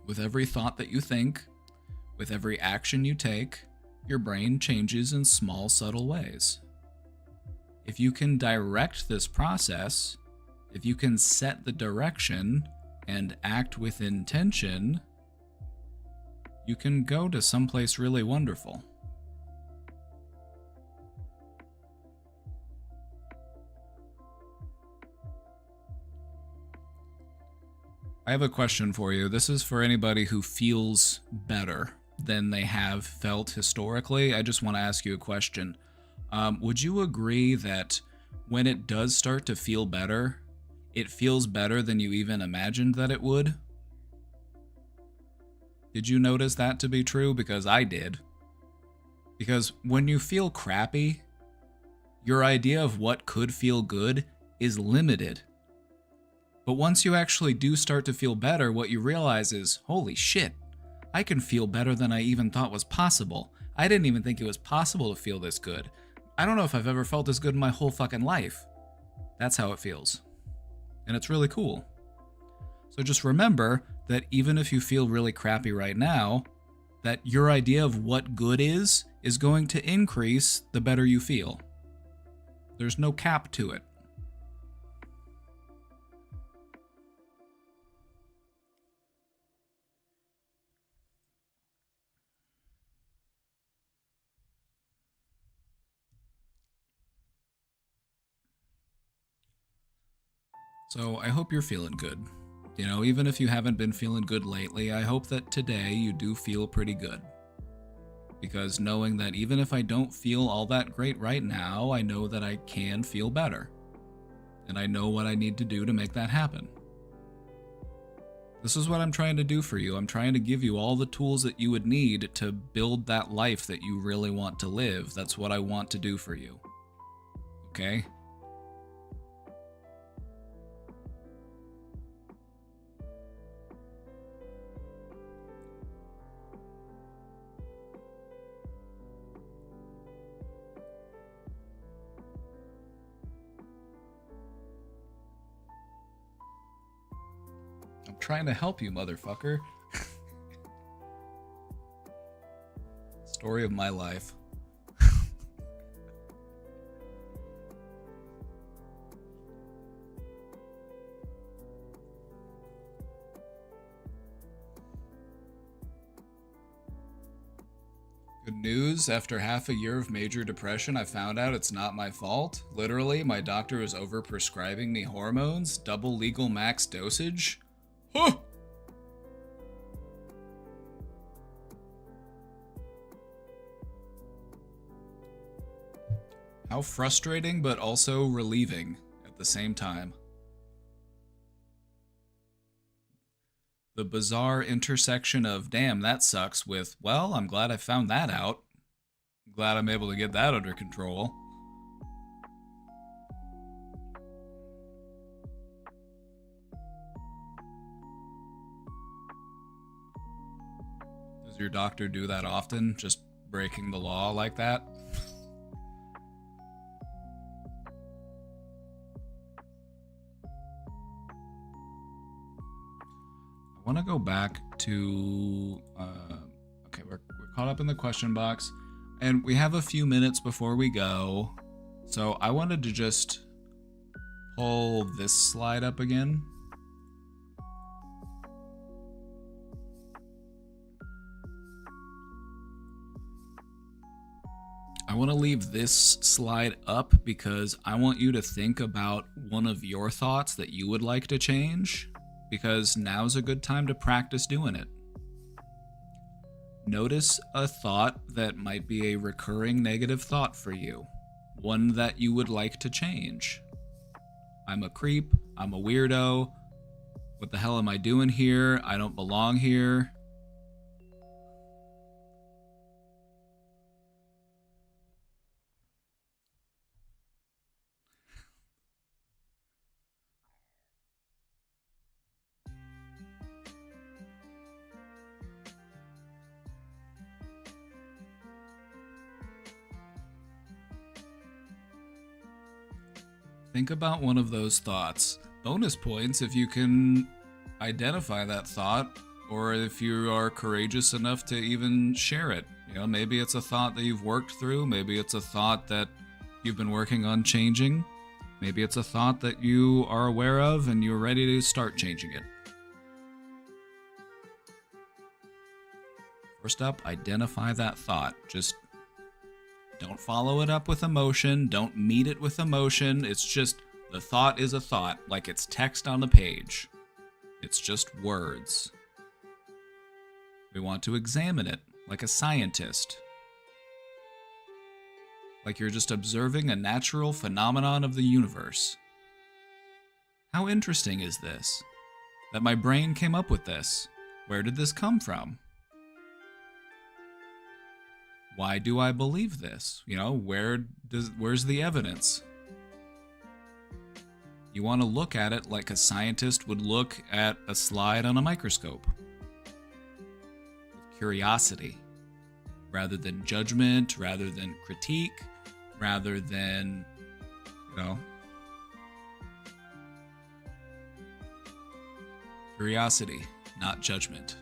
With every thought that you think, with every action you take, your brain changes in small, subtle ways. If you can direct this process, if you can set the direction and act with intention, you can go to someplace really wonderful. I have a question for you. This is for anybody who feels better than they have felt historically. I just want to ask you a question. Would you agree that when it does start to feel better, it feels better than you even imagined that it would? Did you notice that to be true? Because I did. Because when you feel crappy, your idea of what could feel good is limited. But once you actually do start to feel better, what you realize is, holy shit, I can feel better than I even thought was possible. I didn't even think it was possible to feel this good. I don't know if I've ever felt this good in my whole fucking life. That's how it feels. And it's really cool. So just remember that even if you feel really crappy right now, that your idea of what good is going to increase the better you feel. There's no cap to it. So I hope you're feeling good. You know, even if you haven't been feeling good lately, I hope that today you do feel pretty good. Because knowing that even if I don't feel all that great right now, I know that I can feel better. And I know what I need to do to make that happen. This is what I'm trying to do for you. I'm trying to give you all the tools that you would need to build that life that you really want to live. That's what I want to do for you. Okay? I'm trying to help you, motherfucker. Story of my life. Good news, after half a year of major depression, I found out it's not my fault. Literally, my doctor is overprescribing me hormones, double legal max dosage. Huh! How frustrating, but also relieving at the same time. The bizarre intersection of, damn, that sucks, with, well, I'm glad I found that out. I'm glad I'm able to get that under control. Does your doctor do that often? Just breaking the law like that? I want to go back to... okay, we're caught up in the question box. And we have a few minutes before we go. So I wanted to just pull this slide up again. I want to leave this slide up because I want you to think about one of your thoughts that you would like to change, because now's a good time to practice doing it. Notice a thought that might be a recurring negative thought for you, one that you would like to change. I'm a creep, I'm a weirdo, what the hell am I doing here? I don't belong here. Think about one of those thoughts. Bonus points if you can identify that thought, or if you are courageous enough to even share it. You know, maybe it's a thought that you've worked through, maybe it's a thought that you've been working on changing, maybe it's a thought that you are aware of and you're ready to start changing it. First up, identify that thought. Just don't follow it up with emotion. Don't meet it with emotion. It's just, the thought is a thought, like it's text on a page. It's just words. We want to examine it, like a scientist. Like you're just observing a natural phenomenon of the universe. How interesting is this? That my brain came up with this. Where did this come from? Why do I believe this? You know, where's the evidence? You want to look at it like a scientist would look at a slide on a microscope. With curiosity, rather than judgment, rather than critique, rather than, you know, curiosity, not judgment.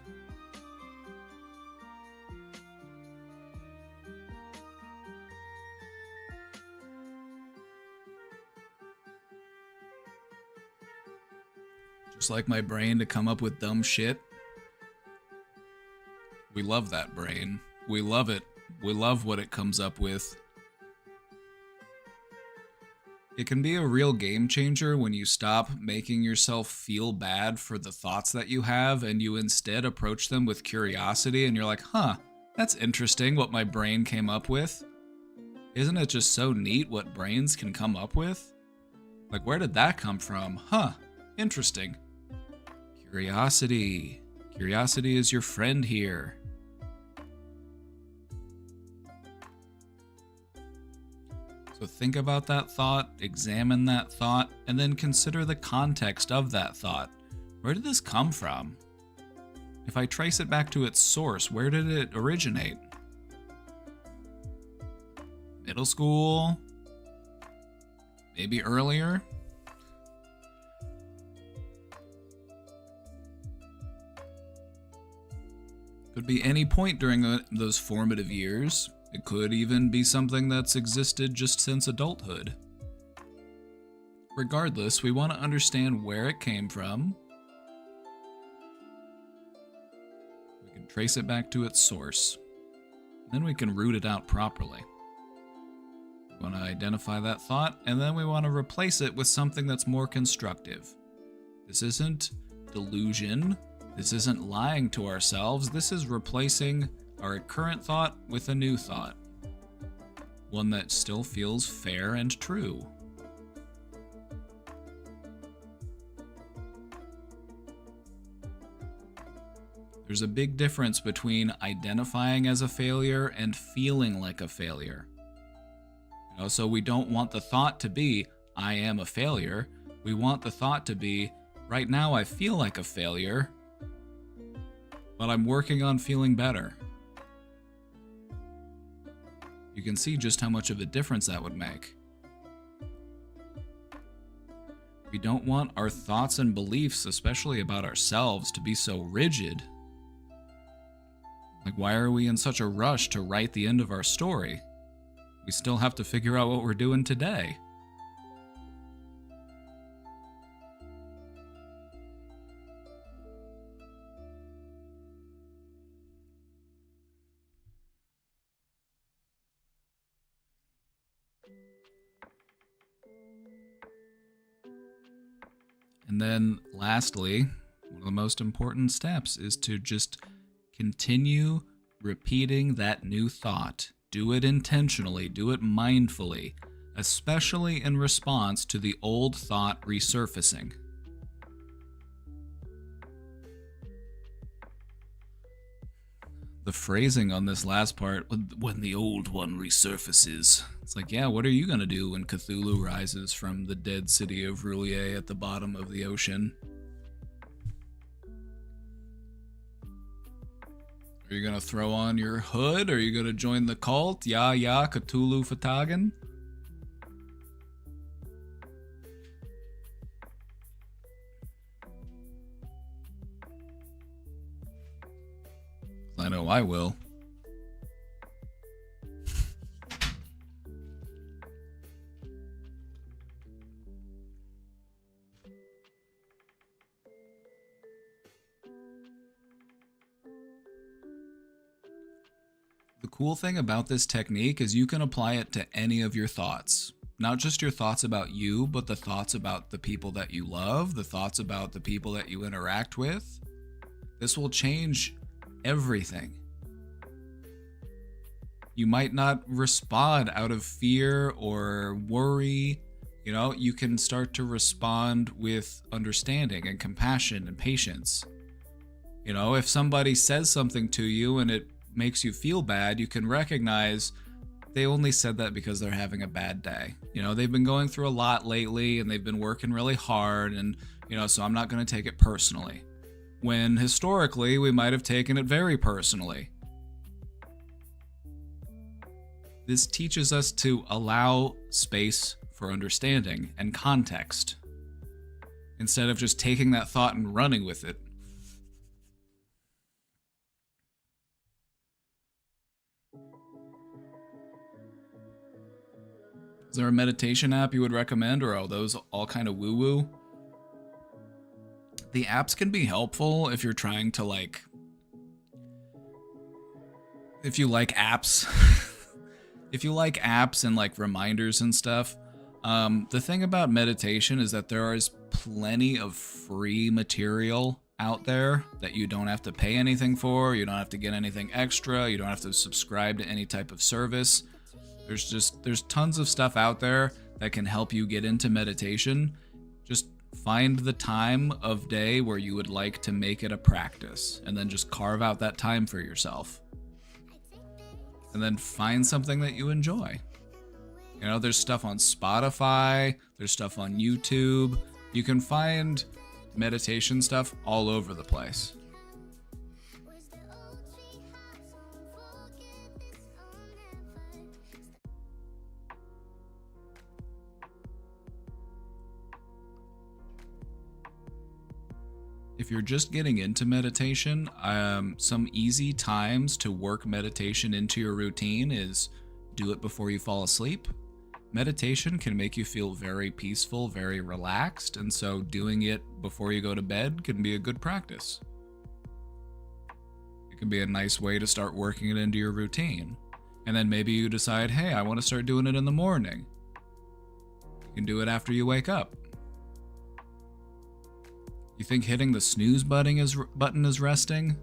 Just like my brain to come up with dumb shit. We love that brain. We love it. We love what it comes up with. It can be a real game changer when you stop making yourself feel bad for the thoughts that you have and you instead approach them with curiosity and you're like, huh, that's interesting what my brain came up with. Isn't it just so neat what brains can come up with? Like, where did that come from? Huh, interesting. Curiosity. Curiosity is your friend here. So think about that thought, examine that thought, and then consider the context of that thought. Where did this come from? If I trace it back to its source, where did it originate? Middle school? Maybe earlier? Could be any point during those formative years. It could even be something that's existed just since adulthood. Regardless, we want to understand where it came from. We can trace it back to its source. Then we can root it out properly. We want to identify that thought, and then we want to replace it with something that's more constructive. This isn't delusion. This isn't lying to ourselves. This is replacing our current thought with a new thought. One that still feels fair and true. There's a big difference between identifying as a failure and feeling like a failure. So we don't want the thought to be, I am a failure. We want the thought to be, right now I feel like a failure, but I'm working on feeling better. You can see just how much of a difference that would make. We don't want our thoughts and beliefs, especially about ourselves, to be so rigid. Like, why are we in such a rush to write the end of our story? We still have to figure out what we're doing today. And then lastly, one of the most important steps is to just continue repeating that new thought. Do it intentionally, do it mindfully, especially in response to the old thought resurfacing. The phrasing on this last part, when the old one resurfaces. It's like, yeah, what are you going to do when Cthulhu rises from the dead city of Roulier at the bottom of the ocean? Are you going to throw on your hood? Are you going to join the cult? Ya, Cthulhu Fatagan? I know I will. The cool thing about this technique is you can apply it to any of your thoughts. Not just your thoughts about you, but the thoughts about the people that you love, the thoughts about the people that you interact with. This will change everything. You might not respond out of fear or worry. You can start to respond with understanding and compassion and patience. If somebody says something to you and it makes you feel bad, you can recognize they only said that because they're having a bad day. They've been going through a lot lately and they've been working really hard and, so I'm not going to take it personally. When historically we might have taken it very personally. This teaches us to allow space for understanding and context, instead of just taking that thought and running with it. Is there a meditation app you would recommend, or are those all kind of woo-woo? The apps can be helpful if you're trying to like, if you like apps, if you like apps and like reminders and stuff. The thing about meditation is that there is plenty of free material out there that you don't have to pay anything for. You don't have to get anything extra. You don't have to subscribe to any type of service. There's tons of stuff out there that can help you get into meditation. Just find the time of day where you would like to make it a practice, and then just carve out that time for yourself. And then find something that you enjoy. You know, there's stuff on Spotify, there's stuff on YouTube. You can find meditation stuff all over the place. If you're just getting into meditation, some easy times to work meditation into your routine is do it before you fall asleep. Meditation can make you feel very peaceful, very relaxed, and so doing it before you go to bed can be a good practice. It can be a nice way to start working it into your routine. And then maybe you decide, hey, I want to start doing it in the morning. You can do it after you wake up. You think hitting the snooze button is resting?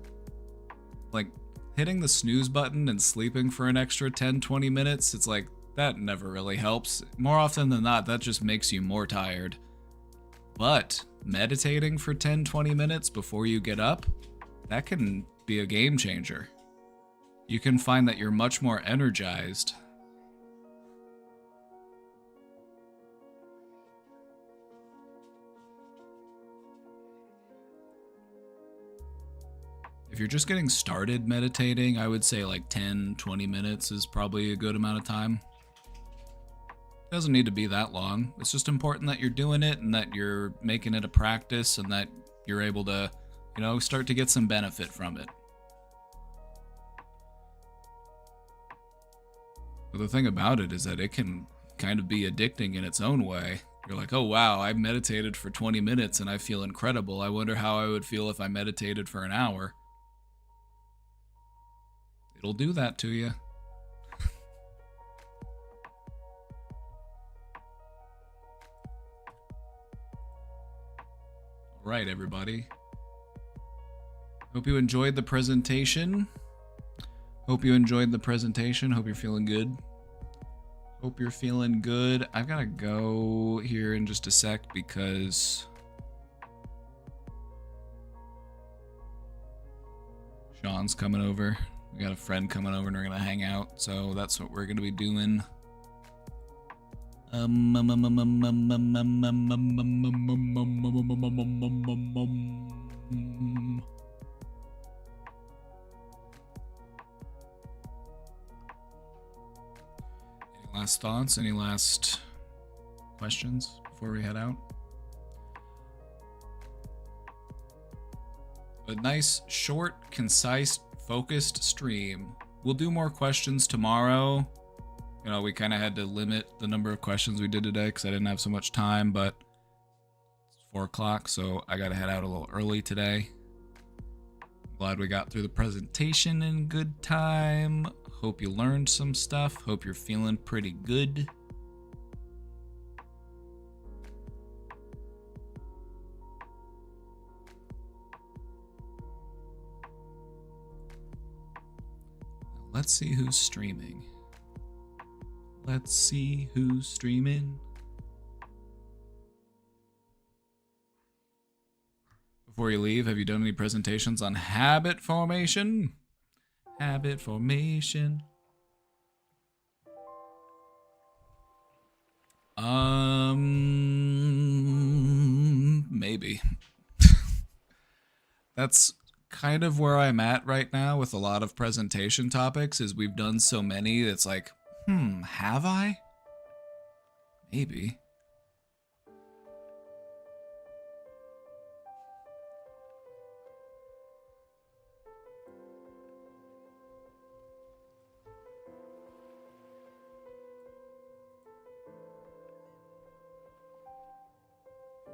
Like, hitting the snooze button and sleeping for an extra 10-20 minutes, it's like, that never really helps. More often than not, that just makes you more tired. But meditating for 10-20 minutes before you get up, that can be a game changer. You can find that you're much more energized. If you're just getting started meditating, I would say like 10-20 minutes is probably a good amount of time. It doesn't need to be that long. It's just important that you're doing it and that you're making it a practice and that you're able to, you know, start to get some benefit from it. But the thing about it is that it can kind of be addicting in its own way. You're like, oh wow, I meditated for 20 minutes and I feel incredible. I wonder how I would feel if I meditated for an hour. It'll do that to you. All right, everybody. Hope you enjoyed the presentation. Hope you're feeling good. Hope you're feeling good. I've got to go here in just a sec because Sean's coming over. We got a friend coming over and we're going to hang out. So that's what we're going to be doing. Any last thoughts? Any last questions before we head out? A nice, short, concise, focused stream. We'll do more questions tomorrow. You know, we kind of had to limit the number of questions we did today because I didn't have so much time, but it's 4 o'clock, so I got to head out a little early today. Glad we got through the presentation in good time. Hope you learned some stuff. Hope you're feeling pretty good. Let's see who's streaming. Let's see who's streaming. Before you leave, have you done any presentations on habit formation? Habit formation. Maybe. That's kind of where I'm at right now with a lot of presentation topics, is we've done so many that's like, have I? Maybe.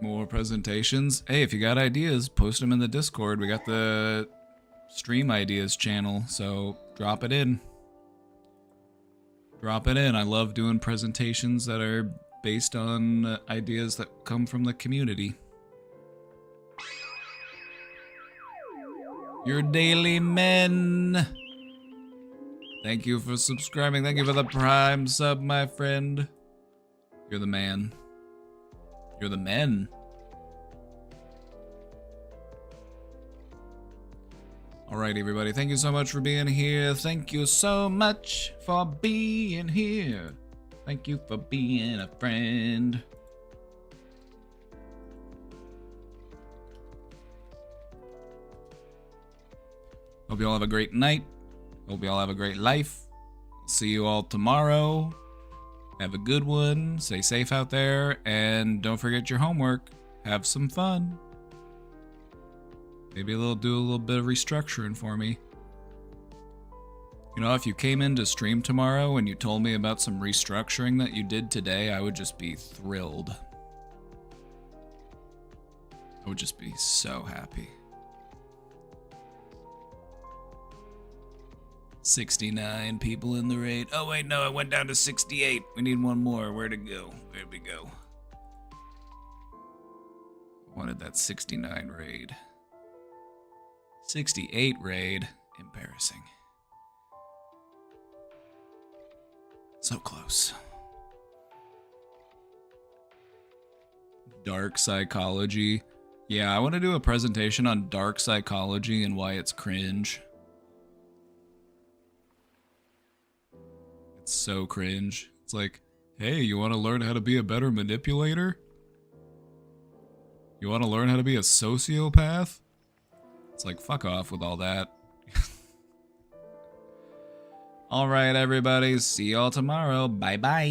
More presentations. Hey, if you got ideas, post them in the Discord. We got the stream ideas channel, so drop it in. Drop it in. I love doing presentations that are based on ideas that come from the community. Your daily men. Thank you for subscribing. Thank you for the Prime sub, my friend. You're the man. You're the men. Alright, everybody. Thank you so much for being here. Thank you so much for being here. Thank you for being a friend. Hope you all have a great night. Hope you all have a great life. See you all tomorrow. Have a good one. Stay safe out there. And don't forget your homework. Have some fun. Maybe do a little bit of restructuring for me. You know, if you came in to stream tomorrow and you told me about some restructuring that you did today, I would just be thrilled. I would just be so happy. 69 people in the raid. Oh wait, no, it went down to 68. We need one more. Where'd it go? Where'd we go? Wanted that 69 raid. 68 raid. Embarrassing. So close. Dark psychology. Yeah, I want to do a presentation on dark psychology and why it's cringe. It's so cringe. It's like, hey, you want to learn how to be a better manipulator? You want to learn how to be a sociopath? It's like, fuck off with all that. Alright, everybody. See y'all tomorrow. Bye-bye.